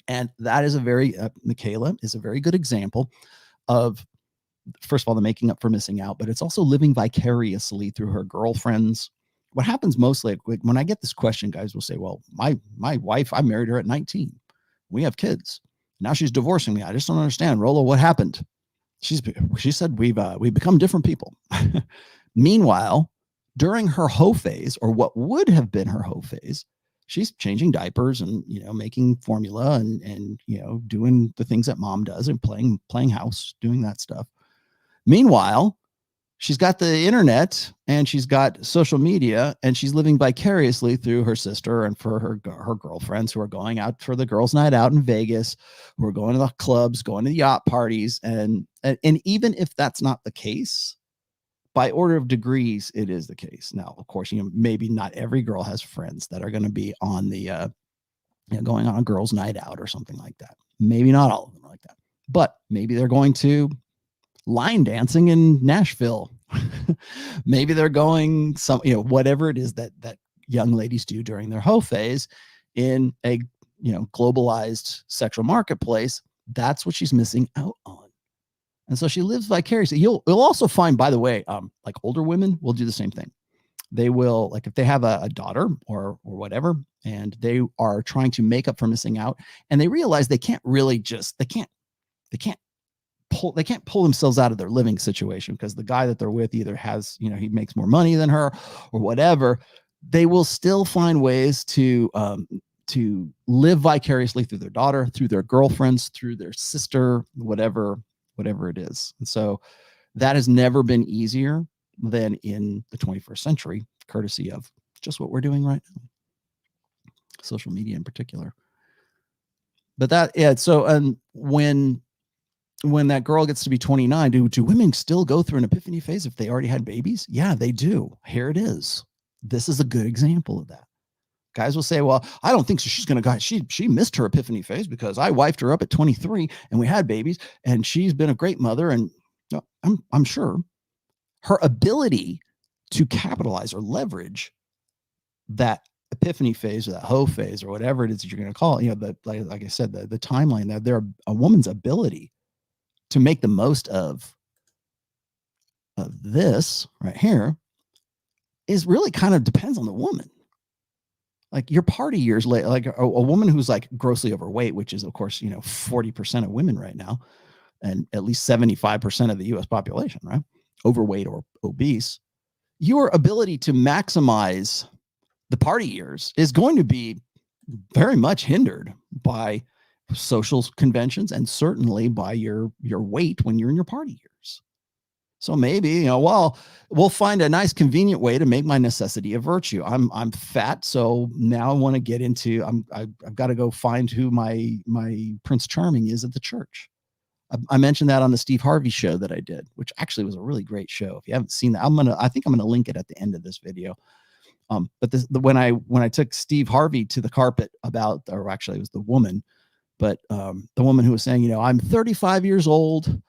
And that is Mikhaila is a very good example of, first of all, the making up for missing out, but it's also living vicariously through her girlfriends. What happens mostly, like when I get this question, guys will say, well, my wife, I married her at 19. We have kids. Now she's divorcing me. I just don't understand. Rollo, what happened? She said, we've become different people. Meanwhile, during her hoe phase, or what would have been her hoe phase, she's changing diapers and, making formula and doing the things that mom does and playing house, doing that stuff. Meanwhile, she's got the internet and she's got social media and she's living vicariously through her sister and for her girlfriends who are going out for the girls' night out in Vegas, who are going to the clubs, going to the yacht parties. And even if that's not the case, by order of degrees, it is the case. Now, of course, maybe not every girl has friends that are going to be on the, going on a girls' night out or something like that. Maybe not all of them are like that, but maybe they're going to line dancing in Nashville. Maybe they're going whatever it is that young ladies do during their hoe phase in a, globalized sexual marketplace. That's what she's missing out on. And so she lives vicariously. You'll also find, by the way, like older women will do the same thing. They will, like if they have a daughter or whatever, and they are trying to make up for missing out, and they realize they can't pull themselves out of their living situation because the guy that they're with either has, he makes more money than her or whatever. They will still find ways to live vicariously through their daughter, through their girlfriends, through their sister, whatever it is. And so That has never been easier than in the 21st century, courtesy of just what we're doing right now, social media in particular. But that, yeah. So, and when that girl gets to be 29, do women still go through an epiphany phase if they already had babies? Yeah, they do. Here it is. This is a good example of that. Guys will say, well, I don't think so. She's going to go. She missed her epiphany phase because I wifed her up at 23 and we had babies and she's been a great mother. And I'm sure her ability to capitalize or leverage that epiphany phase or that hoe phase or whatever it is that you're going to call it, you know, like I said, the timeline that there, a woman's ability to make the most of this right here is really kind of depends on the woman. Like your party years later, like a woman who's like grossly overweight, which is of course, 40% of women right now, and at least 75% of the US population, right? Overweight or obese, your ability to maximize the party years is going to be very much hindered by social conventions and certainly by your weight when you're in your party years. So maybe, well, we'll find a nice convenient way to make my necessity a virtue. I'm fat, so now I want to get into, I've got to go find who my Prince Charming is at the church. I mentioned that on the Steve Harvey show that I did, which actually was a really great show. If you haven't seen that, I think I'm gonna link it at the end of this video. But when I took Steve Harvey to the carpet about, or actually it was the woman, but the woman who was saying, I'm 35 years old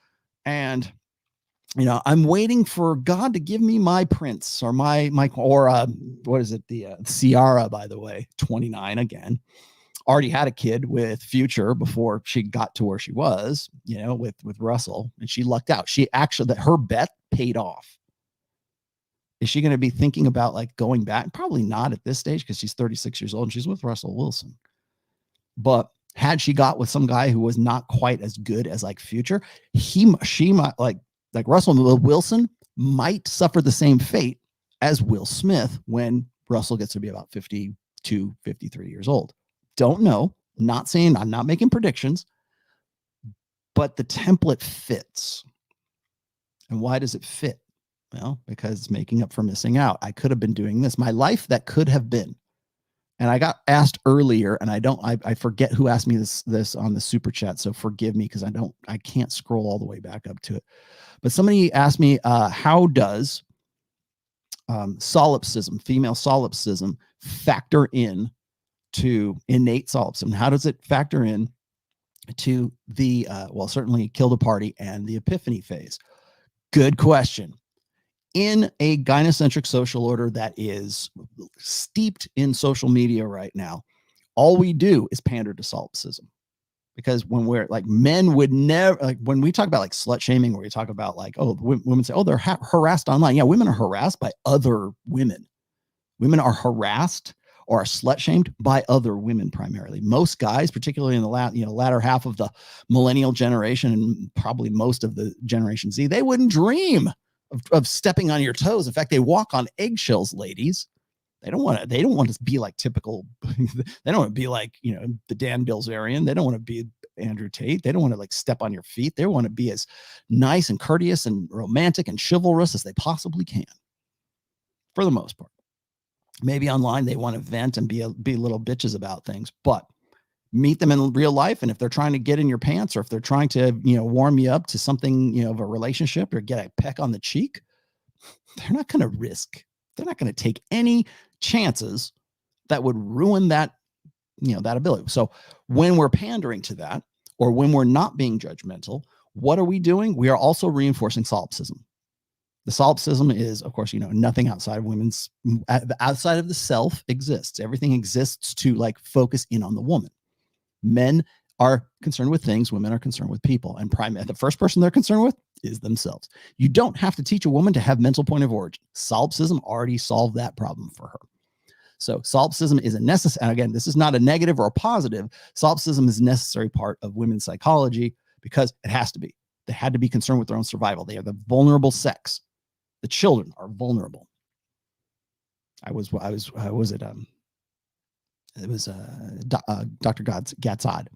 and I'm waiting for God to give me my prince or my what is it? The Ciara, by the way, 29 again, already had a kid with Future before she got to where she was, with Russell, and she lucked out. She actually, that her bet paid off. Is she going to be thinking about like going back? Probably not at this stage because she's 36 years old and she's with Russell Wilson. But had she got with some guy who was not quite as good as like Future, she might like Russell Wilson might suffer the same fate as Will Smith when Russell gets to be about 52, 53 years old. Don't know. Not saying, I'm not making predictions, but the template fits. And why does it fit? Well, because it's making up for missing out. I could have been doing this. My life that could have been. And I got asked earlier, and I forget who asked me this on the super chat. So forgive me because I can't scroll all the way back up to it. But somebody asked me, how does solipsism, female solipsism, factor in to innate solipsism? How does it factor in to the, well, certainly kill the party and the epiphany phase? Good question. In a gynocentric social order that is steeped in social media right now, all we do is pander to solipsism. Because when we're like, men would never, like when we talk about like slut shaming, where we talk about like, oh, women say, oh, they're harassed online. Yeah, women are harassed by other women. Women are harassed or are slut shamed by other women primarily. Most guys, particularly in the latter half of the millennial generation and probably most of the Generation Z, they wouldn't dream of stepping on your toes. In fact, they walk on eggshells, ladies. They don't want to be like typical. They don't want to be like, the Dan Bilzerian. They don't want to be Andrew Tate. They don't want to like step on your feet. They want to be as nice and courteous and romantic and chivalrous as they possibly can. For the most part. Maybe online they want to vent and be little bitches about things, but meet them in real life. And if they're trying to get in your pants or if they're trying to, warm you up to something, of a relationship or get a peck on the cheek, they're not going to take any chances that would ruin that, that ability. So when we're pandering to that, or when we're not being judgmental, what are we doing? We are also reinforcing solipsism. The solipsism is, of course, nothing outside of outside of the self exists. Everything exists to like focus in on the woman. Men are concerned with things. Women are concerned with people. And the first person they're concerned with is themselves. You don't have to teach a woman to have mental point of origin. Solipsism already solved that problem for her. So solipsism is a necessary, and again, this is not a negative or a positive. Solipsism is a necessary part of women's psychology because it has to be. They had to be concerned with their own survival. They are the vulnerable sex. The children are vulnerable. It was Dr. Gatzad.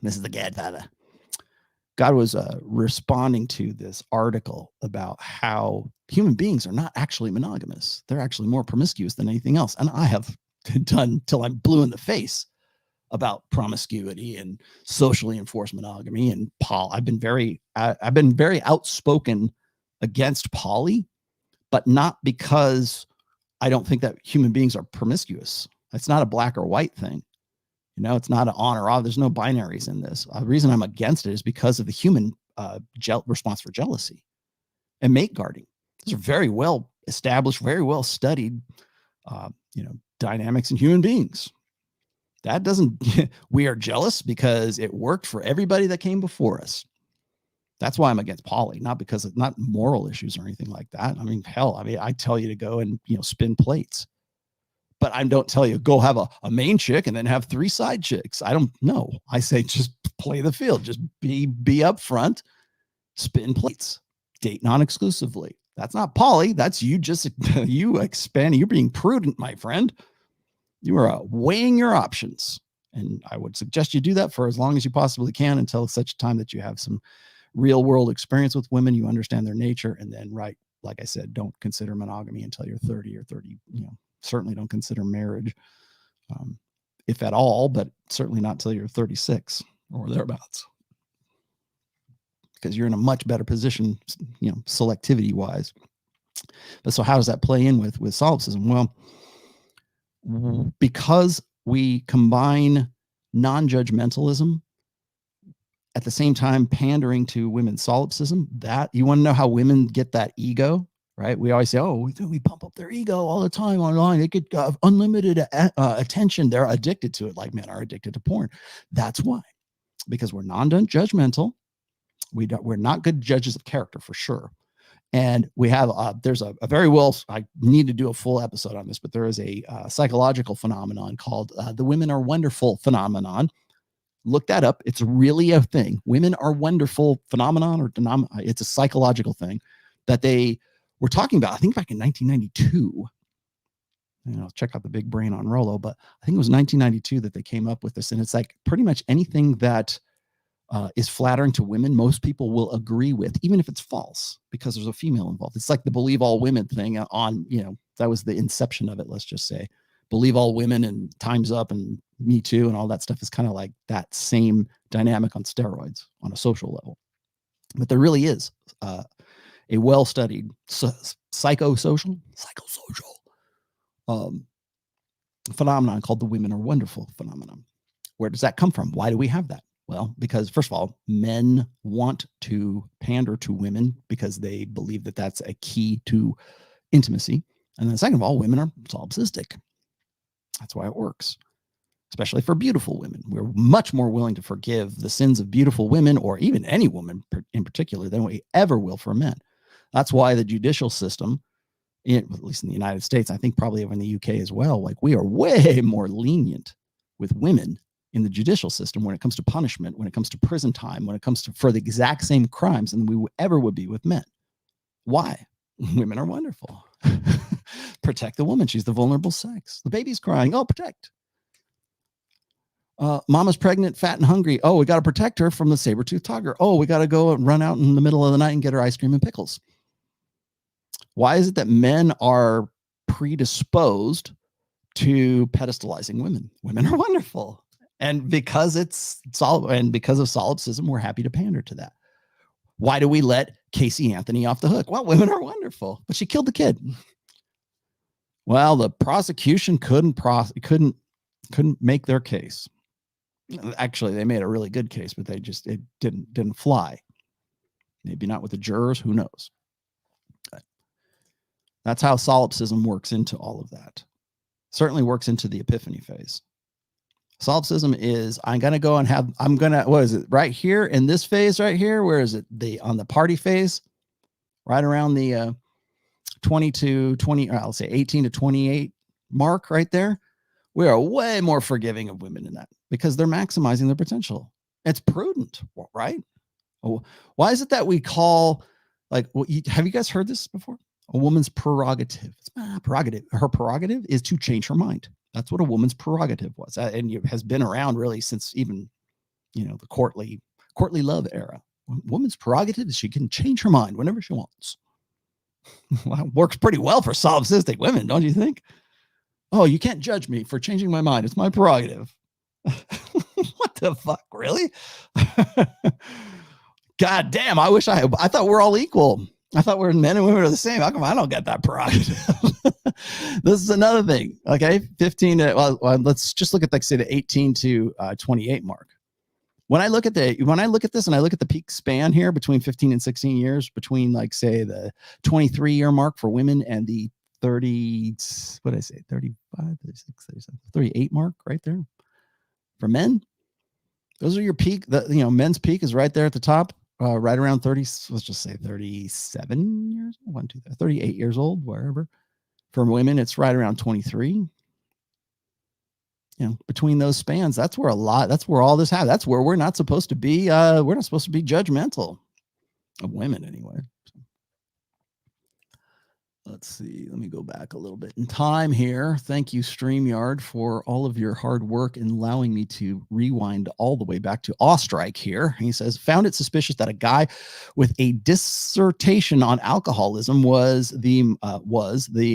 This is the Godfather. God was responding to this article about how human beings are not actually monogamous. They're actually more promiscuous than anything else. And I have done till I'm blue in the face about promiscuity and socially enforced monogamy and I've been very outspoken against poly, but not because I don't think that human beings are promiscuous. It's not a black or white thing. You know, it's not an on or off. There's no binaries in this. The reason I'm against it is because of the human response for jealousy and mate guarding. These are very well established, very well studied, dynamics in human beings. That doesn't, we are jealous because it worked for everybody that came before us. That's why I'm against poly, not because of not moral issues or anything like that. I mean, hell, I tell you to go and, spin plates, but I don't tell you go have a main chick and then have 3 side chicks. I don't know. I say, just play the field, just be up front, spin plates, date non-exclusively. That's not poly. That's you you expanding. You're being prudent, my friend. You are weighing your options. And I would suggest you do that for as long as you possibly can until such time that you have some real world experience with women, you understand their nature. And then, right, like I said, don't consider monogamy until you're 30 or 30, certainly don't consider marriage, if at all, but certainly not till you're 36 or thereabouts, because you're in a much better position, selectivity wise. But so how does that play in with solipsism? Well, because we combine non-judgmentalism at the same time pandering to women's solipsism, that you want to know how women get that ego, right? We always say, oh, we pump up their ego all the time online. They get unlimited attention. They're addicted to it, like men are addicted to porn. That's why, because we're non-judgmental. We're not good judges of character for sure. And we have, there's a very well, I need to do a full episode on this, but there is a psychological phenomenon called the women are wonderful phenomenon. Look that up. It's really a thing. Women are wonderful phenomenon, or it's a psychological thing that they were talking about, I think back in 1992. Check out the big brain on Rollo, but I think it was 1992 that they came up with this. And it's like pretty much anything that is flattering to women, most people will agree with, even if it's false, because there's a female involved. It's like the believe all women thing on, that was the inception of it. Let's just say believe all women and Time's Up and Me Too and all that stuff is kind of like that same dynamic on steroids on a social level. But there really is a well-studied psychosocial phenomenon called the women are wonderful phenomenon. Where does that come from? Why do we have that? Well, because first of all, men want to pander to women because they believe that that's a key to intimacy. And then second of all, women are solipsistic. That's why it works, especially for beautiful women. We're much more willing to forgive the sins of beautiful women, or even any woman in particular, than we ever will for men. That's why the judicial system, at least in the United States, I think probably over in the UK as well, like we are way more lenient with women in the judicial system when it comes to punishment, when it comes to prison time, when it comes to for the exact same crimes than we ever would be with men. Why? Women are wonderful. Protect the woman. She's the vulnerable sex. The baby's crying. Oh, protect. Mama's pregnant, fat, and hungry. Oh, we got to protect her from the saber-toothed tiger. Oh, we got to go and run out in the middle of the night and get her ice cream and pickles. Why is it that men are predisposed to pedestalizing women? Women are wonderful. And because because of solipsism, we're happy to pander to that. Why do we let Casey Anthony off the hook? Well, women are wonderful, but she killed the kid. Well, the prosecution couldn't make their case. Actually, they made a really good case, but it didn't fly. Maybe not with the jurors, who knows? But that's how solipsism works into all of that. Certainly works into the epiphany phase. Solipsism is, what is it, right here in this phase right here? Where is it? On the party phase, right around the 18 to 28 mark right there. We are way more forgiving of women in that because they're maximizing their potential. It's prudent, right? Why is it that we call, have you guys heard this before? A woman's prerogative. It's not a prerogative. Her prerogative is to change her mind. That's what a woman's prerogative was, and it has been around really since even, the courtly love era, woman's prerogative is she can change her mind whenever she wants. Well, it works pretty well for solipsistic women, don't you think? Oh, you can't judge me for changing my mind. It's my prerogative. What the fuck, really? God damn, I thought we're all equal. I thought we're men and women are the same. How come I don't get that prerogative? This is another thing. Okay, 15 to, well, let's just look at, like, say, the 18 to 28 mark. When I look at this and I look at the peak span here between 15 and 16 years, between, like, say, the 23-year mark for women and the 30, what did I say, 35, 36, 37, 38 mark right there for men. Those are your peak. Men's peak is right there at the top, right around 30. Let's just say 37 years, 38 years old, wherever. For women, it's right around 23. Between those spans, that's where all this happens. That's where we're not supposed to be. We're not supposed to be judgmental of women anyway. Let's see. Let me go back a little bit in time here. Thank you, StreamYard, for all of your hard work in allowing me to rewind all the way back to Ostrike here. He says, found it suspicious that a guy with a dissertation on alcoholism was the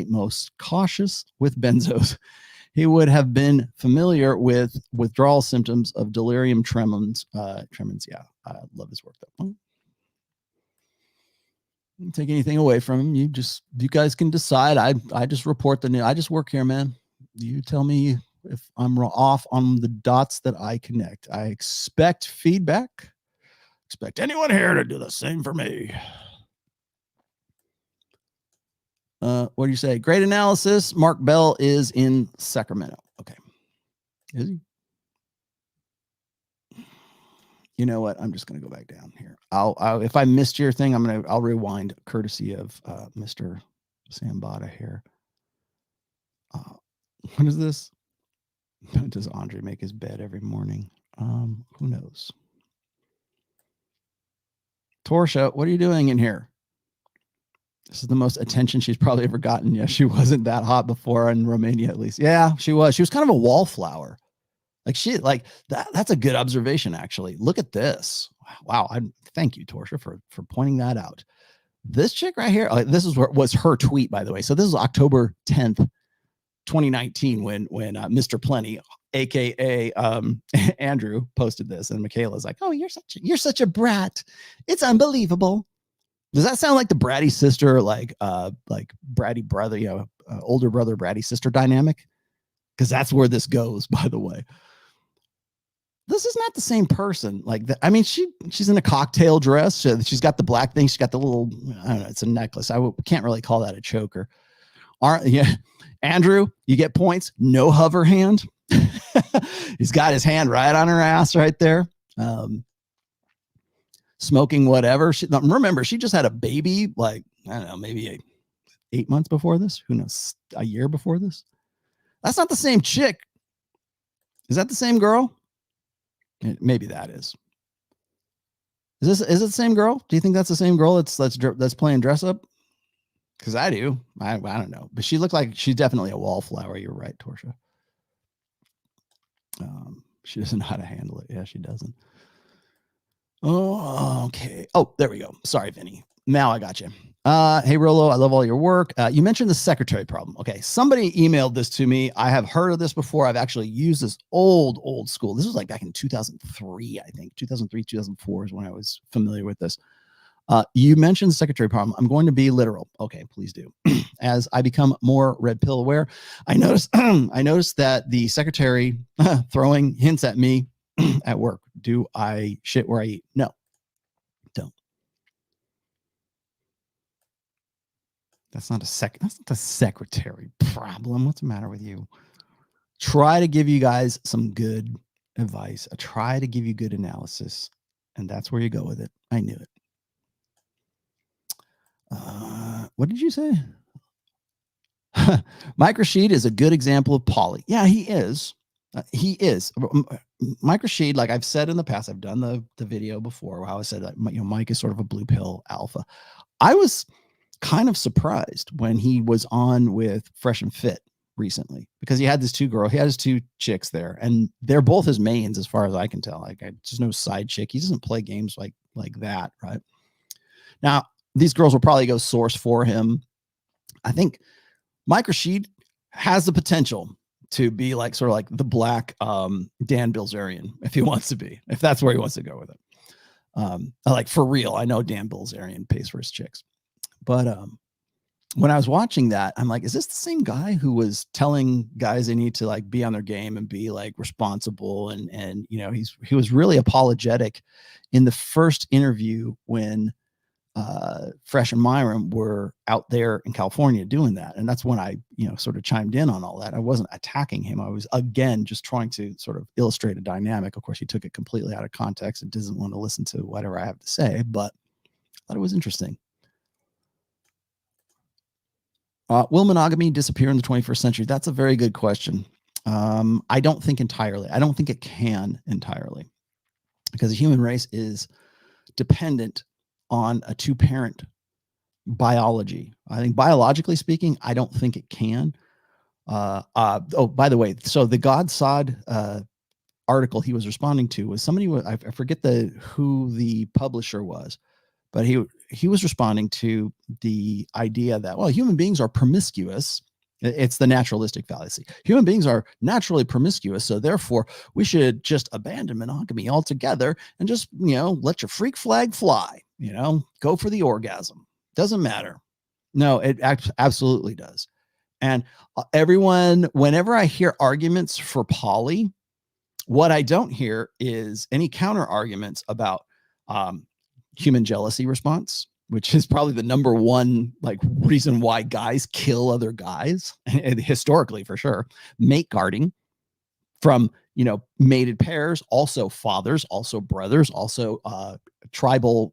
most cautious with benzos. He would have been familiar with withdrawal symptoms of delirium tremens. Yeah, I love his work though. Don't take anything away from him. You guys can decide. I just report the news. I just work here, man. You tell me if I'm off on the dots that I connect. I expect feedback. Expect anyone here to do the same for me. What do you say? Great analysis. Mark Bell is in Sacramento. Okay. Is he? You know what? I'm just going to go back down here. I'll if I missed your thing, I'll rewind courtesy of Mr. Sambata here. What is this? Does Andrey make his bed every morning? Who knows? Torsha, what are you doing in here? This is the most attention she's probably ever gotten. Yeah, she wasn't that hot before in Romania, at least. Yeah, she was. She was kind of a wallflower. That's a good observation, actually. Look at this. Wow. Thank you, Torsha, for pointing that out. This chick right here, this was her tweet, by the way. So this is October 10th, 2019, when Mr. Plenty, aka Andrew, posted this, and Mikhaila's like, "Oh, you're such a brat. It's unbelievable." Does that sound like the bratty sister, like bratty brother, older brother, bratty sister dynamic? Because that's where this goes, by the way. This is not the same person. She's in a cocktail dress. She's got the black thing. She's got the little, I don't know, it's a necklace. Can't really call that a choker. Andrew, you get points. No hover hand. He's got his hand right on her ass right there. Smoking whatever. Remember, she just had a baby, I don't know, maybe 8 months before this. Who knows? A year before this. That's not the same chick. Is that the same girl? Maybe that is. Is it the same girl? Do you think that's the same girl that's playing dress up? Because I do. I don't know. But she looked like she's definitely a wallflower. You're right, Torsha. She doesn't know how to handle it. Yeah, she doesn't. Oh, okay. Oh, there we go. Sorry, Vinny. Now I got you. Hey, Rollo, I love all your work. You mentioned the secretary problem. Okay, somebody emailed this to me. I have heard of this before. I've actually used this old school. This was like back in 2003, I think. 2003, 2004 is when I was familiar with this. You mentioned the secretary problem. I'm going to be literal. Okay, please do. As I become more red pill aware, I noticed that the secretary throwing hints at me at work. Do I shit where I eat? No, don't. That's not the secretary problem. What's the matter with you? Try to give you guys some good advice. I try to give you good analysis, and that's where you go with it. I knew it. What did you say? Mike Rashid is a good example of poly. Yeah, he is. He is. Mike Rashid, like I've said in the past, I've done the video before where I said that Mike is sort of a blue pill alpha. I was kind of surprised when he was on with Fresh and Fit recently because he had his two chicks there, and they're both his mains as far as I can tell. Like, there's no side chick. He doesn't play games like like that, right? Now, these girls will probably go source for him. I think Mike Rashid has the potential to be like sort of like the black Dan Bilzerian, if he wants to be, if that's where he wants to go with it. Like for real, I know Dan Bilzerian pays for his chicks. But when I was watching that, I'm like, is this the same guy who was telling guys they need to like be on their game and be like responsible? And you know, he was really apologetic in the first interview when Fresh and Myron were out there in California doing that. And that's when I, you know, sort of chimed in on all that. I wasn't attacking him. I was, again, just trying to sort of illustrate a dynamic. Of course, he took it completely out of context and doesn't want to listen to whatever I have to say, but I thought it was interesting. Will monogamy disappear in the 21st century? That's a very good question. I don't think entirely. I don't think it can entirely, because the human race is dependent on a two-parent biology. I think biologically speaking, I don't think it can. Oh, by the way, so the God Sod article he was responding to was somebody, I forget who the publisher was, but he was responding to the idea that, well, human beings are promiscuous. It's the naturalistic fallacy. Human beings are naturally promiscuous, so therefore we should just abandon monogamy altogether and just, you know, let your freak flag fly, you know, go for the orgasm. Doesn't matter. No, it absolutely does. And everyone, whenever I hear arguments for poly, what I don't hear is any counter arguments about human jealousy response, which is probably the number one like reason why guys kill other guys, and historically for sure. Mate guarding from, you know, mated pairs, also fathers, also brothers, also tribal,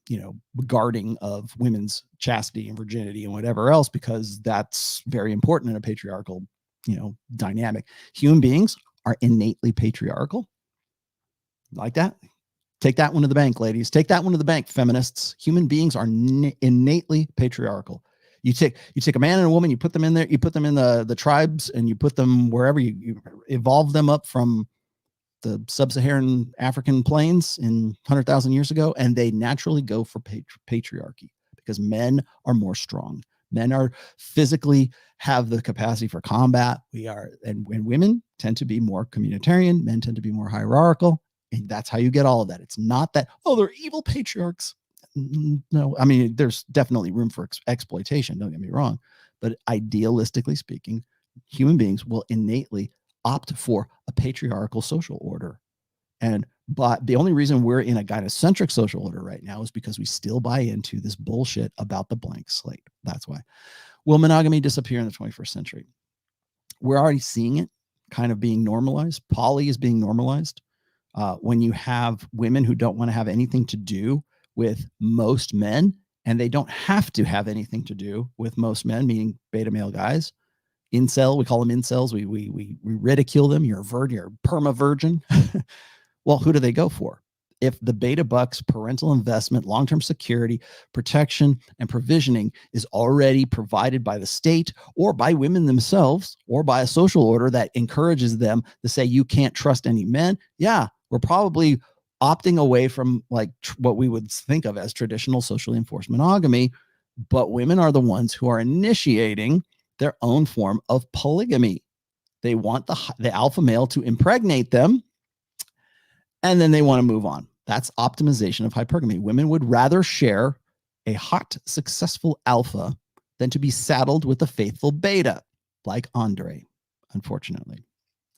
you know, guarding of women's chastity and virginity and whatever else, because that's very important in a patriarchal, you know, dynamic. Human beings are innately patriarchal. Like that? Take that one to the bank, ladies. Take that one to the bank, feminists. Human beings are innately patriarchal. You take a man and a woman, you put them in there, you put them in the tribes, and you put them wherever you evolve them up from the sub-Saharan African plains in 100,000 years ago, and they naturally go for patriarchy because men are more strong. Men are physically have the capacity for combat. And women tend to be more communitarian. Men tend to be more hierarchical. And that's how you get all of that. It's not that, oh, they're evil patriarchs. No, I mean, there's definitely room for exploitation. Don't get me wrong. But idealistically speaking, human beings will innately opt for a patriarchal social order. But the only reason we're in a gynocentric social order right now is because we still buy into this bullshit about the blank slate. That's why. Will monogamy disappear in the 21st century? We're already seeing it kind of being normalized. Poly is being normalized. When you have women who don't want to have anything to do with most men, and they don't have to have anything to do with most men, meaning beta male guys. Incel, we call them incels. We ridicule them. You're a perma virgin. Well, who do they go for? If the beta bucks parental investment, long-term security, protection, and provisioning is already provided by the state or by women themselves or by a social order that encourages them to say you can't trust any men, yeah, we're probably opting away from like what we would think of as traditional socially enforced monogamy. But women are the ones who are initiating their own form of polygamy. They want the alpha male to impregnate them, and then they want to move on. That's optimization of hypergamy. Women would rather share a hot, successful alpha than to be saddled with a faithful beta, like Andrey, unfortunately.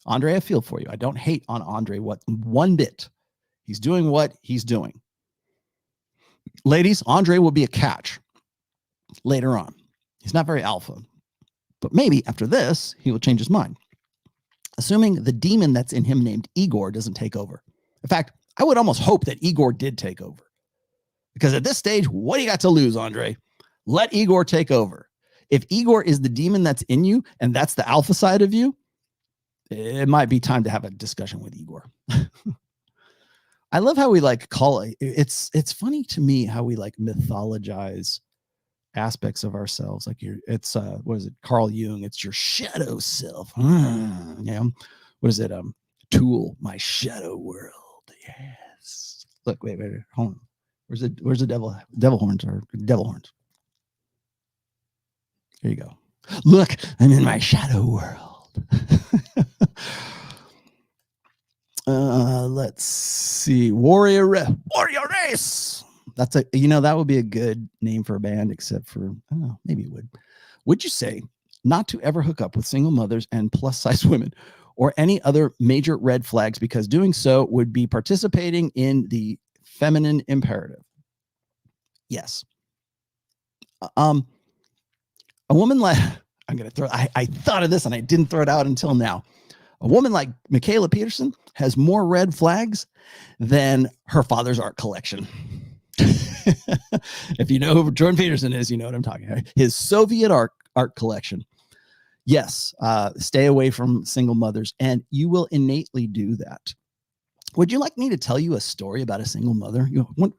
Andrey, I feel for you. I don't hate on Andrey one bit. He's doing what he's doing. Ladies, Andrey will be a catch later on. He's not very alpha, but maybe after this, he will change his mind. Assuming the demon that's in him named Igor doesn't take over. In fact, I would almost hope that Igor did take over. Because at this stage, what do you got to lose, Andrey? Let Igor take over. If Igor is the demon that's in you, and that's the alpha side of you, it might be time to have a discussion with Igor. I love how we like call it. It's funny to me how we like mythologize aspects of ourselves. Like it's what is it? Carl Jung. It's your shadow self. Yeah. What is it? Tool, my shadow world. Yes. Look, wait, hold on. Where's the devil horns or devil horns? Here you go. Look, I'm in my shadow world. Let's see. Warrior Race. That's that would be a good name for a band, except for, I don't know, maybe it would. Would you say not to ever hook up with single mothers and plus size women or any other major red flags, because doing so would be participating in the feminine imperative? Yes. A woman like, I'm going to throw, I thought of this and I didn't throw it out until now. A woman like Mikhaila Peterson has more red flags than her father's art collection. If you know who Jordan Peterson is, you know what I'm talking about. His Soviet art collection. Yes, stay away from single mothers, and you will innately do that. Would you like me to tell you a story about a single mother?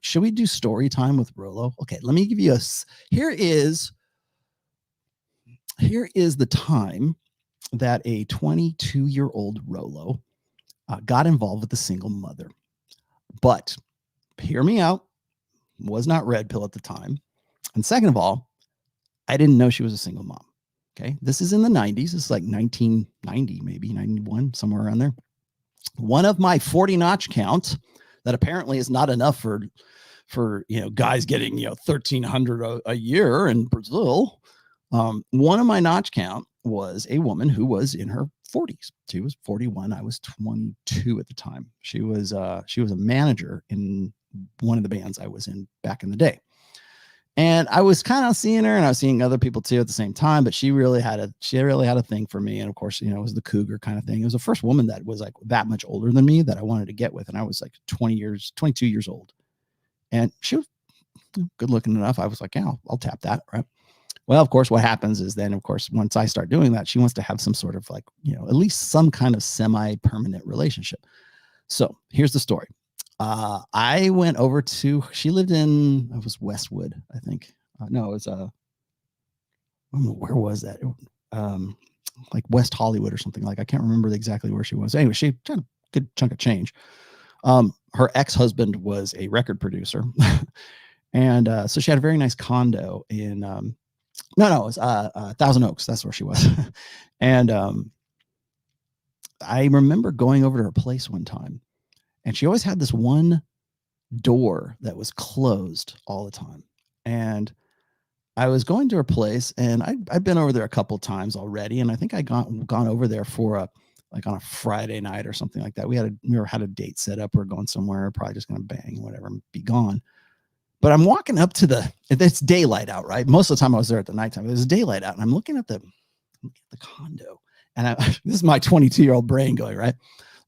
Should we do story time with Rollo? Okay, let me give you here is the time that a 22-year-old Rollo got involved with a single mother. But hear me out, was not red pill at the time. And second of all, I didn't know she was a single mom. Okay, this is in the 90s. It's like 1990, maybe 91, somewhere around there. One of my 40 notch counts that apparently is not enough for guys getting $1,300 a year in Brazil. One of my notch count was a woman who was in her 40s. She was 41. I was 22 at the time. She was a manager in one of the bands I was in back in the day. And I was kind of seeing her, and I was seeing other people too at the same time, but she really had a thing for me. And of course, it was the cougar kind of thing. It was the first woman that was like that much older than me that I wanted to get with. And I was like 22 years old. And she was good looking enough. I was like, yeah, I'll tap that. Right. Well, of course, what happens is then, of course, once I start doing that, she wants to have some sort of like, at least some kind of semi-permanent relationship. So here's the story. I went over to, she lived in, it was Westwood, I think. No, it was, where was that? Like West Hollywood or something. Like, I can't remember exactly where she was. Anyway, she had a good chunk of change. Her ex-husband was a record producer. And so she had a very nice condo in, it was Thousand Oaks. That's where she was. And I remember going over to her place one time, and she always had this one door that was closed all the time. And I was going to her place, and I've been over there a couple times already. And I think I gone over there for on a Friday night or something like that. We had a date set up. We're going somewhere, probably just going to bang, whatever, and be gone. But I'm walking up to it's daylight out, right? Most of the time I was there at the nighttime. There's daylight out, and I'm looking at the condo. And this is my 22-year-old brain going, right?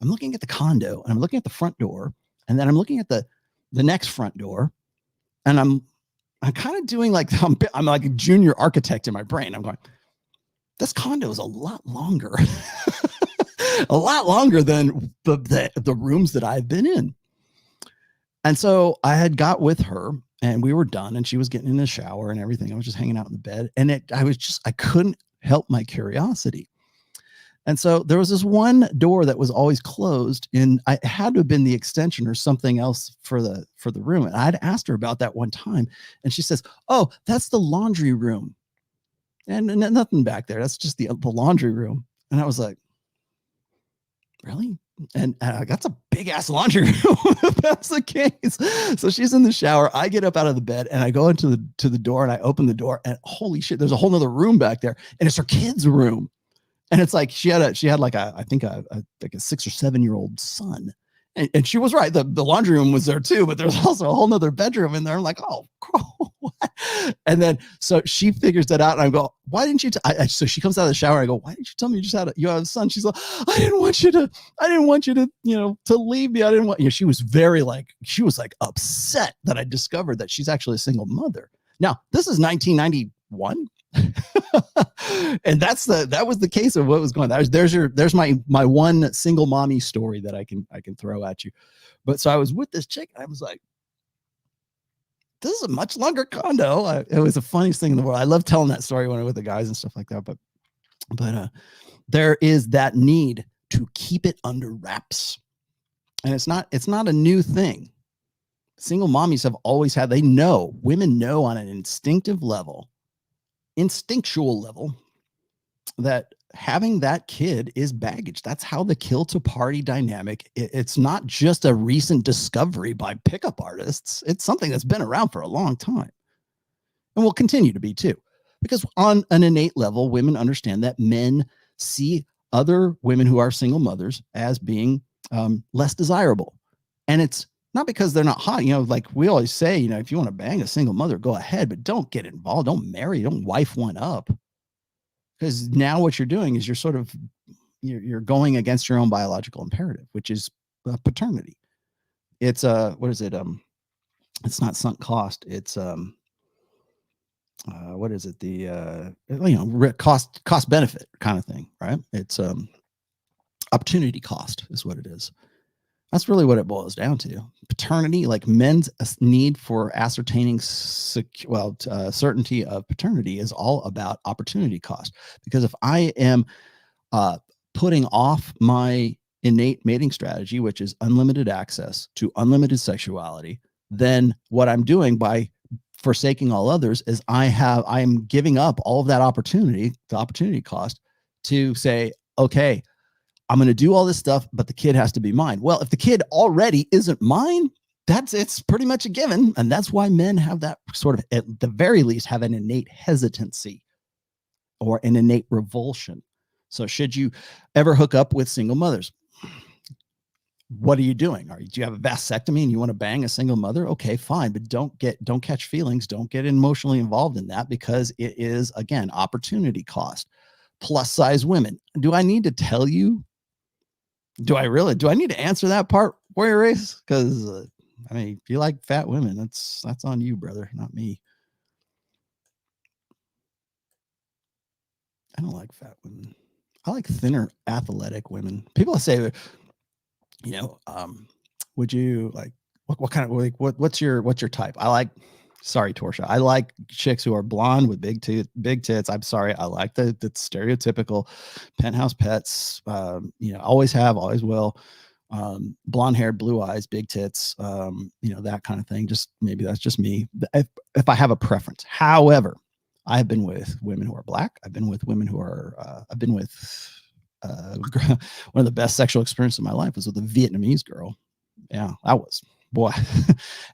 I'm looking at the condo, and I'm looking at the front door, and then I'm looking at the next front door, and I'm kind of doing like, I'm like a junior architect in my brain. I'm going, this condo is a lot longer, a lot longer than the rooms that I've been in. And so I had got with her, and we were done, and she was getting in the shower and everything. I was just hanging out in the bed, and I couldn't help my curiosity. And so there was this one door that was always closed, and I had to have been the extension or something else for the room. And I'd asked her about that one time, and she says, "Oh, that's the laundry room, and nothing back there. That's just the laundry room." And I was like, "Really?" And that's a big ass laundry room if that's the case. So she's in the shower. I get up out of the bed, and I go into the door, and I open the door, and holy shit, there's a whole nother room back there, and it's her kid's room. And it's like she had like I think a 6 or 7 year old son, and she was right. The laundry room was there too, but there's also a whole nother bedroom in there. I'm like, oh, what? And then so she figures that out, and I go, why didn't you? So she comes out of the shower. I go, why didn't you tell me you have a son? She's like, I didn't want you to to leave me. I didn't want you. She was upset that I discovered that she's actually a single mother. Now this is 1991. And that was the case of what was going on. There's my one single mommy story that I can throw at you. But so I was with this chick, and I was like, this is a much longer condo. It was the funniest thing in the world. I love telling that story when I'm with the guys and stuff like that. But there is that need to keep it under wraps, and it's not a new thing. single mommies have always had, women know on an instinctual level, that having that kid is baggage. That's how the kill to party dynamic. It's not just a recent discovery by pickup artists. It's something that's been around for a long time and will continue to be too, because on an innate level, women understand that men see other women who are single mothers as being less desirable. And it's not because they're not hot. Like we always say, if you want to bang a single mother, go ahead, but don't get involved. Don't marry, don't wife one up. Because now what you're doing is you're going against your own biological imperative, which is paternity. It's what is it? It's not sunk cost. It's what is it? The cost benefit kind of thing, right? It's opportunity cost is what it is. That's really what it boils down to. Paternity, like men's need for ascertaining certainty of paternity, is all about opportunity cost. Because if I am putting off my innate mating strategy, which is unlimited access to unlimited sexuality, then what I'm doing by forsaking all others is I am giving up all of that opportunity, the opportunity cost, to say, okay, I'm going to do all this stuff, but the kid has to be mine. Well, if the kid already isn't mine, it's pretty much a given. And that's why men have that sort of, at the very least, have an innate hesitancy or an innate revulsion. So should you ever hook up with single mothers, what are you doing? Do you have a vasectomy and you want to bang a single mother? Okay, fine. But don't catch feelings. Don't get emotionally involved in that, because it is, again, opportunity cost. Plus size women. Do I need to tell you? Do I need to answer that part, Warrior Race? Because if you like fat women, that's on you, brother, not me. I don't like fat women. I like thinner, athletic women. People say, would you like what kind of, like, what's your type? Sorry, Torsha. I like chicks who are blonde with big tits. I'm sorry. I like the stereotypical penthouse pets. Always have, always will. Blonde haired, blue eyes, big tits. That kind of thing. Just maybe that's just me. If I have a preference. However, I have been with women who are black. I've been with women who are. I've been with one of the best sexual experiences of my life was with a Vietnamese girl. Yeah, that was. Boy,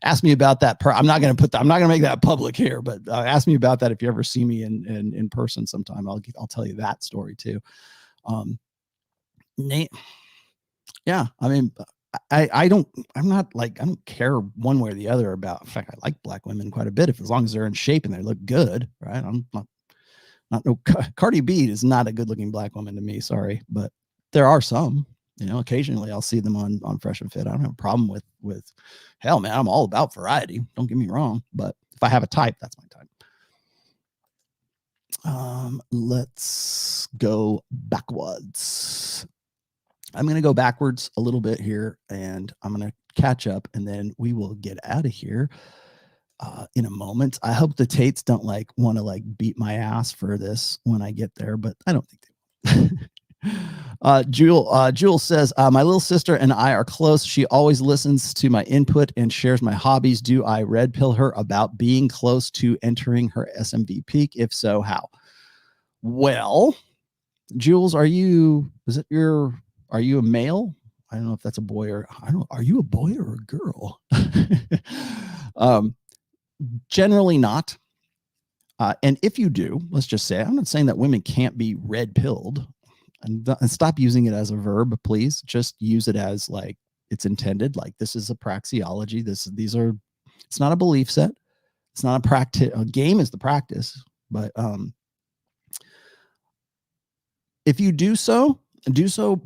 ask me about that. I'm not going to make that public here, but ask me about that if you ever see me in person sometime. I'll tell you that story too. Nate, yeah, I don't care one way or the other about. In fact, I like black women quite a bit, as long as they're in shape and they look good, right? I'm not Cardi B is not a good looking black woman to me. Sorry, but there are some. Occasionally I'll see them on Fresh and Fit. I don't have a problem with hell, man. I'm all about variety. Don't get me wrong. But if I have a type, that's my type. Let's go backwards. I'm going to go backwards a little bit here, and I'm going to catch up, and then we will get out of here in a moment. I hope the Tates don't want to beat my ass for this when I get there, but I don't think they will. Jewel says, my little sister and I are close. She always listens to my input and shares my hobbies. Do I red pill her about being close to entering her SMV peak? If so, how? Well, Jules, are you a male? I don't know if that's a boy or are you a boy or a girl? Generally not. And if you do, let's just say, I'm not saying that women can't be red pilled. And stop using it as a verb, please. Just use it as it's intended. This is a praxeology. It's not a belief set. It's not a practice. A game is the practice. But if you do so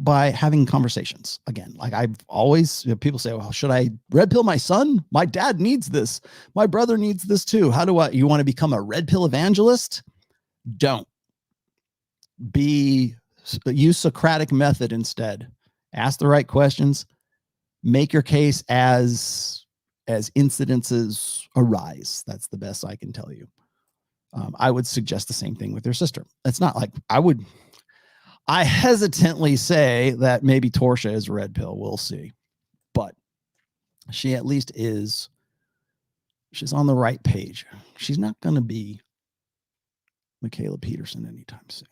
by having conversations. Again, I've always, people say, well, should I red pill my son? My dad needs this. My brother needs this too. You want to become a red pill evangelist? Don't. Use Socratic method instead. Ask the right questions. Make your case as incidences arise. That's the best I can tell you. I would suggest the same thing with your sister. It's not I hesitantly say that maybe Torsha is red pill. We'll see. But she at least is She's on the right page. She's not going to be Mikhaila Peterson anytime soon.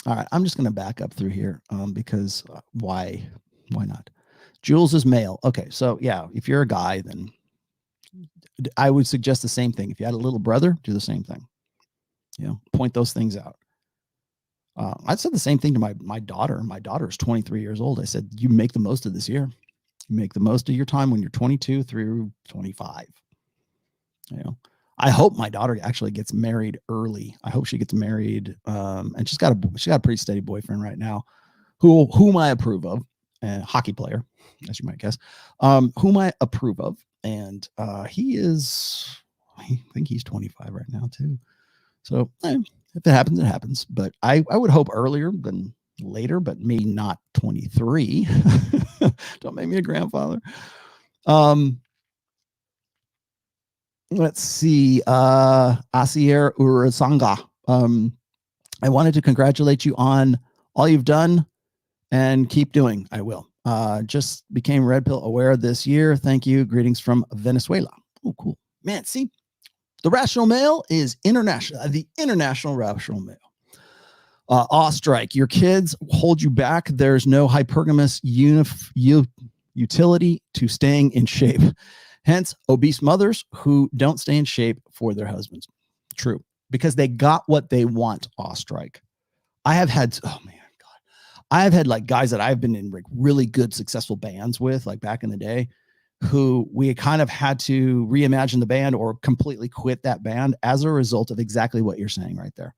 All right, I'm just going to back up through here because why not? Jules is male. Okay, so yeah, if you're a guy, then I would suggest the same thing. If you had a little brother, do the same thing. Point those things out. I said the same thing to my daughter. My daughter is 23 years old. I said, you make the most of this year. You make the most of your time when you're 22 through 25. I hope my daughter actually gets married early. I hope she gets married. And she's got a pretty steady boyfriend right now, whom I approve of, a hockey player, as you might guess, whom I approve of. And I think he's 25 right now too. So if it happens, it happens. But I would hope earlier than later, but maybe not 23. Don't make me a grandfather. Let's see. Asier Urasanga. I wanted to congratulate you on all you've done and keep doing. I will. Just became red pill aware this year. Thank you. Greetings from Venezuela. Oh, cool. Man, see, the rational male is international. The international rational male. Strike. Your kids hold you back. There's no hypergamous utility to staying in shape. Hence, obese mothers who don't stay in shape for their husbands. True. Because they got what they want, Strike. I have had, I have had like guys that I've been in like really good, successful bands with, like back in the day, who we kind of had to reimagine the band or completely quit that band as a result of exactly what you're saying right there.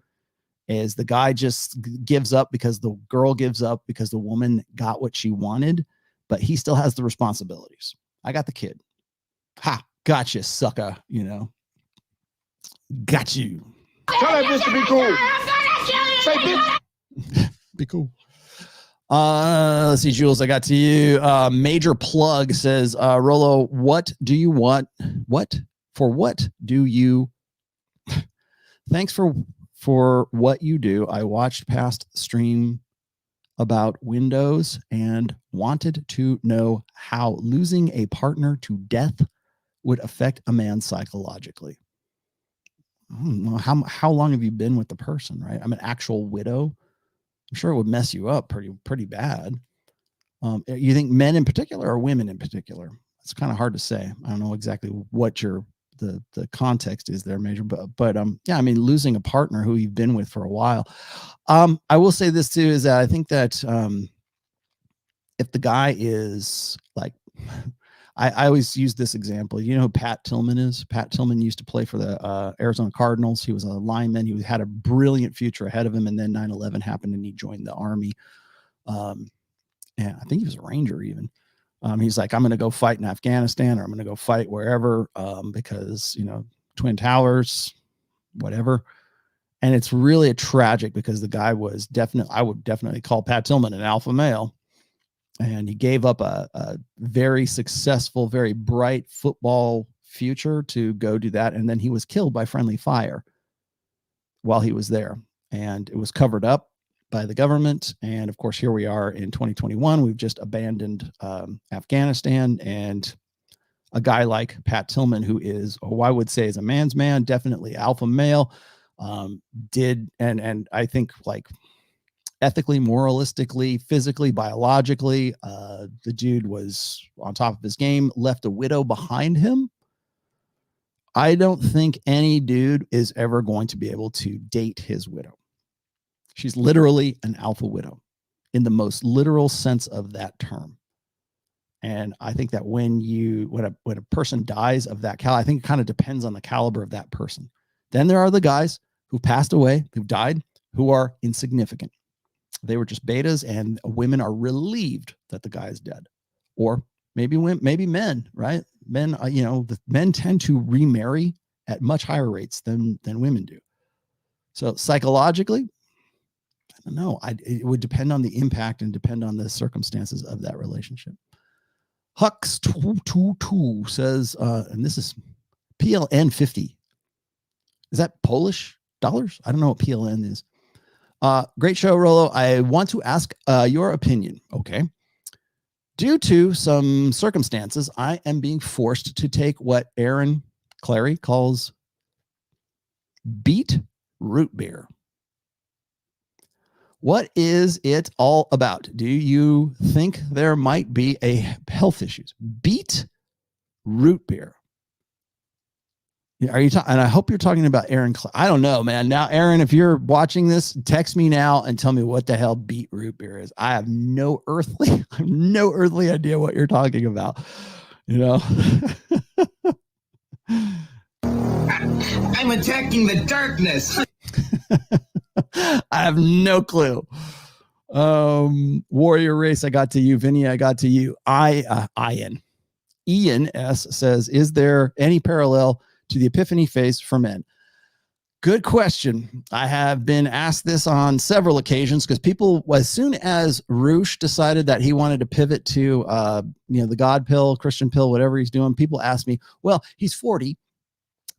Is the guy just gives up because the girl gives up because the woman got what she wanted, but he still has the responsibilities. I got the kid. Ha, gotcha, sucker. Got you. Tell that bitch to be cool. Say bitch. Be cool. Let's see, Jules, I got to you. Major Plug says, Rollo, what do you want? What do you? Thanks for what you do. I watched past stream about Windows and wanted to know how losing a partner to death would affect a man psychologically. I don't know, how long have you been with the person, right? I'm an actual widow. I'm sure it would mess you up pretty bad. You think men in particular or women in particular? It's kind of hard to say. I don't know exactly what the context is there, Major, but yeah, I mean, losing a partner who you've been with for a while. I will say this too, is that I think that if the guy is like, I always use this example. You know who Pat Tillman is? Pat Tillman used to play for the Arizona Cardinals. He was a lineman. He had a brilliant future ahead of him, and then 9/11 happened, and he joined the Army. And I think he was a Ranger even. He's like, I'm going to go fight in Afghanistan, or I'm going to go fight wherever, because, Twin Towers, whatever. And it's really tragic because the guy was I would definitely call Pat Tillman an alpha male. And he gave up a very successful, very bright football future to go do that. And then he was killed by friendly fire while he was there. And it was covered up by the government. And of course, here we are in 2021. We've just abandoned Afghanistan. And a guy like Pat Tillman, who is, who I would say is a man's man, definitely alpha male, and I think like ethically, moralistically, physically, biologically, the dude was on top of his game, left a widow behind him. I don't think any dude is ever going to be able to date his widow. She's literally an alpha widow in the most literal sense of that term. And I think that when a person dies of that I think it kind of depends on the caliber of that person. Then there are the guys who passed away, who died, who are insignificant. They were just betas, and women are relieved that the guy is dead. Or maybe men, right? Men, the men tend to remarry at much higher rates than women do. So psychologically, I don't know. It would depend on the impact and depend on the circumstances of that relationship. Hux222 says, and this is PLN 50. Is that Polish dollars? I don't know what PLN is. Great show, Rollo. I want to ask your opinion. Okay. Due to some circumstances, I am being forced to take what Aaron Clary calls beet root beer. What is it all about? Do you think there might be a health issues? Beet root beer. Are you talking? And I hope you're talking about Aaron. I don't know, man. Now, Aaron, if you're watching this, text me now and tell me what the hell beet root beer is. I have no earthly idea what you're talking about. You know. I'm attacking the darkness. I have no clue. Warrior Race, I got to you. Vinny, I got to you. Ian S says, is there any parallel to the Epiphany Phase for men? Good question. I have been asked this on several occasions because people, as soon as Roosh decided that he wanted to pivot to, the God pill, Christian pill, whatever he's doing, people ask me, well, he's 40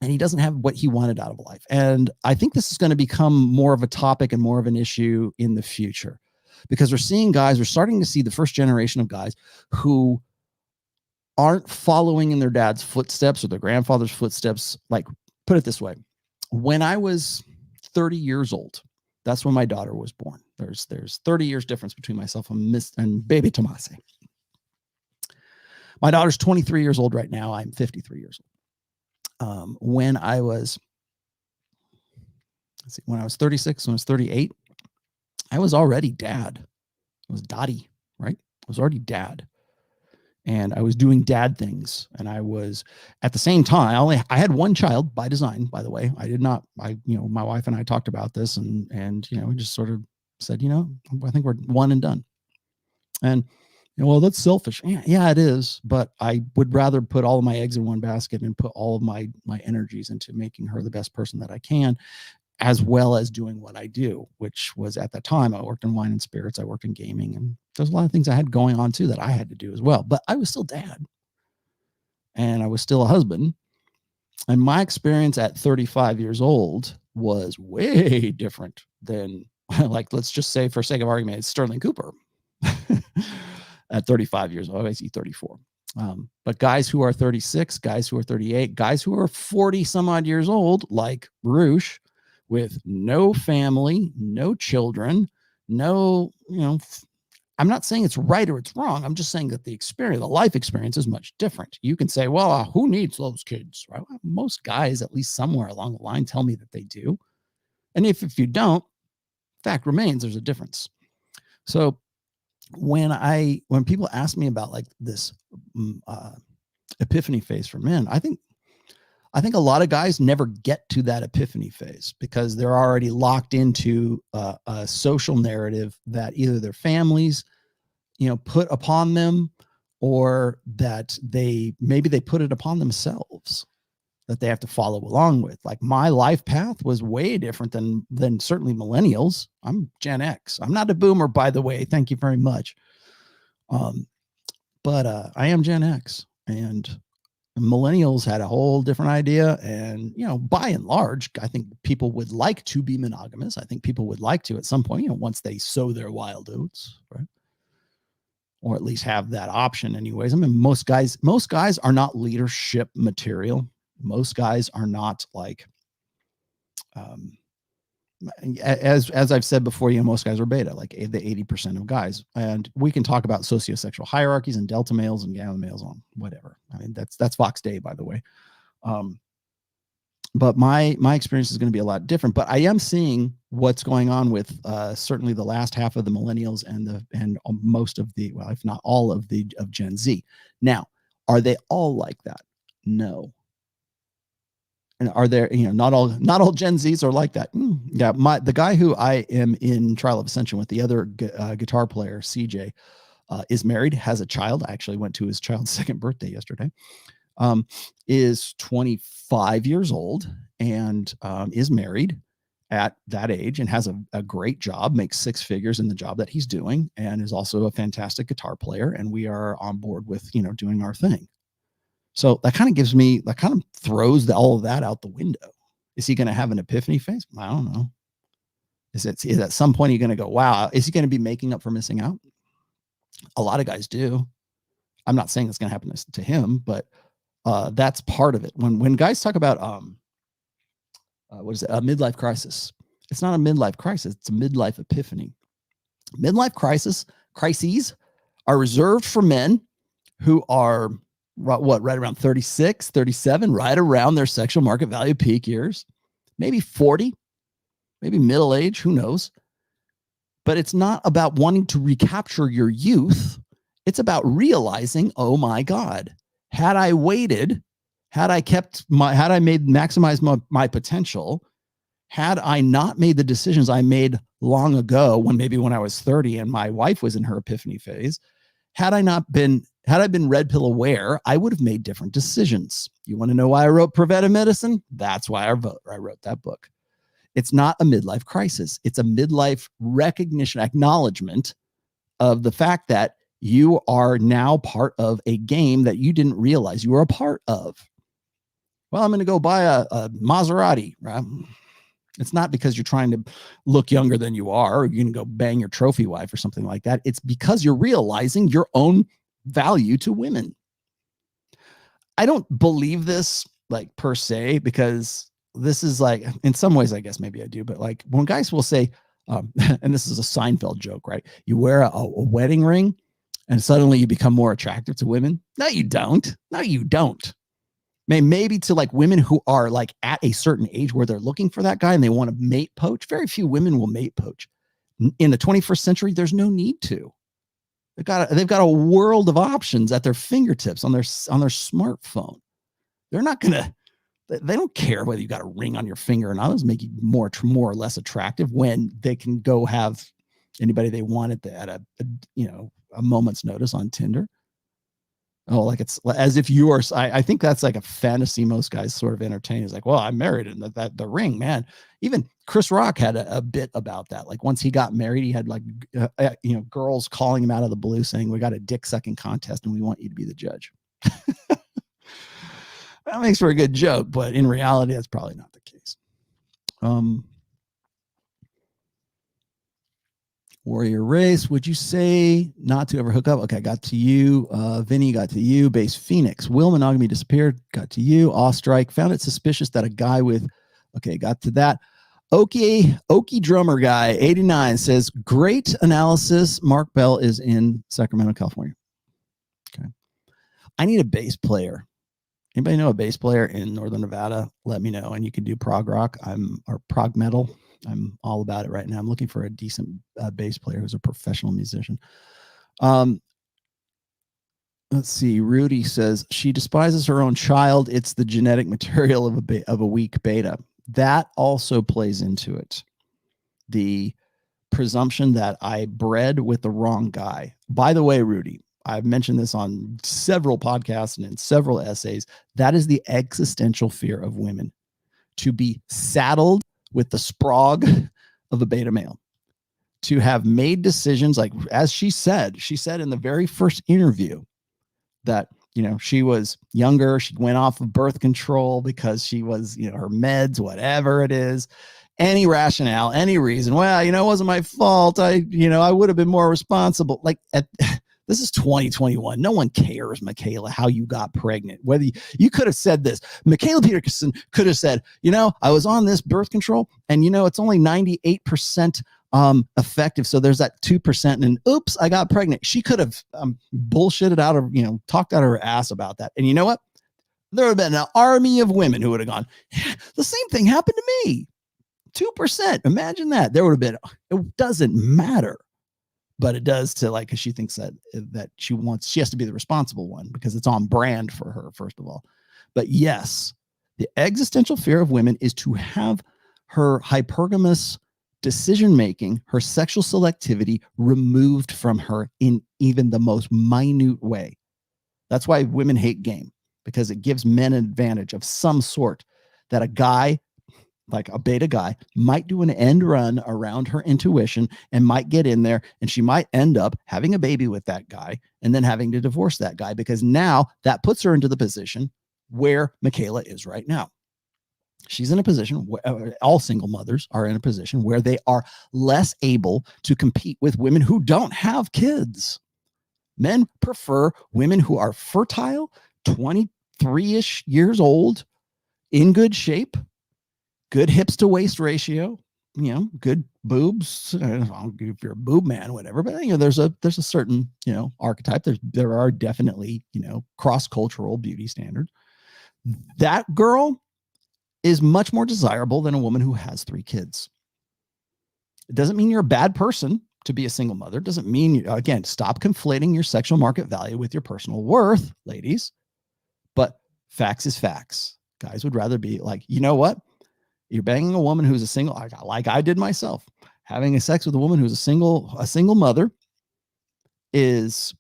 and he doesn't have what he wanted out of life. And I think this is going to become more of a topic and more of an issue in the future because we're starting to see the first generation of guys who aren't following in their dad's footsteps or their grandfather's footsteps. Like, put it this way. When I was 30 years old, that's when my daughter was born. There's 30 years difference between myself and baby Tomassi. My daughter's 23 years old right now. I'm 53 years old. When I was 36, when I was 38, I was already dad. I was daddy, right? I was already dad. And I was doing dad things. And I was at the same time, I had one child by design, by the way. My wife and I talked about this and we just sort of said, I think we're one and done. And, well, that's selfish. Yeah, it is. But I would rather put all of my eggs in one basket and put all of my energies into making her the best person that I can, as well as doing what I do, which was at that time, I worked in wine and spirits. I worked in gaming, and there's a lot of things I had going on too that I had to do as well, but I was still dad and I was still a husband. And my experience at 35 years old was way different than, like, let's just say for sake of argument, it's Sterling Cooper at 35 years old. I see 34. But guys who are 36, guys who are 38, guys who are 40 some odd years old, like Roosh, with no family, no children, no, I'm not saying it's right or it's wrong. I'm just saying that the life experience is much different. You can say, well, who needs those kids? Right? Well, most guys, at least somewhere along the line, tell me that they do. And if you don't, fact remains, there's a difference. So when people ask me about like this epiphany phase for men, I think a lot of guys never get to that epiphany phase because they're already locked into a social narrative that either their families, put upon them, or that they put it upon themselves that they have to follow along with. Like, my life path was way different than certainly millennials. I'm Gen X. I'm not a boomer, by the way. Thank you very much. But I am Gen X, and millennials had a whole different idea. And, by and large, I think people would like to be monogamous. I think people would like to at some point, once they sow their wild oats, right? Or at least have that option anyways. I mean, most guys are not leadership material. Most guys are not like, as I've said before, most guys are beta, like the 80% of guys. And we can talk about sociosexual hierarchies and delta males and gamma males on whatever. I mean, that's Vox Day, by the way. But my experience is going to be a lot different. But I am seeing what's going on with certainly the last half of the millennials and most of the, well, if not all of Gen Z. Now, are they all like that? No. And are there, not all Gen Zs are like that. Yeah, the guy who I am in Trial of Ascension with, the other guitar player, CJ, is married, has a child. I actually went to his child's second birthday yesterday. Is 25 years old and is married at that age and has a great job, makes six figures in the job that he's doing, and is also a fantastic guitar player. And we are on board with, doing our thing. So that kind of throws all of that out the window. Is he going to have an epiphany phase? I don't know. Is at some point, he going to go, wow, is he going to be making up for missing out? A lot of guys do. I'm not saying it's going to happen to him, but That's part of it. When guys talk about what is it, a midlife crisis? It's not a midlife crisis. It's a midlife epiphany. Midlife crises are reserved for men who are right around 36, 37, right around their sexual market value peak years, maybe 40, maybe middle age, who knows? But it's not about wanting to recapture your youth. It's about realizing, oh my God, had I waited, had I maximized my potential, had I not made the decisions I made long ago, when I was 30 and my wife was in her epiphany phase, had I been red pill aware, I would have made different decisions. You want to know why I wrote Preventive Medicine? That's why I wrote that book. It's not a midlife crisis. It's a midlife recognition, acknowledgement of the fact that you are now part of a game that you didn't realize you were a part of. Well, I'm going to go buy a Maserati, right? It's not because you're trying to look younger than you are, or you're going to go bang your trophy wife or something like that. It's because you're realizing your own value to women. I don't believe this like per se, because this is like, in some ways, I guess maybe I do, but like when guys will say, and this is a Seinfeld joke, right? You wear a wedding ring and suddenly you become more attractive to women. No, you don't. No, you don't. Maybe to like women who are like at a certain age where they're looking for that guy and they want to mate poach. Very few women will mate poach. In the 21st century, there's no need to. They've got a world of options at their fingertips on their smartphone. They're not gonna. They don't care whether you got a ring on your finger or not. Those make you more or less attractive when they can go have anybody they want at a moment's notice on Tinder. Oh, like it's as if you are. I think that's like a fantasy most guys sort of entertain. Is like, well, I'm married, and the ring, man. Even Chris Rock had a bit about that. Like once he got married, he had like girls calling him out of the blue saying, "We got a dick sucking contest, and we want you to be the judge." That makes for a good joke, but in reality, that's probably not the case. Warrior Race, would you say not to ever hook up? Okay, got to you. Vinny, got to you. Base Phoenix, will monogamy disappeared? Got to you. Ostrike, found it suspicious that a guy with, okay, got to that. Okie drummer guy, 89 says, great analysis. Mark Bell is in Sacramento, California. Okay. I need a bass player. Anybody know a bass player in Northern Nevada? Let me know. And you can do prog rock. Or prog metal. I'm all about it right now. I'm looking for a decent bass player who's a professional musician. Let's see. Rudy says she despises her own child. It's the genetic material of a weak beta. That also plays into it. The presumption that I bred with the wrong guy. By the way, Rudy, I've mentioned this on several podcasts and in several essays. That is the existential fear of women, to be saddled with the sprog of a beta male, to have made decisions like, as she said in the very first interview that, she was younger. She went off of birth control because she was, her meds, whatever it is, any rationale, any reason. Well, it wasn't my fault. I would have been more responsible. Like this is 2021. No one cares, Mikhaila, how you got pregnant. Whether you could have said this. Mikhaila Peterson could have said, I was on this birth control and, it's only 98% effective. So there's that 2%. And oops, I got pregnant. She could have bullshitted out of, talked out of her ass about that. And you know what? There would have been an army of women who would have gone, the same thing happened to me. 2%. Imagine that. There would have been, it doesn't matter. But it does to because she thinks that she has to be the responsible one because it's on brand for her, first of all. But yes, the existential fear of women is to have her hypergamous decision-making, her sexual selectivity removed from her in even the most minute way. That's why women hate game, because it gives men an advantage of some sort that a guy, like a beta guy, might do an end run around her intuition and might get in there, and she might end up having a baby with that guy and then having to divorce that guy, because now that puts her into the position where Mikhaila is right now. She's in a position where all single mothers are in a position where they are less able to compete with women who don't have kids. Men prefer women who are fertile, 25 3-ish years old, in good shape, good hips to waist ratio, good boobs. I don't know if you're a boob man, whatever, but there's a certain, archetype. There are definitely, cross-cultural beauty standards. That girl is much more desirable than a woman who has 3 kids. It doesn't mean you're a bad person to be a single mother. It doesn't mean, again, stop conflating your sexual market value with your personal worth, ladies. But facts is facts. Guys would rather be like, you know what? You're banging a woman who's a single, like I did myself. Having a sex with a woman who's a single mother it's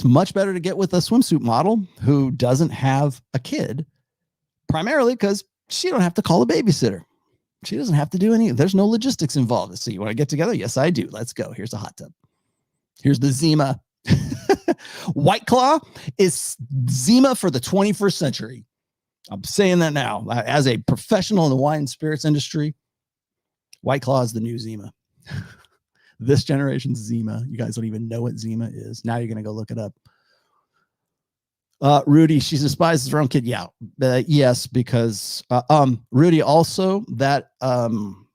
much better to get with a swimsuit model who doesn't have a kid, primarily because she don't have to call a babysitter. She doesn't have to do there's no logistics involved. So you want to get together? Yes, I do. Let's go. Here's a hot tub. Here's the Zima. White Claw is Zima for the 21st century. I'm saying that now. As a professional in the wine and spirits industry, White Claw is the new Zima. This generation's Zima. You guys don't even know what Zima is. Now you're going to go look it up. Rudy, she despises her own kid. Yeah. Yes, because Rudy, also that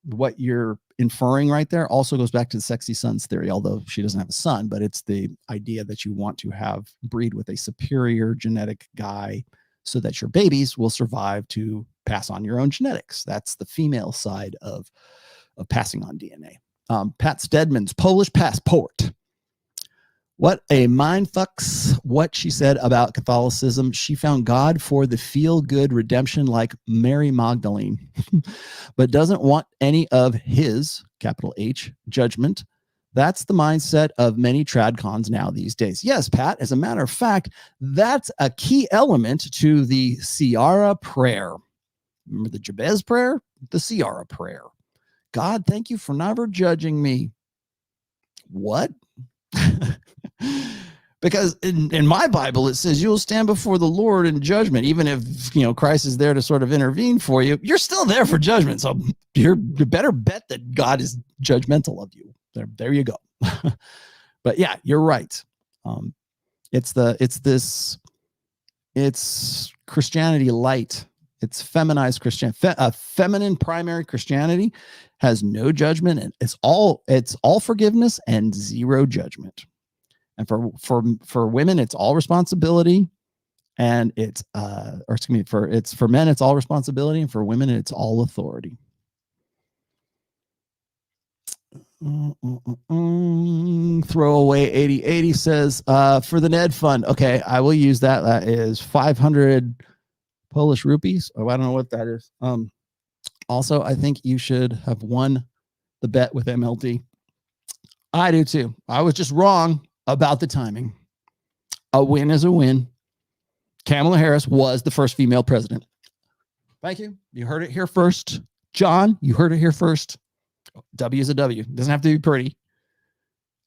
what you're inferring right there also goes back to the sexy sons theory, although she doesn't have a son, but it's the idea that you want to breed with a superior genetic guy so that your babies will survive to pass on your own genetics. That's the female side of passing on DNA. Pat Stedman's Polish passport. What a mind fucks what she said about Catholicism. She found God for the feel-good redemption like Mary Magdalene, but doesn't want any of his, capital H, judgment. That's the mindset of many tradcons now these days. Yes, Pat, as a matter of fact, that's a key element to the Ciara prayer. Remember the Jabez prayer? The Ciara prayer. God, thank you for never judging me. What? Because in my Bible, it says you'll stand before the Lord in judgment. Even if, Christ is there to sort of intervene for you, you're still there for judgment. So you better bet that God is judgmental of you. There you go. But yeah, you're right. It's Christianity light. It's feminized Christianity. Feminine primary Christianity has no judgment, and it's all forgiveness and zero judgment. And for women, it's all responsibility, and for men, it's all responsibility, and for women, it's all authority. Throwaway 8080 says, for the Ned Fund. Okay, I will use that. That is 500 Polish rupees. Oh, I don't know what that is. Also, I think you should have won the bet with MLT. I do too. I was just wrong about the timing. A win is a win. Kamala Harris was the first female president. Thank you. You heard it here first. John, you heard it here first. W is a W. It doesn't have to be pretty.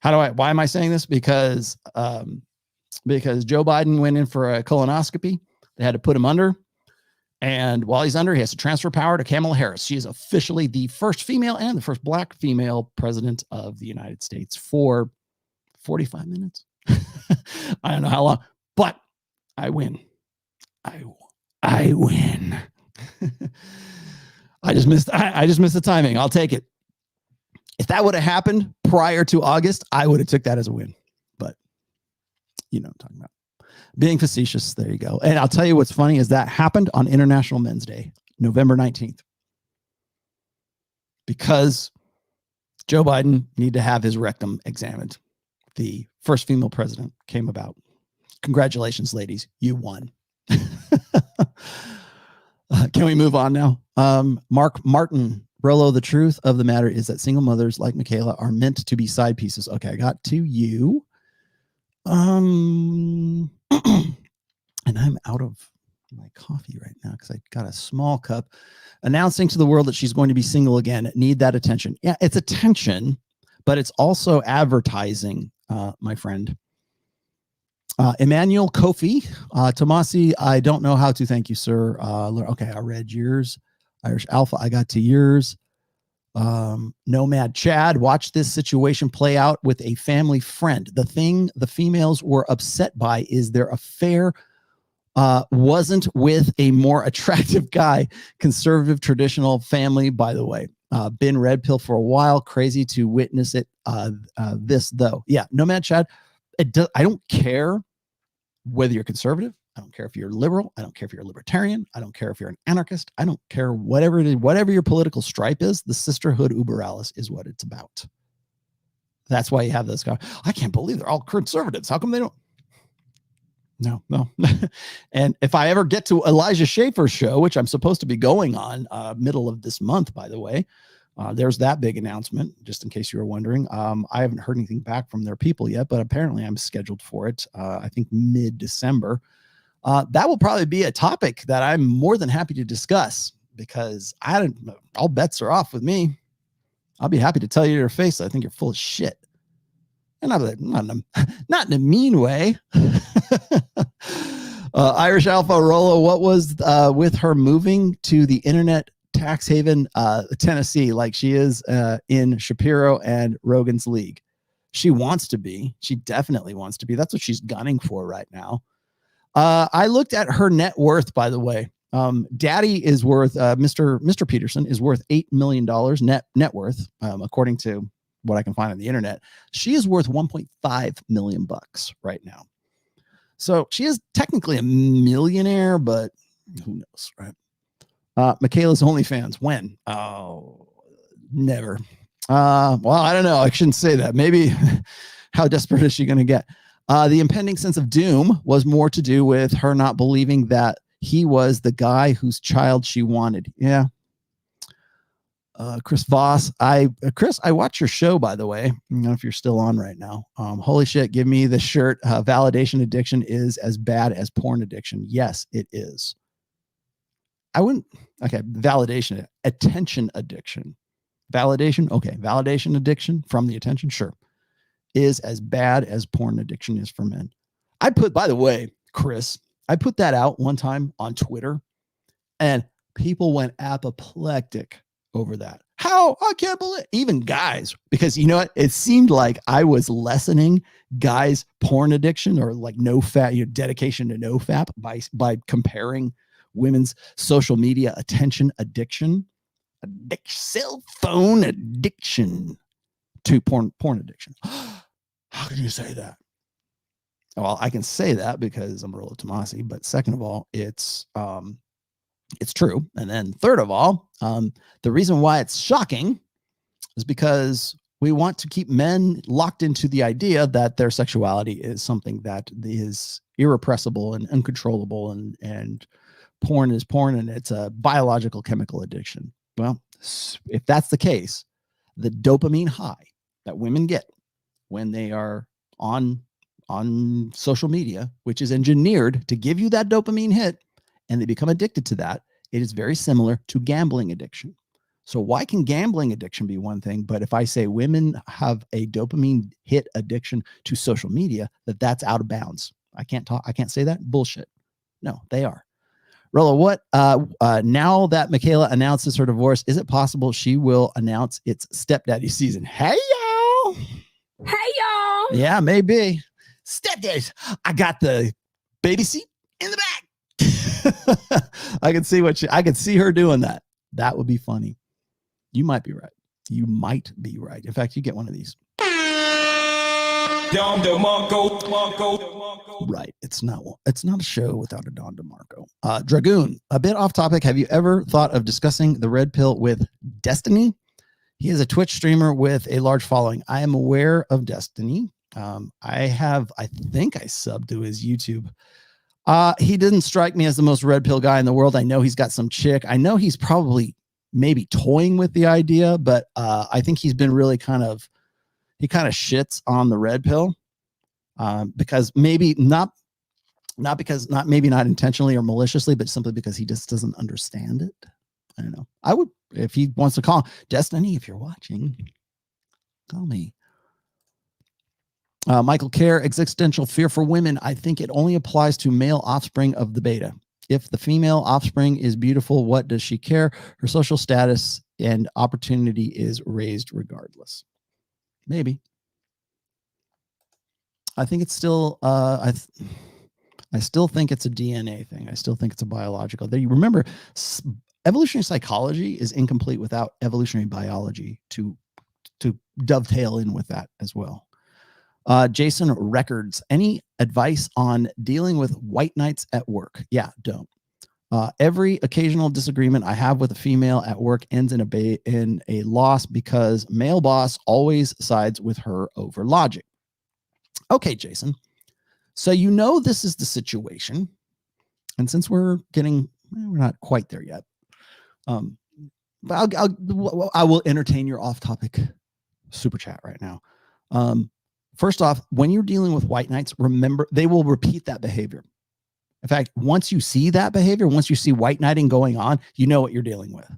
Why am I saying this? Because Joe Biden went in for a colonoscopy. They had to put him under. And while he's under, he has to transfer power to Kamala Harris. She is officially the first female and the first black female president of the United States for 45 minutes. I don't know how long, but I win. I win. I just missed the timing. I'll take it. If that would have happened prior to August, I would have took that as a win. But you know what I'm talking about. Being facetious, there you go. And I'll tell you what's funny is that happened on International Men's Day, November 19th. Because Joe Biden needed to have his rectum examined. The first female president came about. Congratulations, ladies. You won. Can we move on now? Mark Martin, Rollo, the truth of the matter is that single mothers like Mikhaila are meant to be side pieces. Okay, I got to you. And I'm out of my coffee right now because I got a small cup. Announcing to the world that she's going to be single again. Need that attention. Yeah, it's attention, but it's also advertising, my friend. Emmanuel Kofi, Tomassi, I don't know how to thank you, sir. Okay, I read yours. Irish Alpha, I got to yours. Nomad Chad, watch this situation play out with a family friend. The thing the females were upset by is their affair wasn't with a more attractive guy. Conservative, traditional family, by the way. Been red pill for a while. Crazy to witness it. This, though. Yeah, Nomad Chad, I don't care whether you're conservative. I don't care if you're liberal. I don't care if you're a libertarian. I don't care if you're an anarchist. I don't care whatever it is, whatever your political stripe is. The sisterhood uber alles is what it's about. That's why you have this guy. I can't believe they're all conservatives. How come they don't? No. And if I ever get to Elijah Schaefer's show, which I'm supposed to be going on middle of this month, by the way, there's that big announcement, just in case you were wondering. I haven't heard anything back from their people yet, but apparently I'm scheduled for it. I think mid-December. That will probably be a topic that I'm more than happy to discuss, because all bets are off with me. I'll be happy to tell you to your face, I think you're full of shit. And I'm like, not in a mean way. Irish Alpha Rollo, what was with her moving to the internet tax haven, Tennessee, like she is in Shapiro and Rogan's league? She wants to be. She definitely wants to be. That's what she's gunning for right now. I looked at her net worth, by the way. Daddy is worth, Mr. Peterson is worth $8 million net worth, according to what I can find on the internet. She is worth 1.5 million bucks right now. So she is technically a millionaire, but who knows, right? Mikhaila's OnlyFans, when? Oh, never. Well, I don't know. I shouldn't say that. Maybe how desperate is she going to get? The impending sense of doom was more to do with her not believing that he was the guy whose child she wanted. Yeah. Chris Voss, Chris, I watch your show, by the way. I don't know if you're still on right now. Holy shit, give me the shirt. Validation addiction is as bad as porn addiction. Yes, it is. Validation, attention addiction. Validation, okay. Validation addiction from the attention, sure, is as bad as porn addiction is for men. By the way, Chris, I put that out one time on Twitter, and people went apoplectic over that. How? I can't believe, even guys, because you know what? It seemed like I was lessening guys' porn addiction, or like no fap, dedication to no fap, by comparing women's social media attention addiction, cell phone addiction, to porn addiction. How can you say that? Well, I can say that because I'm Rollo Tomassi, but second of all, it's true. And then third of all, the reason why it's shocking is because we want to keep men locked into the idea that their sexuality is something that is irrepressible and uncontrollable, and porn is porn, and it's a biological chemical addiction. Well, if that's the case, the dopamine high that women get when they are on social media, which is engineered to give you that dopamine hit, and they become addicted to that, it is very similar to gambling addiction. So why can gambling addiction be one thing, but if I say women have a dopamine hit addiction to social media, that's out of bounds? I can't say that. Bullshit. No, they are. Rollo, what now that Mikhaila announces her divorce, is it possible she will announce it's stepdaddy season? Hey y'all. Hey y'all. Yeah, maybe. Stepdads, I got the baby seat in the back. I can see her doing that. That would be funny. You might be right. You might be right. In fact, you get one of these. Dom DeMarco. Right. It's not a show without a Don DeMarco. Dragoon, a bit off topic. Have you ever thought of discussing the red pill with Destiny? He is a Twitch streamer with a large following. I am aware of Destiny. I think I subbed to his YouTube. He didn't strike me as the most red pill guy in the world. I know he's got some chick. I know he's probably maybe toying with the idea, but I think he's been really kind of shits on the red pill, because maybe not intentionally or maliciously, but simply because he just doesn't understand it. I don't know. I would, if he wants to call Destiny, if you're watching, call me. Michael Kerr, existential fear for women. I think it only applies to male offspring of the beta. If the female offspring is beautiful, what does she care? Her social status and opportunity is raised regardless. Maybe. I think it's still, I I still think it's a DNA thing. I still think it's a biological. You remember, evolutionary psychology is incomplete without evolutionary biology to dovetail in with that as well. Jason Records, any advice on dealing with white knights at work? Yeah, don't. Every occasional disagreement I have with a female at work ends in a loss because male boss always sides with her over logic. Okay, Jason. So you know this is the situation. And since we're not quite there yet, but I will entertain your off-topic super chat right now. First off, when you're dealing with white knights, remember they will repeat that behavior. In fact, once you see that behavior, once you see white knighting going on, you know what you're dealing with.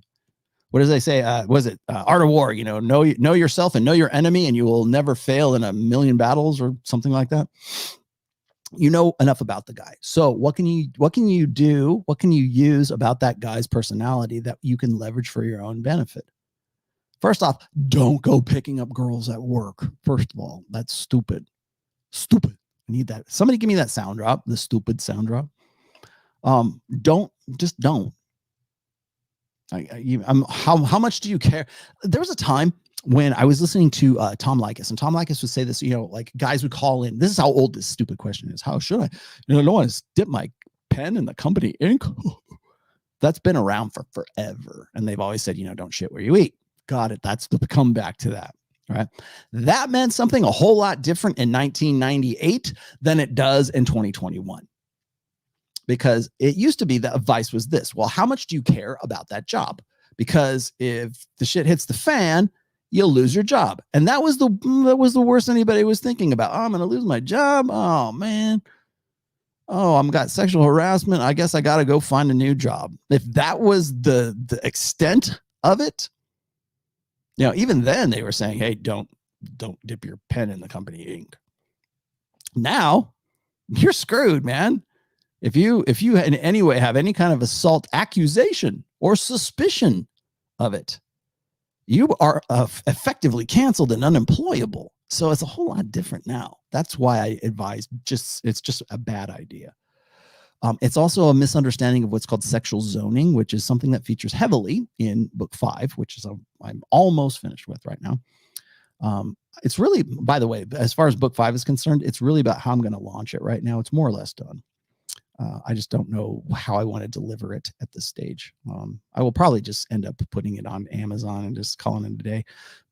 What does they say? Was it Art of War? Know yourself and know your enemy, and you will never fail in a million battles, or something like that. You know enough about the guy. So what can you do? What can you use about that guy's personality that you can leverage for your own benefit? First off, don't go picking up girls at work. First of all, that's stupid. Stupid. I need that. Somebody give me that sound drop, the stupid sound drop. Don't. How much do you care? There was a time when I was listening to Tom Likas, and Tom Likas would say this, like guys would call in. This is how old this stupid question is. How should I? I don't want to dip my pen in the company ink. That's been around for forever. And they've always said, don't shit where you eat. Got it. That's the come back to that. Right. That meant something a whole lot different in 1998 than it does in 2021. Because it used to be that advice was this. Well, how much do you care about that job? Because if the shit hits the fan, you'll lose your job. And that was the worst anybody was thinking about. Oh, I'm going to lose my job. Oh, man. Oh, I've got sexual harassment. I guess I got to go find a new job. If that was the extent of it, even then they were saying, hey, don't dip your pen in the company ink. Now you're screwed, man. If you in any way have any kind of assault accusation or suspicion of it, you are effectively canceled and unemployable. So it's a whole lot different now. That's why I advise it's just a bad idea. It's also a misunderstanding of what's called sexual zoning, which is something that features heavily in book 5, which is I'm almost finished with right now. It's really, by the way, as far as book 5 is concerned, it's really about how I'm going to launch it right now. It's more or less done. I just don't know how I want to deliver it at this stage. I will probably just end up putting it on Amazon and just calling it a day.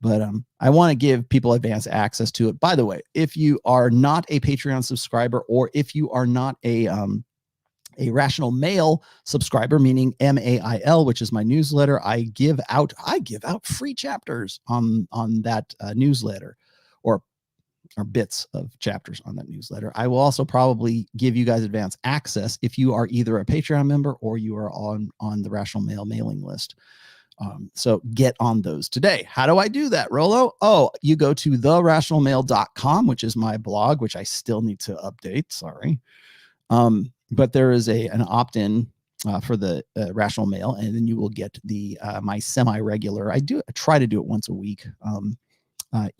But I want to give people advanced access to it. By the way, if you are not a Patreon subscriber, or if you are not a Rational Mail subscriber, meaning MAIL, which is my newsletter, I give out free chapters on that newsletter, or bits of chapters on that newsletter. I will also probably give you guys advanced access if you are either a Patreon member or you are on the Rational Mail mailing list. So get on those today. How do I do that, Rollo? Oh, you go to therationalmail.com, which is my blog, which I still need to update. Sorry. But there is an opt-in for the Rational Mail, and then you will get the my semi-regular. I try to do it once a week.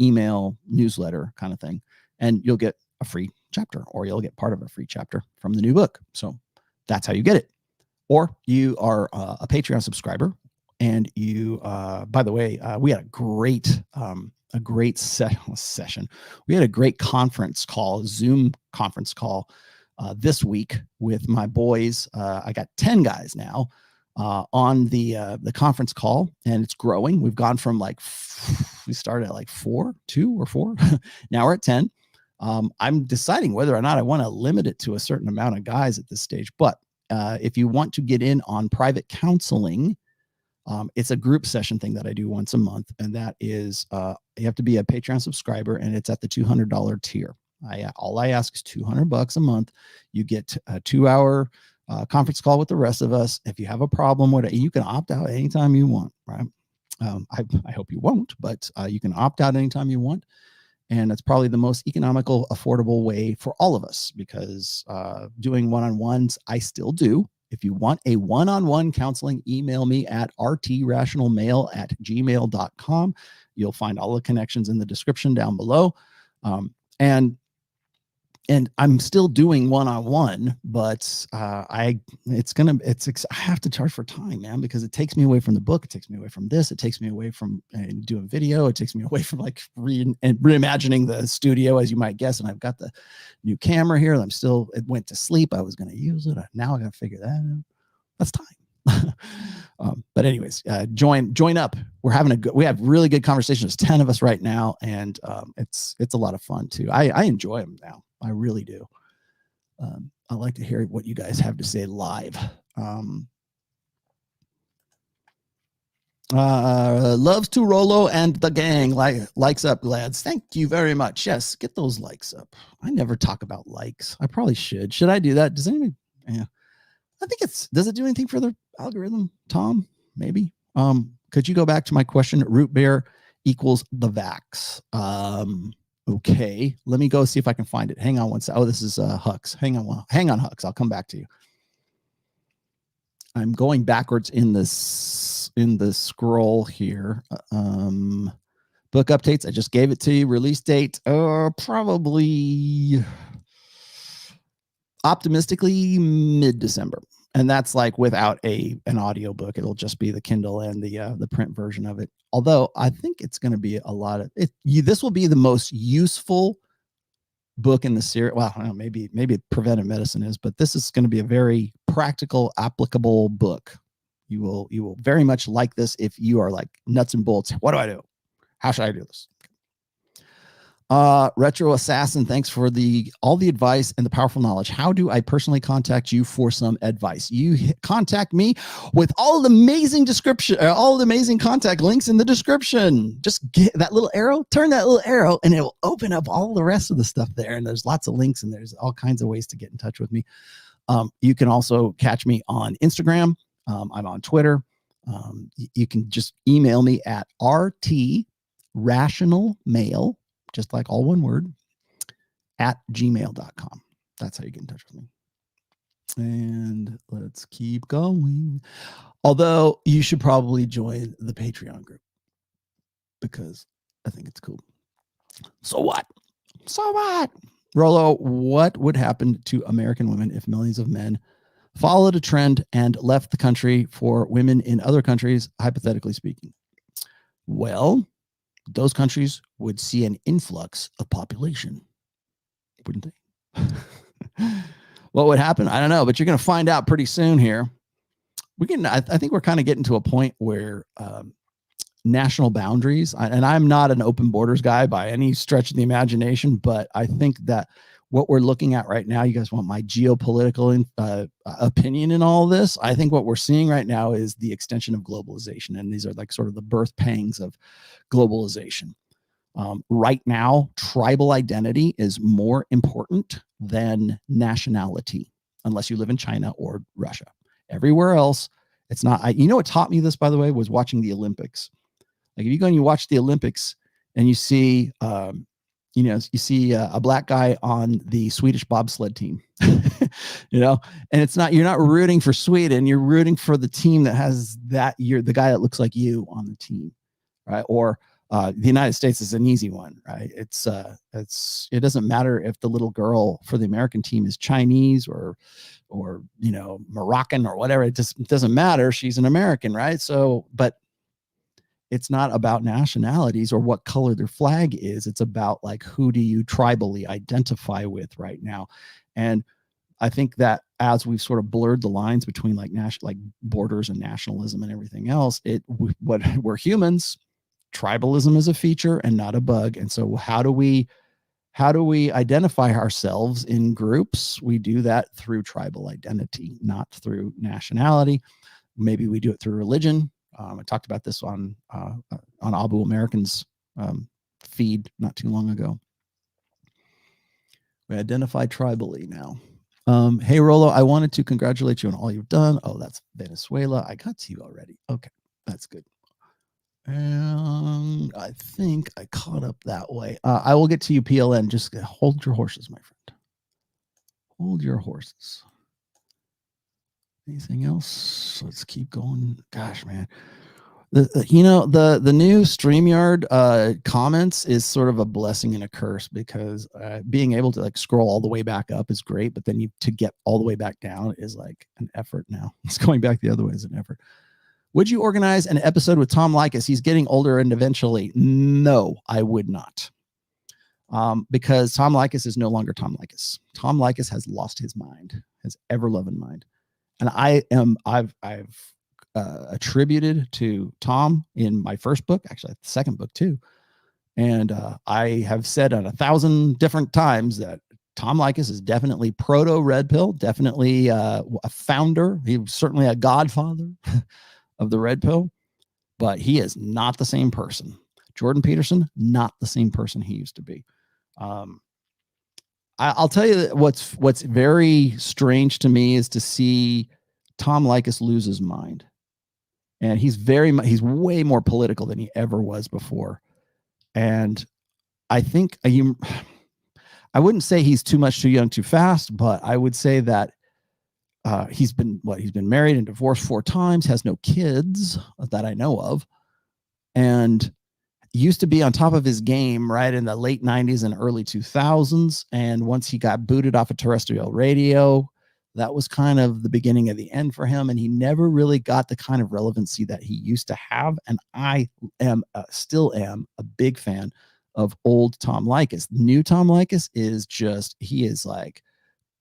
Email newsletter kind of thing, and you'll get a free chapter, or you'll get part of a free chapter from the new book. So that's how you get it. Or you are a Patreon subscriber, and you by the way, we had a great session. We had a great Zoom conference call this week with my boys. I got 10 guys now on the conference call, and it's growing. We've gone from we started at 2 or 4. Now we're at 10. I'm deciding whether or not I want to limit it to a certain amount of guys at this stage. But if you want to get in on private counseling, it's a group session thing that I do once a month, and that is you have to be a Patreon subscriber, and it's at the $200 tier. All I ask is $200 a month. You get a 2-hour conference call with the rest of us. If you have a problem with it, you can opt out anytime you want, right? I hope you won't, but you can opt out anytime you want. And it's probably the most economical, affordable way for all of us, because doing one-on-ones, I still do. If you want a one-on-one counseling, email me at rtrationalmail@gmail.com. You'll find all the connections in the description down below. And and I'm still doing one-on-one, but I have to charge for time, man, because it takes me away from the book. It takes me away from this. It takes me away from doing video. It takes me away from like reimagining the studio, as you might guess. And I've got the new camera here. It went to sleep. I was going to use it. Now I got to figure that out. That's time. But anyways, join up. We have really good conversations. There's 10 of us right now. And it's a lot of fun too. I enjoy them now. I really do. I like to hear what you guys have to say live. Loves to Rollo and the gang. Likes up, lads. Thank you very much. Yes, get those likes up. I never talk about likes. I probably should. Should I do that? Does anyone? Yeah. I think does it do anything for the algorithm, Tom? Maybe. Could you go back to my question? Root beer equals the Vaxx. Okay, let me go see if I can find it. Hang on one second. Oh, this is Hux. Hang on, Hux. I'll come back to you. I'm going backwards in the scroll here. Book updates. I just gave it to you. Release date. Probably optimistically mid-December. And that's like without an audio book. It'll just be the Kindle and the print version of it. Although I think it's going to be a lot of it. This will be the most useful book in the series. Well, I don't know, maybe preventive medicine is, but this is going to be a very practical, applicable book. You will very much like this if you are like nuts and bolts. What do I do? How should I do this? Retro Assassin, thanks for all the advice and the powerful knowledge. How do I personally contact you for some advice? You contact me with all the amazing all the amazing contact links in the description. Just get that little arrow, turn that little arrow, and it will open up all the rest of the stuff there. And there's lots of links, and there's all kinds of ways to get in touch with me. You can also catch me on Instagram. I'm on Twitter. You can just email me at rtrationalmail, just like all one word, at gmail.com. That's how you get in touch with me. And let's keep going. Although you should probably join the Patreon group because I think it's cool. So what? Rollo, what would happen to American women if millions of men followed a trend and left the country for women in other countries, hypothetically speaking? Well, those countries would see an influx of population, wouldn't they? What would happen? I don't know, but you're going to find out pretty soon here. I think we're kind of getting to a point where national boundaries, and I'm not an open borders guy by any stretch of the imagination, but I think that what we're looking at right now, you guys want my geopolitical opinion in all this? I think what we're seeing right now is the extension of globalization. And these are like sort of the birth pangs of globalization. Right now, tribal identity is more important than nationality, unless you live in China or Russia. Everywhere else, it's not. You know what taught me this, by the way, was watching the Olympics. Like if you go and you watch the Olympics and you see, you see a black guy on the Swedish bobsled team, and it's not, you're not rooting for Sweden, you're rooting for the team that has the guy that looks like you on the team, right? Or the United States is an easy one, right? It doesn't matter if the little girl for the American team is Chinese or Moroccan or whatever. It just doesn't matter. She's an American, right? So, but it's not about nationalities or what color their flag is. It's about like, who do you tribally identify with right now? And I think that as we've sort of blurred the lines between like borders and nationalism and everything else, we're humans. Tribalism is a feature and not a bug. And so how do we identify ourselves in groups? We do that through tribal identity, not through nationality. Maybe we do it through religion. I talked about this on Abu American's feed not too long ago. We identify tribally now. Hey, Rollo, I wanted to congratulate you on all you've done. Oh, that's Venezuela. I got to you already. Okay, that's good. And I think I caught up that way. I will get to you, PLN. Just hold your horses, my friend. Hold your horses. Anything else? Let's keep going. Gosh, man. The new StreamYard comments is sort of a blessing and a curse, because being able to like scroll all the way back up is great, but then to get all the way back down is like an effort now. It's going back the other way is an effort. Would you organize an episode with Tom Likas? He's getting older and eventually. No, I would not. Because Tom Likas is no longer Tom Likas. Tom Likas has lost his mind, his ever-loving mind. And I've attributed to Tom in my first book, actually the second book too. And I have said on 1,000 different times that Tom Likas is definitely proto red pill, definitely a founder. He was certainly a godfather of the red pill, but he is not the same person. Jordan Peterson, not the same person he used to be. I'll tell you that what's very strange to me is to see Tom Likas lose his mind. And he's way more political than he ever was before. And I think I wouldn't say he's too much, too young, too fast, but I would say that he's been married and divorced 4 times, has no kids that I know of, and used to be on top of his game right in the late 90s and early 2000s. And once he got booted off of terrestrial radio, that was kind of the beginning of the end for him. And he never really got the kind of relevancy that he used to have. And I still am a big fan of old Tom Likas. New Tom Likas is he is like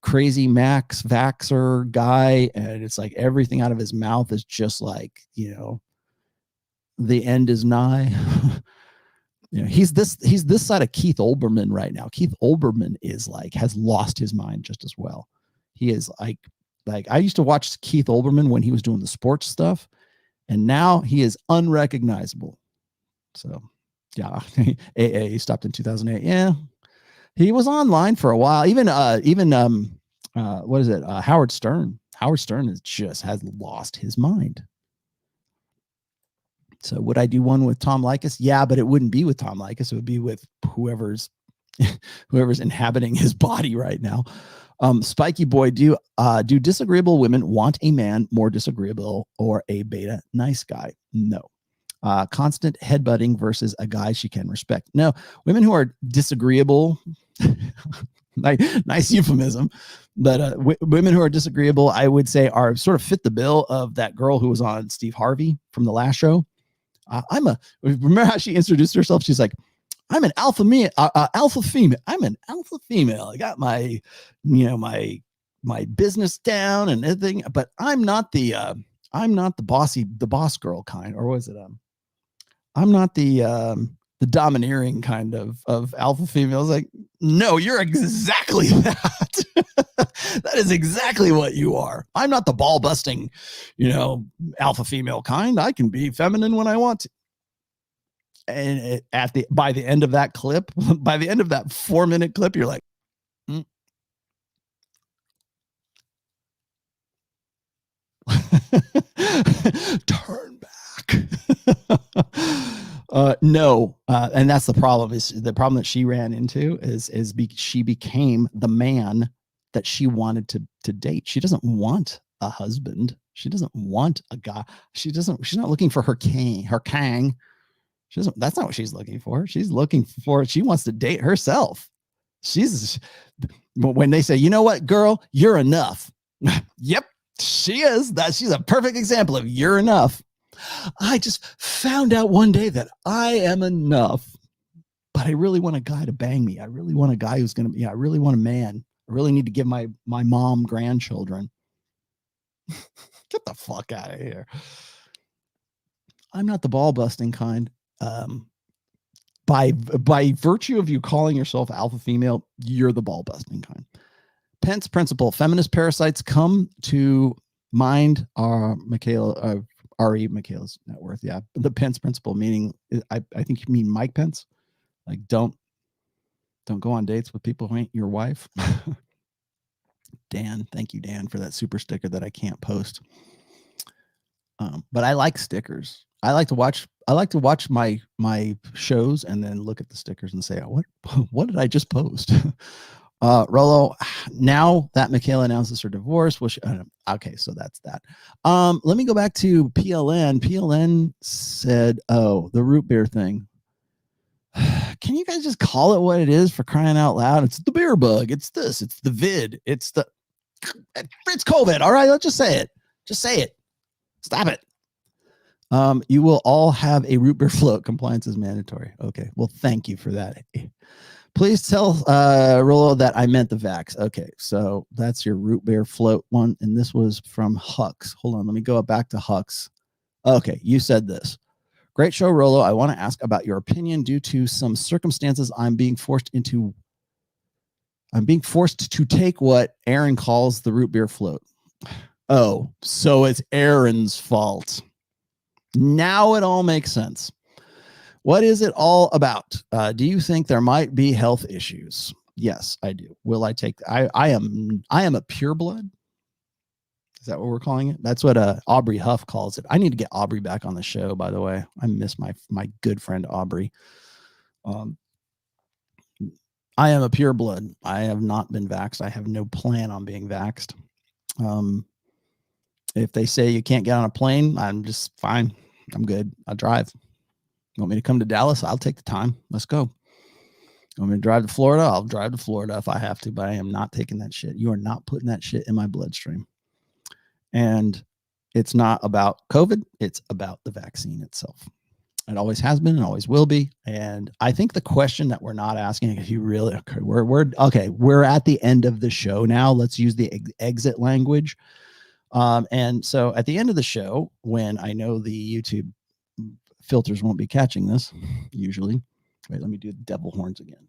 crazy Max Vaxxer guy. And it's like everything out of his mouth is just like, the end is nigh. He's this side of Keith Olbermann right now. Keith Olbermann has lost his mind just as well. He is like I used to watch Keith Olbermann when he was doing the sports stuff, and now he is unrecognizable. So yeah, AA stopped in 2008. Yeah, he was online for a while. Even what is it? Howard Stern. Howard Stern has lost his mind. So would I do one with Tom Likas? Yeah, but it wouldn't be with Tom Likas. It would be with whoever's inhabiting his body right now. Spiky Boy, do disagreeable women want a man more disagreeable or a beta nice guy? No. Constant headbutting versus a guy she can respect. No. Women who are disagreeable, nice euphemism, but women who are disagreeable, I would say, are sort of fit the bill of that girl who was on Steve Harvey from the last show. Remember how she introduced herself? She's like, I'm an alpha female. I'm an alpha female. I got my business down and everything, but I'm not the boss girl kind, or was it? I'm not the domineering kind of alpha female. I was like, no, you're exactly that. That is exactly what you are. I'm not the ball busting, alpha female kind. I can be feminine when I want to. And by the end of that clip, by the end of that 4-minute clip, you're like, turn back. No. And that's the problem. Is the problem that she ran into she became the man that she wanted to date. She doesn't want a husband. She doesn't want a guy. She's not looking for her kang. That's not what she's looking for. She wants to date herself. When they say, you know what, girl, you're enough. Yep, she is. She's a perfect example of you're enough. I just found out one day that I am enough, but I really want a guy to bang me. I really want a guy who's I really want a man. I really need to give my mom grandchildren. Get the fuck out of here. I'm not the ball busting kind. By virtue of you calling yourself alpha female, you're the ball busting kind. Pence principle: feminist parasites come to mind. Mikhaila, R.E. Mikhaila's net worth. Yeah, the Pence principle, meaning I think you mean Mike Pence. Like don't go on dates with people who ain't your wife. Dan, thank you, Dan, for that super sticker that I can't post. But I like stickers. I like to watch my shows and then look at the stickers and say, what did I just post? Rollo, now that Mikhaila announces her divorce, okay, so that's that. Let me go back to PLN. PLN said, oh, the root beer thing. Can you guys just call it what it is, for crying out loud? It's the beer bug. It's this. It's the vid. It's COVID. All right, let's just say it. Just say it. Stop it. You will all have a root beer float. Compliance is mandatory. Okay. Well, thank you for that. Please tell Rollo that I meant the Vaxx. Okay, so that's your root beer float one, and this was from Hux. Hold on, let me go back to Hux. Okay, you said this. Great show, Rollo. I want to ask about your opinion. Due to some circumstances, I'm being forced to take what Aaron calls the root beer float. Oh, so it's Aaron's fault. Now it all makes sense. What is it all about? Do you think there might be health issues? Yes, I do. Will I take? I am a pureblood. Is that what we're calling it? That's what Aubrey Huff calls it. I need to get Aubrey back on the show, by the way. I miss my good friend Aubrey. I am a pureblood. I have not been vaxxed. I have no plan on being vaxxed. If they say you can't get on a plane, I'm just fine. I'm good. I'll drive. You want me to come to Dallas? I'll take the time. Let's go. You want me to drive to Florida? I'll drive to Florida if I have to, but I am not taking that shit. You are not putting that shit in my bloodstream. And it's not about COVID. It's about the vaccine itself. It always has been and always will be. And I think the question that we're not asking, if you really, okay, we're at the end of the show now. Let's use the exit language. And so at the end of the show, when I know the YouTube filters won't be catching this usually. Wait, let me do the devil horns again.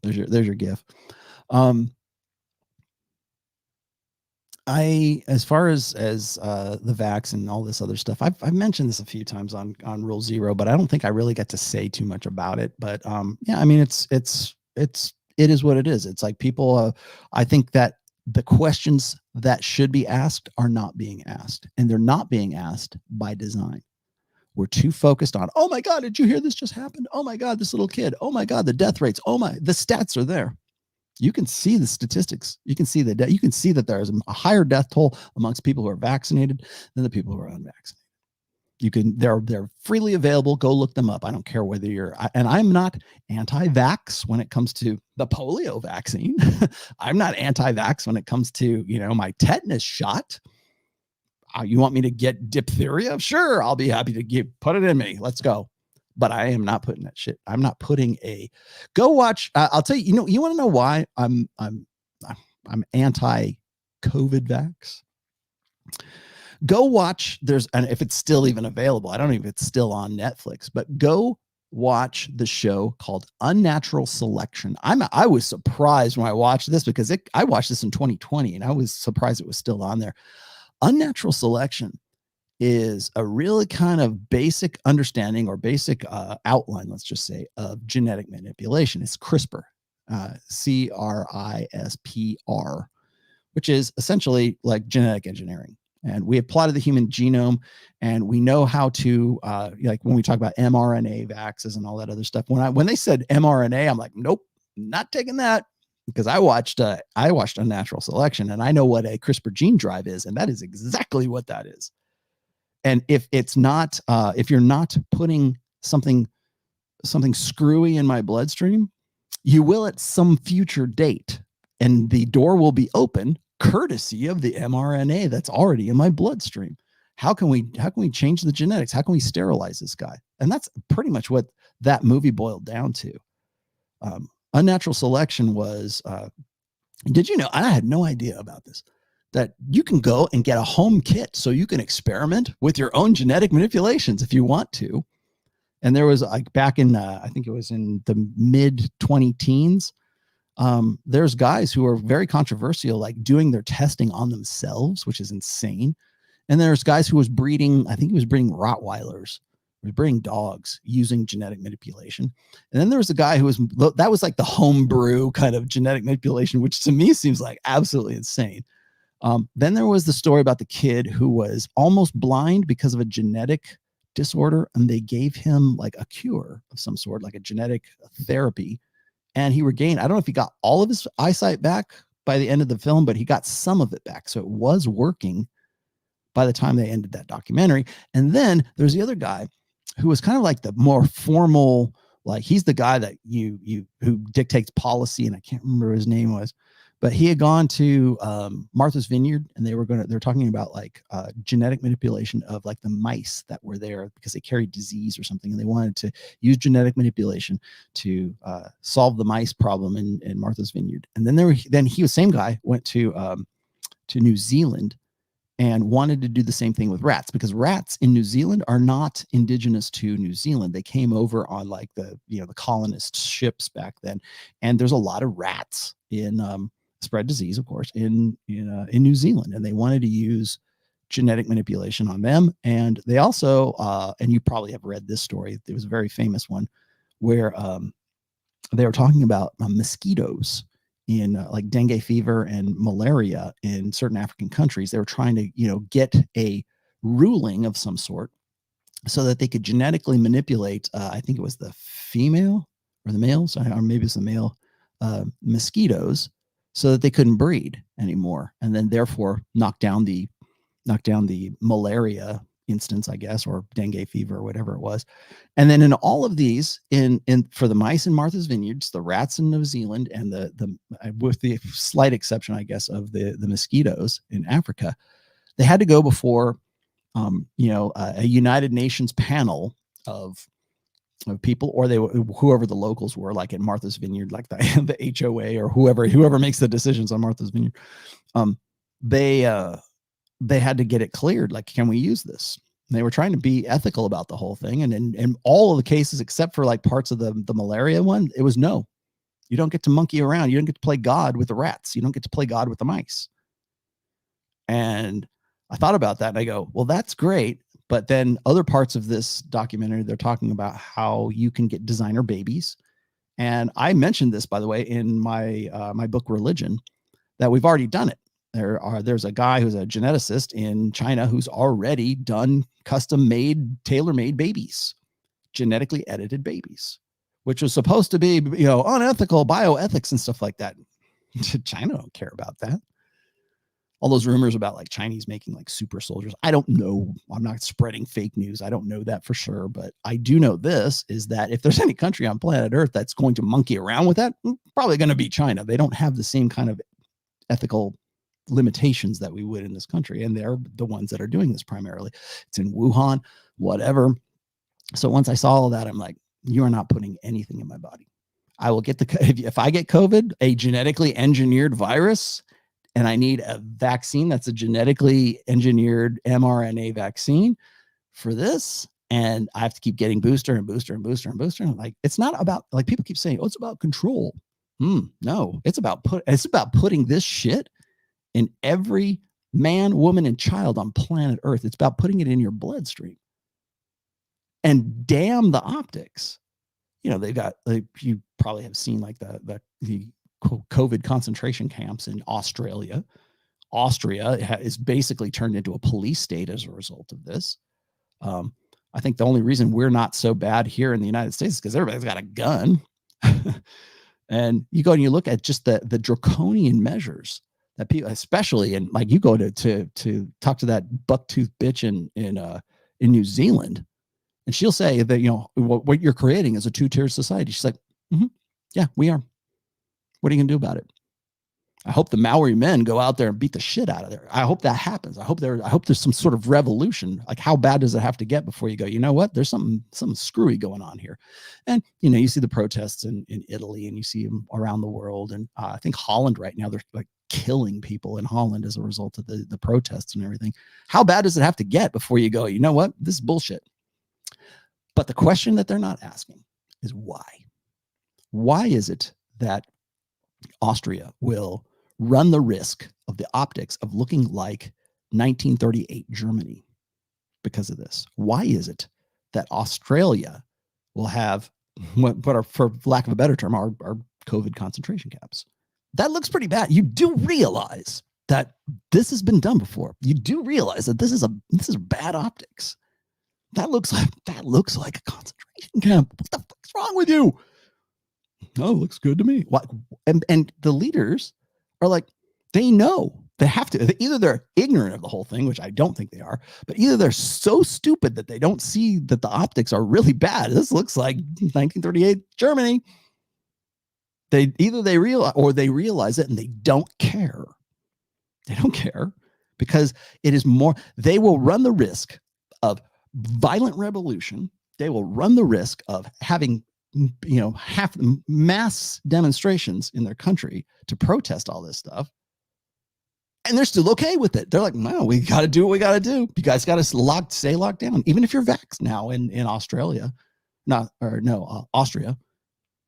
there's your gif. As far as the Vaxx and all this other stuff, I've mentioned this a few times on Rule Zero, but I don't think I really get to say too much about it. But yeah, I mean, it is what it is. It's like people, I think that the questions that should be asked are not being asked, and they're not being asked by design. We're too focused on, oh my God, did you hear this just happened? Oh my God, this little kid. Oh my God, the death rates. Oh my, the stats are there. You can see the statistics. You can see you can see that there is a higher death toll amongst people who are vaccinated than the people who are unvaccinated. They're freely available. Go look them up. I don't care whether and I'm not anti-vax when it comes to the polio vaccine. I'm not anti-vax when it comes to, my tetanus shot. You want me to get diphtheria? Sure. I'll be happy to put it in me. Let's go. But I am not putting that shit. I'm not putting go watch. I'll tell you, you want to know why I'm anti-COVID vax? Go watch, and if it's still even available, I don't know if it's still on Netflix, but go watch the show called Unnatural Selection. I was surprised when I watched this because I watched this in 2020 and I was surprised it was still on there. Unnatural Selection is a really kind of basic understanding or basic outline, let's just say, of genetic manipulation. It's CRISPR, CRISPR, which is essentially like genetic engineering. And we have plotted the human genome, and we know how to, like when we talk about mRNA vaxes and all that other stuff. When they said mRNA, I'm like, nope, not taking that, because I watched Unnatural Selection, and I know what a CRISPR gene drive is, and that is exactly what that is. And if it's not, if you're not putting something screwy in my bloodstream, you will at some future date, and the door will be open courtesy of the mRNA that's already in my bloodstream. How can we change the genetics? How can we sterilize this guy? And that's pretty much what that movie boiled down to. Unnatural Selection was, did you know, I had no idea about this, that you can go and get a home kit so you can experiment with your own genetic manipulations if you want to. And there was like back in, I think it was in the mid 20-teens, there's guys who are very controversial, like doing their testing on themselves, which is insane. And there's guys who was breeding, I think he was breeding Rottweilers, he was breeding dogs using genetic manipulation. And then there was a guy who that was like the homebrew kind of genetic manipulation, which to me seems like absolutely insane. Then there was the story about the kid who was almost blind because of a genetic disorder, and they gave him like a cure of some sort, like a genetic therapy, and he regained, I don't know if he got all of his eyesight back by the end of the film, but he got some of it back. So it was working by the time they ended that documentary. And then there's the other guy who was kind of like the more formal, like he's the guy that who dictates policy, and I can't remember what his name was, but he had gone to Martha's Vineyard, and they're talking about like genetic manipulation of like the mice that were there because they carried disease or something, and they wanted to use genetic manipulation to solve the mice problem in Martha's Vineyard. And then he was same guy went to New Zealand and wanted to do the same thing with rats, because rats in New Zealand are not indigenous to New Zealand. They came over on like the colonist ships back then, and there's a lot of rats in spread disease, of course, in New Zealand, and they wanted to use genetic manipulation on them. And they also, and you probably have read this story, it was a very famous one, where they were talking about mosquitoes in like dengue fever and malaria in certain African countries. They were trying to, get a ruling of some sort so that they could genetically manipulate, I think it was the female or the males, or maybe it's the male mosquitoes, so that they couldn't breed anymore, and then therefore knock down the malaria instance, I guess, or dengue fever or whatever it was. And then in all of these, in for the mice in Martha's Vineyards, the rats in New Zealand, and the with the slight exception, I guess, of the mosquitoes in Africa, they had to go before a United Nations panel of people, or whoever the locals were, like at Martha's Vineyard, like the HOA or whoever makes the decisions on Martha's Vineyard. They had to get it cleared. Like, can we use this? And they were trying to be ethical about the whole thing. And in all of the cases, except for like parts of the malaria one, it was no. You don't get to monkey around. You don't get to play God with the rats. You don't get to play God with the mice. And I thought about that, and I go, well, that's great. But then other parts of this documentary, they're talking about how you can get designer babies. And I mentioned this, by the way, in my my book, Religion, that we've already done it. There's a guy who's a geneticist in China who's already done custom-made, tailor-made babies, genetically edited babies, which was supposed to be, unethical, bioethics and stuff like that. China don't care about that. All those rumors about like Chinese making like super soldiers, I don't know. I'm not spreading fake news. I don't know that for sure, but I do know this is that if there's any country on planet Earth that's going to monkey around with that, probably going to be China. They don't have the same kind of ethical limitations that we would in this country, and they're the ones that are doing this primarily. It's in Wuhan, whatever. So once I saw all that, I'm like, you are not putting anything in my body. I will get if I get COVID, a genetically engineered virus, and I need a vaccine that's a genetically engineered mRNA vaccine for this, and I have to keep getting booster and booster and booster and booster. And like, it's not about, like, people keep saying, oh, it's about control. No, it's about putting this shit in every man, woman, and child on planet Earth. It's about putting it in your bloodstream. And damn the optics. They got, like, you probably have seen like the COVID concentration camps in Australia. Austria is basically turned into a police state as a result of this. I think the only reason we're not so bad here in the United States is because everybody's got a gun. And you go and you look at just the draconian measures that people, especially, and like you go to talk to that bucktooth bitch in New Zealand, and she'll say that, what you're creating is a two-tiered society. She's like, yeah, we are. What are you gonna do about it? I hope the Maori men go out there and beat the shit out of there. I hope that happens. I hope there's some sort of revolution. Like, how bad does it have to get before you go, you know what? There's something screwy going on here. And, you see the protests in Italy, and you see them around the world. And I think Holland right now, they're like killing people in Holland as a result of the protests and everything. How bad does it have to get before you go, you know what? This is bullshit. But the question that they're not asking is why? Why is it that Austria will run the risk of the optics of looking like 1938 Germany because of this? Why is it that Australia will have what are, for lack of a better term, our COVID concentration camps? That looks pretty bad. You do realize that this has been done before. You do realize that this is bad optics. That looks like a concentration camp. What the fuck's wrong with you? Oh, looks good to me. What? And the leaders are like, they know they have to. Either they're ignorant of the whole thing, which I don't think they are, but either they're so stupid that they don't see that the optics are really bad. This looks like 1938 Germany. They realize it and they don't care. They don't care because it is more. They will run the risk of violent revolution. They will run the risk of having half mass demonstrations in their country to protest all this stuff. And they're still okay with it. They're like, no, we got to do what we got to do. You guys got to stay locked down. Even if you're vaxxed now in Australia, Austria,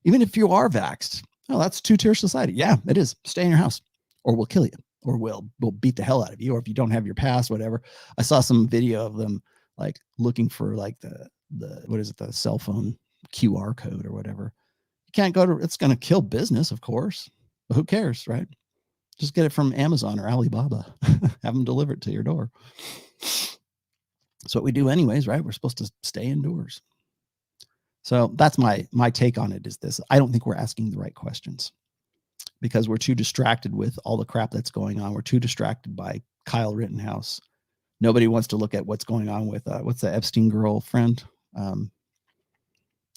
even if you are vaxxed, oh, that's two-tier society. Yeah, it is. Stay in your house or we'll kill you or we'll beat the hell out of you. Or if you don't have your pass, whatever. I saw some video of them like looking for like the the cell phone QR code or whatever. You can't go to, it's going to kill business, of course, but who cares, right? Just get it from Amazon or Alibaba. Have them delivered to your door. That's what we do anyways, right? We're supposed to stay indoors. So that's my take on it is this. I don't think we're asking the right questions because we're too distracted with all the crap that's going on. We're too distracted by Kyle Rittenhouse. Nobody wants to look at what's going on with, what's the Epstein girlfriend?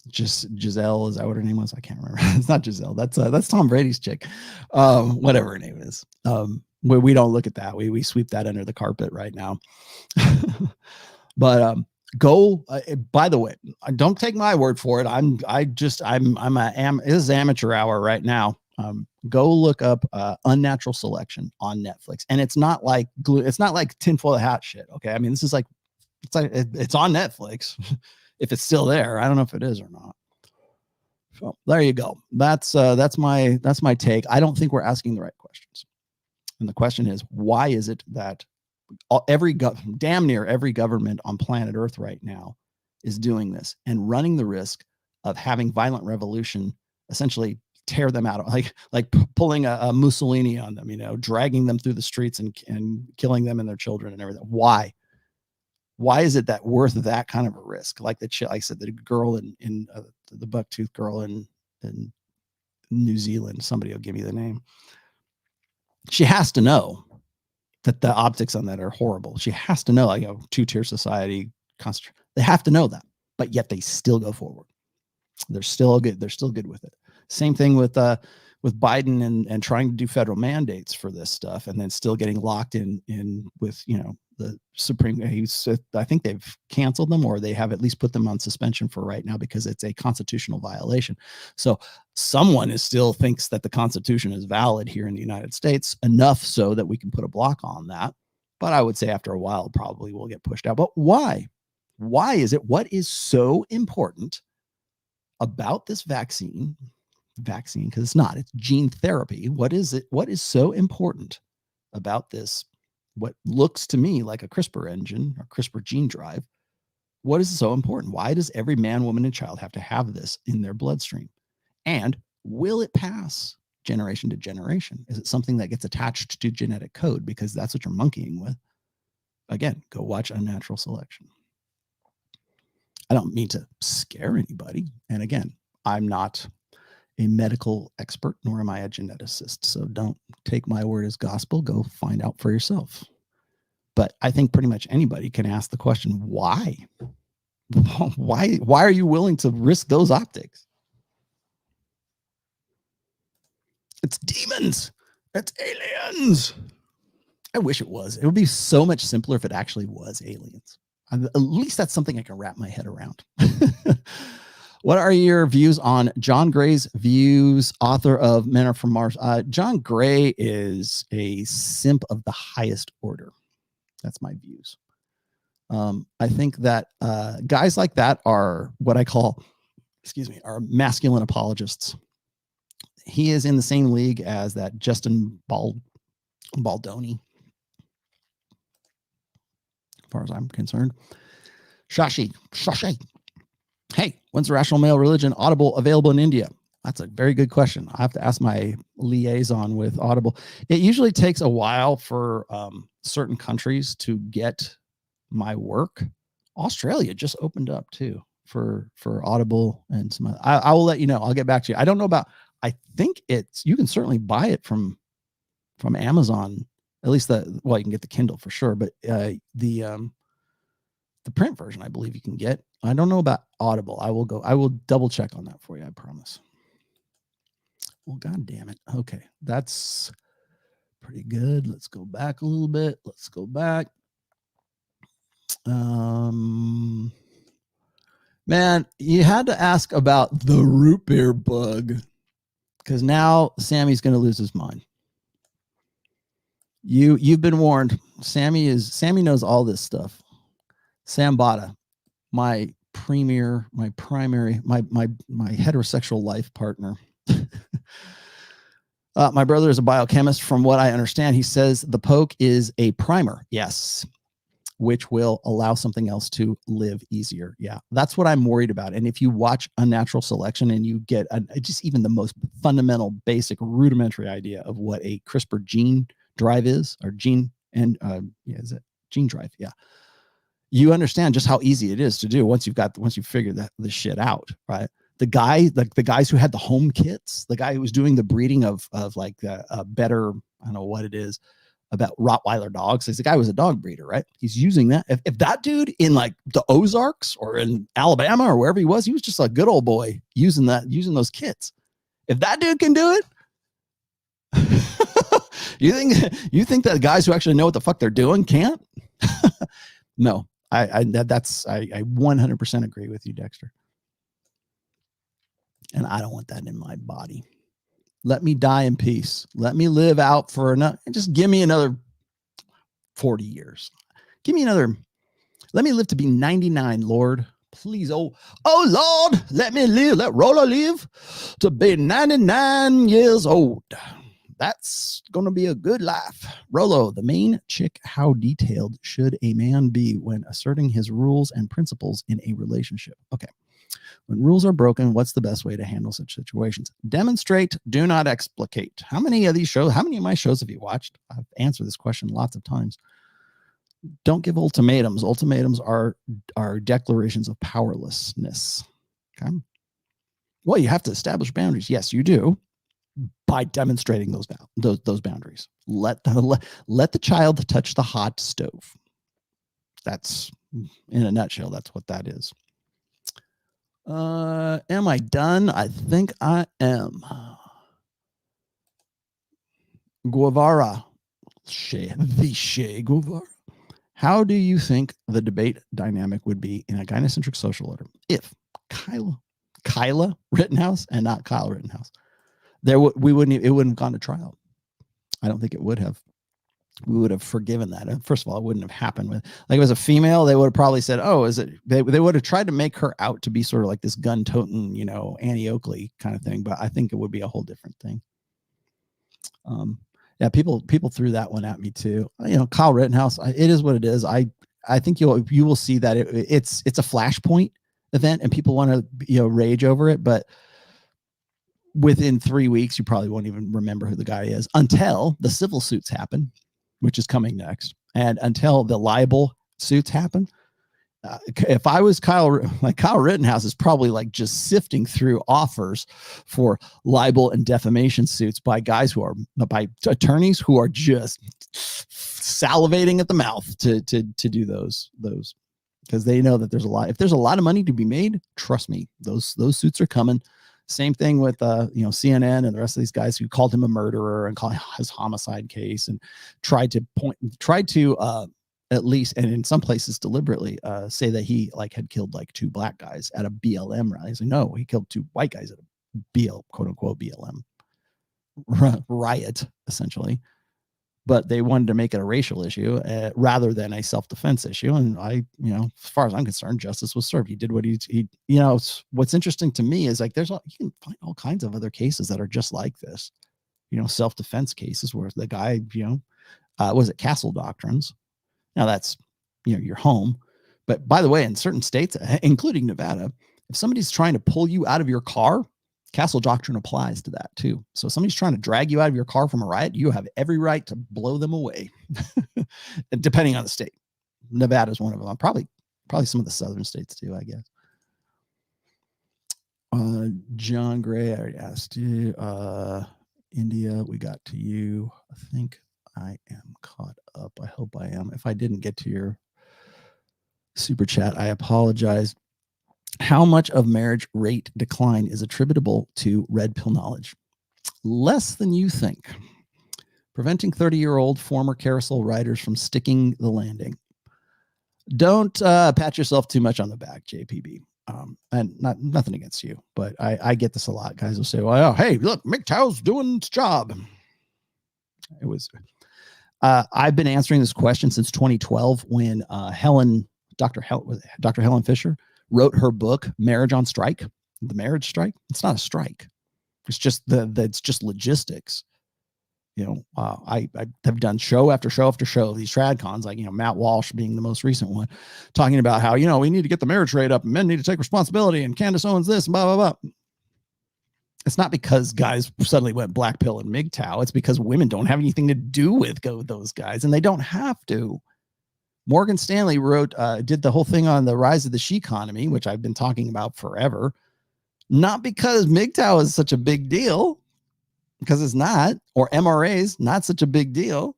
Just Giselle, is that what her name was? I can't remember. It's not Giselle. That's Tom Brady's chick. Whatever her name is. We don't look at that. We sweep that under the carpet right now. But go. By the way, don't take my word for it. It is amateur hour right now. Go look up Unnatural Selection on Netflix, and it's not like tinfoil hat shit. Okay, I mean this is like it's on Netflix. If it's still there, I don't know if it is or not. So there you go. That's my take. I don't think we're asking the right questions. And the question is, why is it that damn near every government on planet Earth right now is doing this and running the risk of having violent revolution, essentially tear them out, like pulling a Mussolini on them, dragging them through the streets and killing them and their children and everything. Why? Why is it that worth that kind of a risk? Like I said, the girl in the bucktooth girl in New Zealand, somebody will give me the name. She has to know that the optics on that are horrible. She has to know, two-tier society. They have to know that, but yet they still go forward. They're still good. They're still good with it. Same thing with Biden and trying to do federal mandates for this stuff, and then still getting locked in with the Supreme. I think they've canceled them, or they have at least put them on suspension for right now because it's a constitutional violation. So someone still thinks that the Constitution is valid here in the United States, enough so that we can put a block on that. But I would say after a while, it probably will get pushed out. But why? Why is it? What is so important about this vaccine? Because it's gene therapy. What is it? What is so important about this? What looks to me like a CRISPR engine or CRISPR gene drive? What is so important? Why does every man, woman, and child have to have this in their bloodstream? And will it pass generation to generation? Is it something that gets attached to genetic code? Because that's what you're monkeying with. Again, go watch Unnatural Selection. I don't mean to scare anybody. And again, I'm not a medical expert, nor am I a geneticist. So don't take my word as gospel. Go find out for yourself. But I think pretty much anybody can ask the question, why? Why are you willing to risk those optics? It's demons. It's aliens. I wish it was. It would be so much simpler if it actually was aliens. At least that's something I can wrap my head around. What are your views on John Gray's views, author of Men Are From Mars? John Gray is a simp of the highest order. That's my views. I think that guys like that are what I call, are masculine apologists. He is in the same league as that Justin Baldoni, as far as I'm concerned. Shashi. Hey, when's the Rational Male Religion Audible available in India? That's a very good question. I have to ask my liaison with Audible. It usually takes a while for certain countries to get my work Australia just opened up too for Audible and some. I will let you know. I'll get back to you. I don't know about. I think you can certainly buy it from Amazon. At least you can get the Kindle for sure, but the print version I believe you can get. I don't know about Audible. I will double check on that for you. I promise. Well, God damn it. Okay, that's pretty good. Let's go back a little bit. Let's go back. Man, you had to ask about the root beer bug because now Sammy's going to lose his mind. You've been warned. Sammy knows all this stuff. Sam Bada, my primary, my heterosexual life partner. My brother is a biochemist. From what I understand, he says the poke is a primer. Yes. Which will allow something else to live easier. Yeah, that's what I'm worried about. And if you watch Unnatural Selection and you get just even the most fundamental, basic, rudimentary idea of what a CRISPR gene drive is, or gene and is it gene drive? Yeah, you understand just how easy it is to do once you've figured this shit out, right? The guys who had the home kits, the guy who was doing the breeding of like a better, I don't know what it is, about Rottweiler dogs. The guy was a dog breeder, right? He's using that. If that dude in like the Ozarks or in Alabama or wherever he was just a good old boy using those kits. If that dude can do it, you think that guys who actually know what the fuck they're doing can't? No, I 100% agree with you, Dexter. And I don't want that in my body. Let me die in peace. Let me live out for just give me another 40 years. Give me let me live to be 99, Lord. Please. Oh Lord, let me live. Let Rollo live to be 99 years old. That's going to be a good life. Rollo, the main chick, how detailed should a man be when asserting his rules and principles in a relationship? Okay. When rules are broken, what's the best way to handle such situations? Demonstrate, do not explicate. How many of my shows have you watched? I've answered this question lots of times. Don't give ultimatums. Ultimatums are declarations of powerlessness. Okay. Well, you have to establish boundaries. Yes, you do. By demonstrating those boundaries. Let the child touch the hot stove. That's, in a nutshell, that's what that is. Am I done? I think I am. Guevara. Guevara. How do you think the debate dynamic would be in a gynocentric social order if Kyla Rittenhouse and not Kyle Rittenhouse? It wouldn't have gone to trial. I don't think it would have. We would have forgiven that. And first of all, it wouldn't have happened with, like, it was a female. They would have probably said, "Oh, is it?" They would have tried to make her out to be sort of like this gun-toting, Annie Oakley kind of thing. But I think it would be a whole different thing. Yeah, people threw that one at me too. Kyle Rittenhouse. It is what it is. I think you will see that it's a flashpoint event, and people want to rage over it, but within 3 weeks, you probably won't even remember who the guy is until the civil suits happen, which is coming next. And until the libel suits happen, if I was Kyle Rittenhouse is probably like just sifting through offers for libel and defamation suits by attorneys who are just salivating at the mouth to do those, because they know that if there's a lot of money to be made, trust me, those suits are coming. Same thing with CNN and the rest of these guys who called him a murderer and called his homicide case and tried to at least, and in some places deliberately, say that he had killed 2 black guys at a BLM rally. So no, he killed 2 white guys at a quote unquote BLM riot, essentially. But they wanted to make it a racial issue rather than a self-defense issue. And as far as I'm concerned, justice was served. He did what he what's interesting to me is you can find all kinds of other cases that are just like this, self-defense cases where the guy, was it castle doctrines? Now that's, your home. But by the way, in certain states, including Nevada, if somebody's trying to pull you out of your car, castle doctrine applies to that too. So if somebody's trying to drag you out of your car from a riot, you have every right to blow them away, depending on the state. Nevada is one of them. I'm probably Probably some of the southern states too, I guess. John Gray, I already asked you. India, we got to you. I think I am caught up. I hope I am. If I didn't get to your super chat, I apologize. How much of marriage rate decline is attributable to red pill knowledge? Less than you think. Preventing 30-year-old former carousel riders from sticking the landing. Don't pat yourself too much on the back, JPB. And nothing against you, but I get this a lot. Guys will say, well, hey, look, MGTOW's doing its job. It was, I've been answering this question since 2012 when Dr. Helen Fisher wrote her book, Marriage on Strike, the marriage strike. It's not a strike. It's just it's just logistics. You know, I have done show after show after show of these TradCons, like, you know, Matt Walsh being the most recent one, talking about how, you know, we need to get the marriage rate up and men need to take responsibility and Candace Owens this and blah, blah, blah. It's not because guys suddenly went black pill and MGTOW. It's because women don't have anything to do with those guys, and they don't have to. Morgan Stanley did the whole thing on the rise of the she economy, which I've been talking about forever. Not because MGTOW is such a big deal, because it's not, or MRAs, not such a big deal.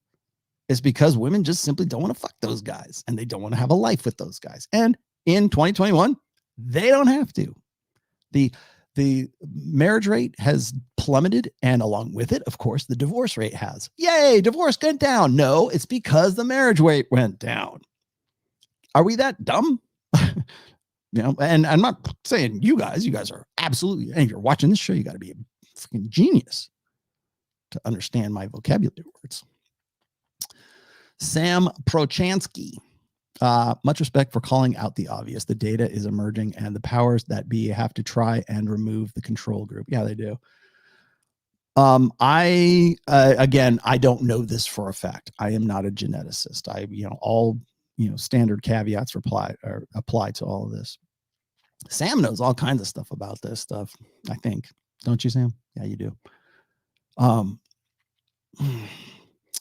It's because women just simply don't want to fuck those guys and they don't want to have a life with those guys. And in 2021, they don't have to. The marriage rate has plummeted, and along with it, of course, the divorce rate has. Yay, divorce went down. No, it's because the marriage rate went down. Are we that dumb? You know, and I'm not saying you guys are absolutely, and if you're watching this show, you got to be a freaking genius to understand my vocabulary words. Sam Prochansky, much respect for calling out the obvious. The data is emerging and the powers that be have to try and remove the control group. Yeah, they do. Again, I don't know this for a fact. I am not a geneticist. All standard caveats apply to all of this. Sam knows all kinds of stuff about this stuff, I think. Don't you, Sam? Yeah, you do.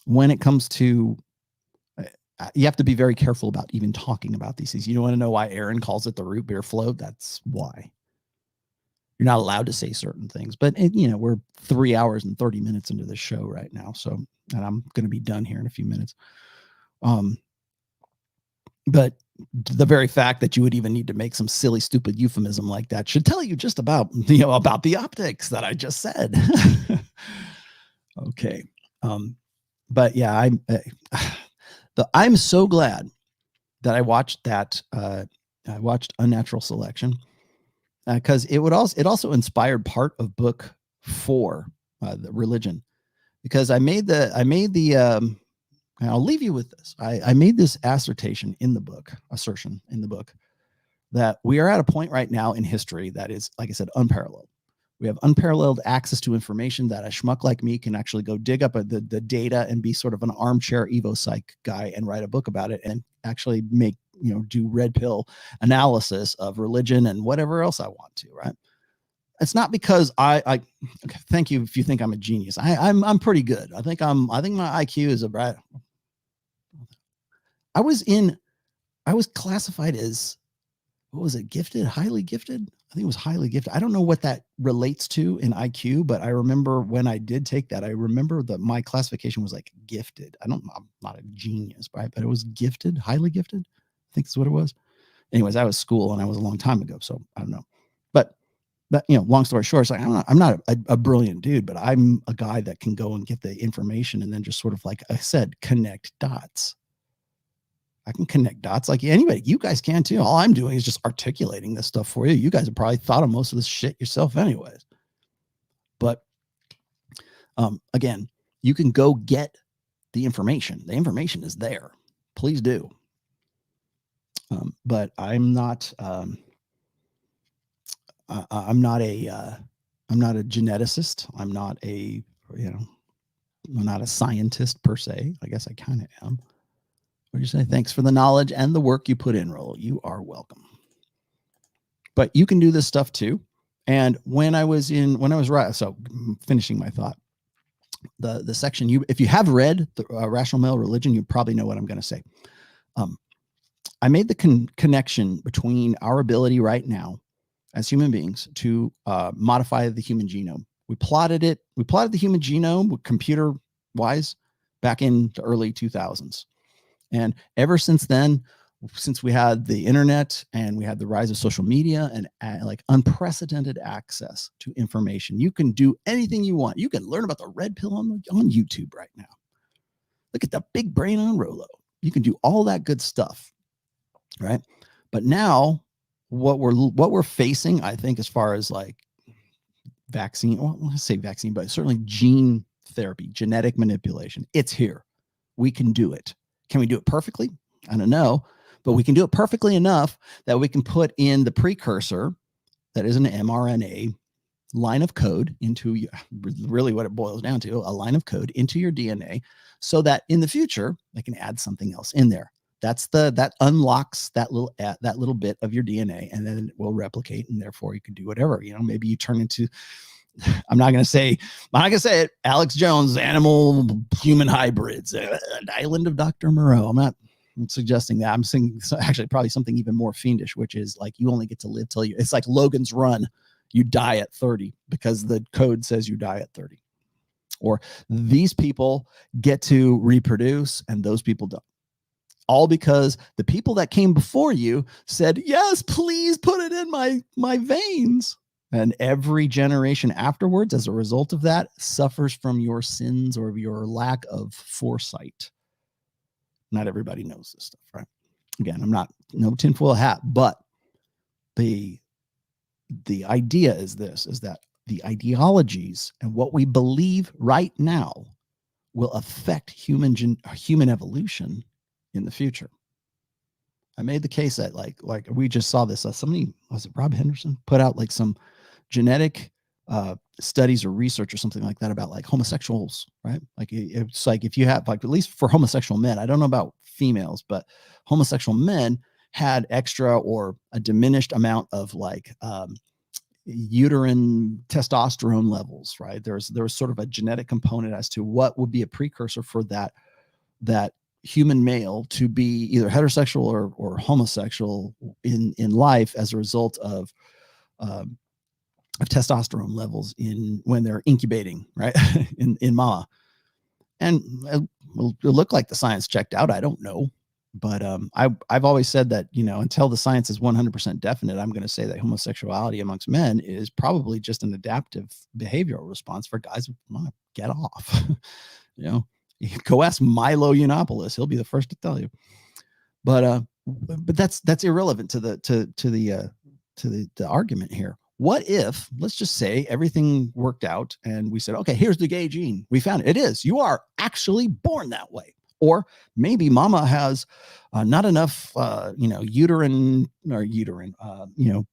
When it comes to, you have to be very careful about even talking about these things. You don't want to know why Aaron calls it the root beer float. That's why. You're not allowed to say certain things, but we're 3 hours and 30 minutes into the show right now. So, and I'm going to be done here in a few minutes. But the very fact that you would even need to make some silly, stupid euphemism like that should tell you just about the optics that I just said. Okay. But yeah, I'm so glad that I watched that. I watched Unnatural Selection because it also inspired part of book 4, the religion, because I made the I'll leave you with this. I made this assertion in the book that we are at a point right now in history that is, like I said, unparalleled. We have unparalleled access to information that a schmuck like me can actually go dig up the data and be sort of an armchair Evo Psych guy and write a book about it and actually do red pill analysis of religion and whatever else I want to, right? It's not because okay, thank you if you think I'm a genius. I'm pretty good. I think my IQ is I was classified as, what was it? Gifted, highly gifted? I think it was highly gifted. I don't know what that relates to in IQ, but I remember when I did take that, I remember that my classification was like gifted. I'm not a genius, right? But it was gifted, highly gifted. I think that's what it was. Anyways, I was school and I was a long time ago, so I don't know. But long story short, it's like, I'm not a brilliant dude, but I'm a guy that can go and get the information and then just sort of, like I said, connect dots. I can connect dots like anybody. You guys can too. All I'm doing is just articulating this stuff for you. You guys have probably thought of most of this shit yourself anyways. But again, you can go get the information. The information is there. Please do. But I'm not a geneticist. I'm not a scientist per se. I guess I kind of am. What do you say? Thanks for the knowledge and the work you put in, Rollo. You are welcome. But you can do this stuff too. And so finishing my thought, the section, if you have read the Rational Male Religion, you probably know what I'm going to say. I made the connection between our ability right now as human beings to modify the human genome. We plotted it. We plotted the human genome computer wise back in the early 2000s. And ever since then, since we had the internet and we had the rise of social media and like unprecedented access to information, you can do anything you want. You can learn about the red pill on YouTube right now. Look at the big brain on Rollo. You can do all that good stuff, right? But now what we're facing, I think, as far as like vaccine, well, let's say vaccine, but certainly gene therapy, genetic manipulation, it's here. We can do it. Can we do it perfectly? I don't know. But we can do it perfectly enough that we can put in the precursor, that is an mRNA line of code into really what it boils down to, a line of code into your DNA, so that in the future I can add something else in there. That unlocks that little bit of your DNA, and then it will replicate, and therefore you can do whatever. You know, maybe you turn into, I'm not gonna say it, Alex Jones, animal human hybrids, an island of Dr. Moreau. I'm not suggesting that. I'm saying actually probably something even more fiendish, which is like you only get to live till it's like Logan's Run. You die at 30 because the code says you die at 30. Or these people get to reproduce and those people don't. All because the people that came before you said, yes, please put it in my veins. And every generation afterwards, as a result of that, suffers from your sins or your lack of foresight. Not everybody knows this stuff, right? Again, I'm not no tinfoil hat, but the idea is this, is that the ideologies and what we believe right now will affect human evolution in the future. I made the case that like we just saw this. Somebody, was it Rob Henderson, put out like some genetic studies or research or something like that about like homosexuals, right? Like it's like if you have, like, at least for homosexual men, I don't know about females, but homosexual men had extra or a diminished amount of like uterine testosterone levels, right? There was sort of a genetic component as to what would be a precursor for that human male to be either heterosexual or homosexual in life as a result of testosterone levels when they're incubating, right? in mama. And it looked like the science checked out. I don't know. But I've always said that, you know, until the science is 100% definite, I'm going to say that homosexuality amongst men is probably just an adaptive behavioral response for guys who want to get off. You know, go ask Milo Yiannopoulos; he'll be the first to tell you. But that's irrelevant to the argument here. What if, let's just say, everything worked out and we said, okay, here's the gay gene. We found it. It is. You are actually born that way. Or maybe mama has not enough, uterine, you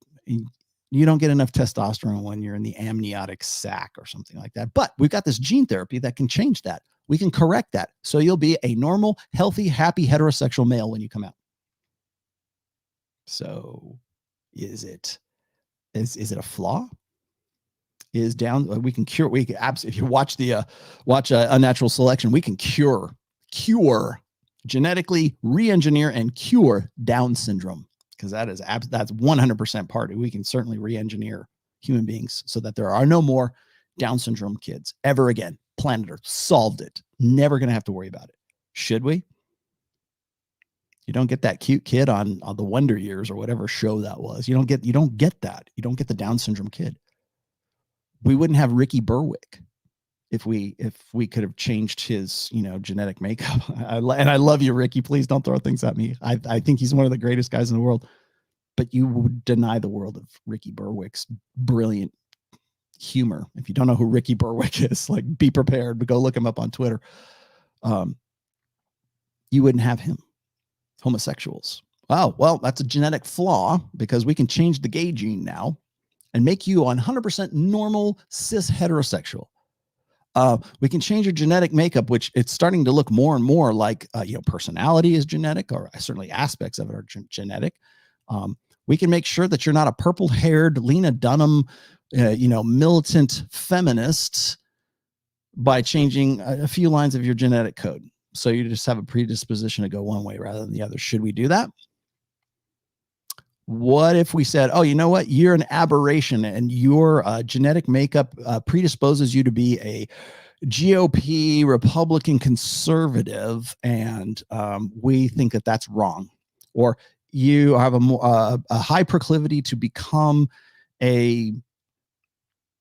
don't get enough testosterone when you're in the amniotic sac or something like that. But we've got this gene therapy that can change that. We can correct that. So you'll be a normal, healthy, happy, heterosexual male when you come out. So is it a flaw? We can cure, if you watch Unnatural Selection, we can cure, genetically re-engineer and cure Down syndrome, because that's 100% part. We can certainly re-engineer human beings so that there are no more Down syndrome kids ever again. Planet Earth solved it. Never going to have to worry about it. Should we? You don't get that cute kid on the Wonder Years or whatever show that was. You don't get that. You don't get the Down syndrome kid. We wouldn't have Ricky Berwick if we could have changed his, genetic makeup. And I love you, Ricky. Please don't throw things at me. I think he's one of the greatest guys in the world. But you would deny the world of Ricky Berwick's brilliant humor. If you don't know who Ricky Berwick is, like, be prepared, but go look him up on Twitter. You wouldn't have him. Homosexuals. Oh, well, that's a genetic flaw, because we can change the gay gene now and make you 100% normal cis heterosexual. We can change your genetic makeup, which it's starting to look more and more like, personality is genetic, or certainly aspects of it are genetic. We can make sure that you're not a purple-haired Lena Dunham, militant feminist by changing a few lines of your genetic code. So you just have a predisposition to go one way rather than the other. Should we do that? What if we said, oh, you know what? You're an aberration and your genetic makeup predisposes you to be a GOP Republican conservative, and we think that that's wrong. Or you have a high proclivity to become a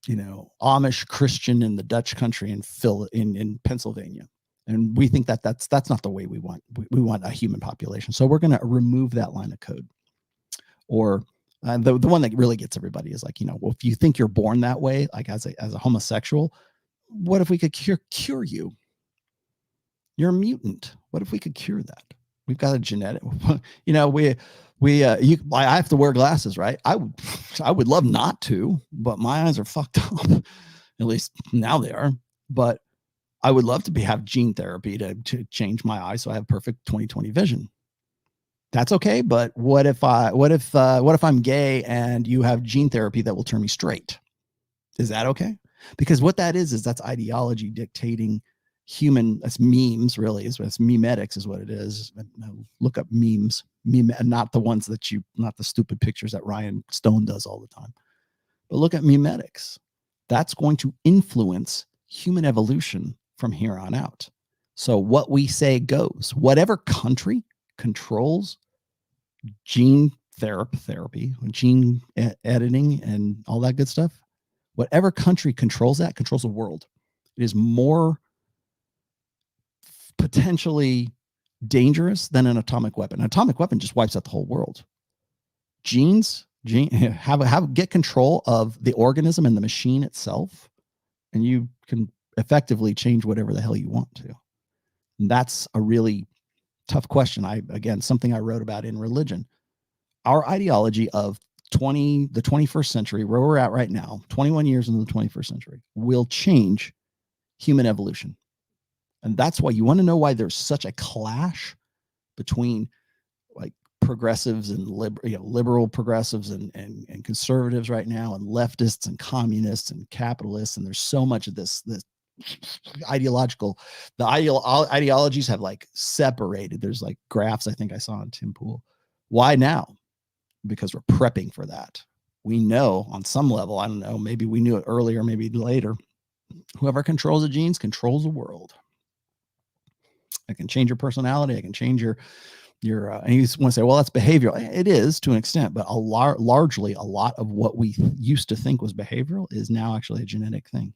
Amish Christian in the Dutch country in Pennsylvania. And we think that that's not the way we want. We want a human population. So we're going to remove that line of code. Or the one that really gets everybody is like, well, if you think you're born that way, like as a homosexual, what if we could cure you? You're a mutant. What if we could cure that? We've got a genetic, I have to wear glasses, right? I would love not to, but my eyes are fucked up. At least now they are. But I would love to have gene therapy to change my eyes so I have perfect 20/20 vision. That's okay. But what if I'm gay and you have gene therapy that will turn me straight? Is that okay? Because what that is that's ideology dictating human. That's memes, really. It's memetics is what it is. Look up memes, not the ones not the stupid pictures that Ryan Stone does all the time. But look at memetics. That's going to influence human evolution from here on out. So what we say goes. Whatever country controls gene therapy, gene editing, and all that good stuff, whatever country controls that, controls the world. It is more potentially dangerous than an atomic weapon. An atomic weapon just wipes out the whole world. Get control of the organism and the machine itself, and you can effectively change whatever the hell you want to. And that's a really tough question. Something I wrote about in Religion. Our ideology of the 21st century, where we're at right now, 21 years into the 21st century, will change human evolution. And that's why you want to know why there's such a clash between like progressives and liberal progressives and conservatives right now, and leftists and communists and capitalists. And there's so much of this ideologies have like separated. There's like graphs I think I saw on Tim Pool. Why now? Because we're prepping for that. We know on some level, I don't know, maybe we knew it earlier, maybe later, whoever controls the genes controls the world. I can change your personality. I can change your and you want to say, well, that's behavioral. It is to an extent, but largely a lot of what we used to think was behavioral is now actually a genetic thing.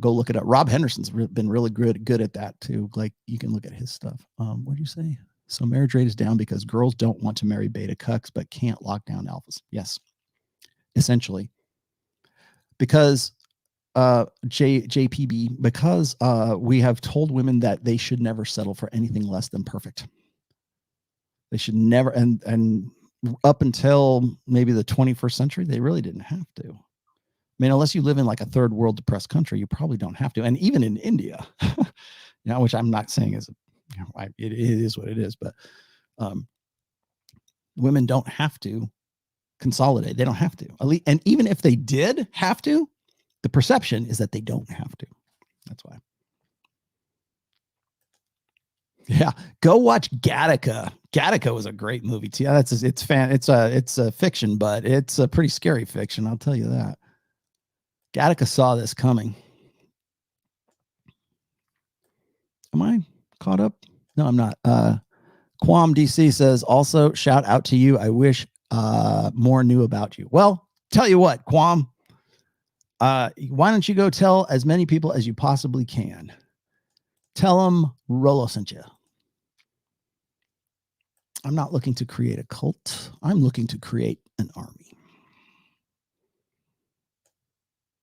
Go look it up. Rob Henderson's been really good at that too. Like you can look at his stuff. What do you say? So marriage rate is down because girls don't want to marry beta cucks, but can't lock down alphas. Yes, essentially. Because JPB, because we have told women that they should never settle for anything less than perfect. They should never, and up until maybe the 21st century, they really didn't have to. I mean, unless you live in like a third world depressed country, you probably don't have to. And even in India, which I'm not saying is, it is what it is, but women don't have to consolidate. They don't have to. And even if they did have to, the perception is that they don't have to. That's why. Yeah, go watch Gattaca. Gattaca was a great movie too. Yeah, it's a fiction, but it's a pretty scary fiction. I'll tell you that. Gattaca saw this coming. Am I caught up? No, I'm not. Quam DC says, also shout out to you. I wish more knew about you. Well, tell you what, Quam. Why don't you go tell as many people as you possibly can? Tell them Rollo sent you. I'm not looking to create a cult. I'm looking to create an army.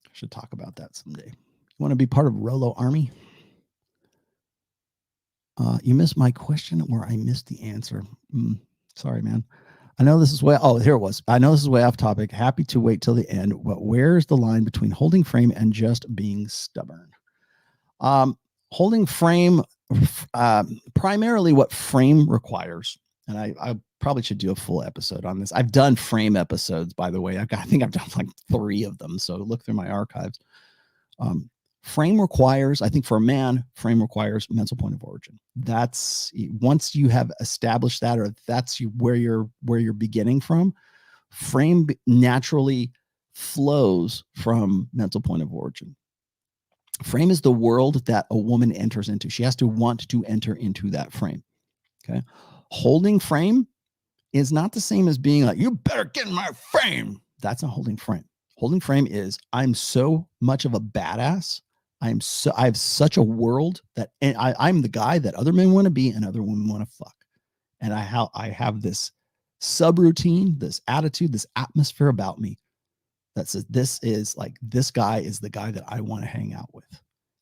I should talk about that someday. You want to be part of Rollo army? You missed my question or I missed the answer. Sorry, man. I know this is way. Oh, here it was. I know this is way off topic. Happy to wait till the end. But where's the line between holding frame and just being stubborn? Holding frame, primarily what frame requires. And I probably should do a full episode on this. I've done frame episodes, by the way. I think I've done like 3 of them. So look through my archives. Frame requires, I think for a man, frame requires mental point of origin. That's once you have established that, or that's where you're beginning from, frame naturally flows from mental point of origin. Frame is the world that a woman enters into. She has to want to enter into that frame. Okay. Holding frame is not the same as being like, you better get in my frame. That's not holding frame. Holding frame is, I'm so much of a badass. I have such a world that I'm the guy that other men want to be and other women want to fuck. And I have this subroutine, this attitude, this atmosphere about me that says this guy is the guy that I want to hang out with.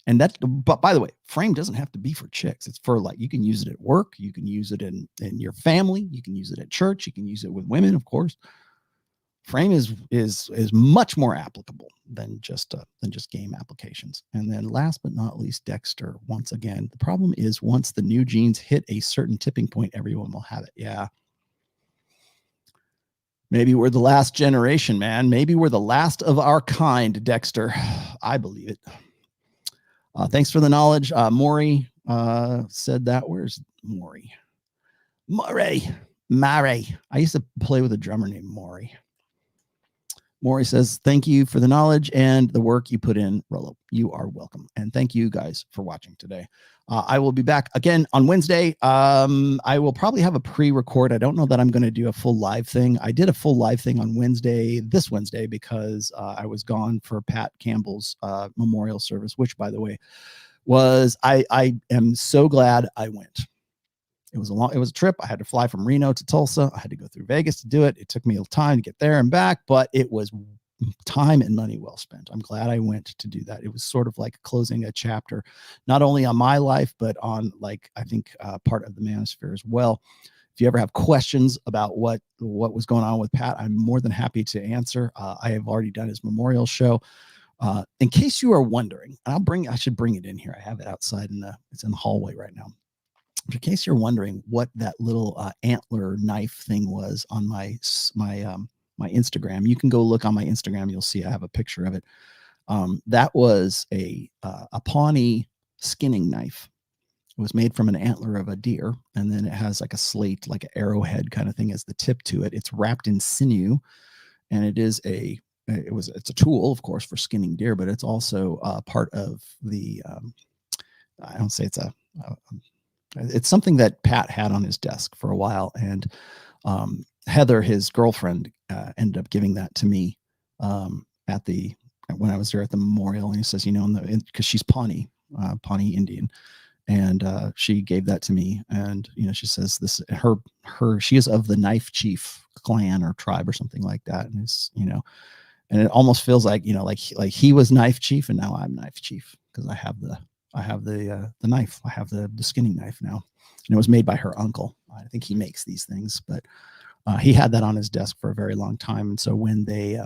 And but by the way, frame doesn't have to be for chicks. It's for like, you can use it at work. You can use it in your family. You can use it at church. You can use it with women, of course. Frame is much more applicable than just game applications. And then last but not least, Dexter, once again, the problem is once the new genes hit a certain tipping point, everyone will have it. Yeah. Maybe we're the last generation, man. Maybe we're the last of our kind, Dexter. I believe it. Thanks for the knowledge. Maury said that. Where's Maury? Maury. I used to play with a drummer named Maury. Maury says, thank you for the knowledge and the work you put in, Rollo. You are welcome. And thank you guys for watching today. I will be back again on Wednesday. I will probably have a pre-record. I don't know that I'm going to do a full live thing. I did a full live thing on this Wednesday, because I was gone for Pat Campbell's memorial service, which, by the way, was, I am so glad I went. It was a trip. I had to fly from Reno to Tulsa. I had to go through Vegas to do it. It took me a time to get there and back, but it was time and money well spent. I'm glad I went to do that. It was sort of like closing a chapter, not only on my life, but on, like, I think part of the manosphere as well. If you ever have questions about what was going on with Pat, I'm more than happy to answer. I have already done his memorial show. In case you are wondering, I should bring it in here. I have it outside it's in the hallway right now. In case you're wondering what that little antler knife thing was on my Instagram, you can go look on my Instagram. You'll see I have a picture of it. That was a Pawnee skinning knife. It was made from an antler of a deer, and then it has like a slate, like an arrowhead kind of thing as the tip to it. It's wrapped in sinew, and it's a tool, of course, for skinning deer, but it's also part of the. I don't say it's something that Pat had on his desk for a while, and Heather, his girlfriend, ended up giving that to me when I was there at the memorial. And he says, because she's Pawnee Indian, and she gave that to me. And she says she is of the Knife Chief clan or tribe or something like that, and it's and it almost feels like like he was Knife Chief, and now I'm Knife Chief because I have the knife. I have the skinning knife now, and it was made by her uncle. I think he makes these things, but he had that on his desk for a very long time. And so when they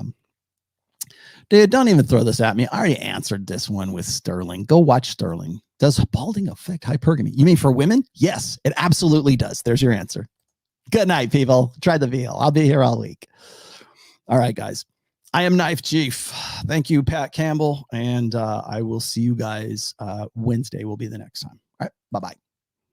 don't even throw this at me. I already answered this one with Sterling. Go watch Sterling. Does balding affect hypergamy? You mean for women? Yes, it absolutely does. There's your answer. Good night, people. Try the veal. I'll be here all week. All right, guys. I am Knife Chief. Thank you, Pat Campbell. And I will see you guys Wednesday will be the next time. All right. Bye-bye.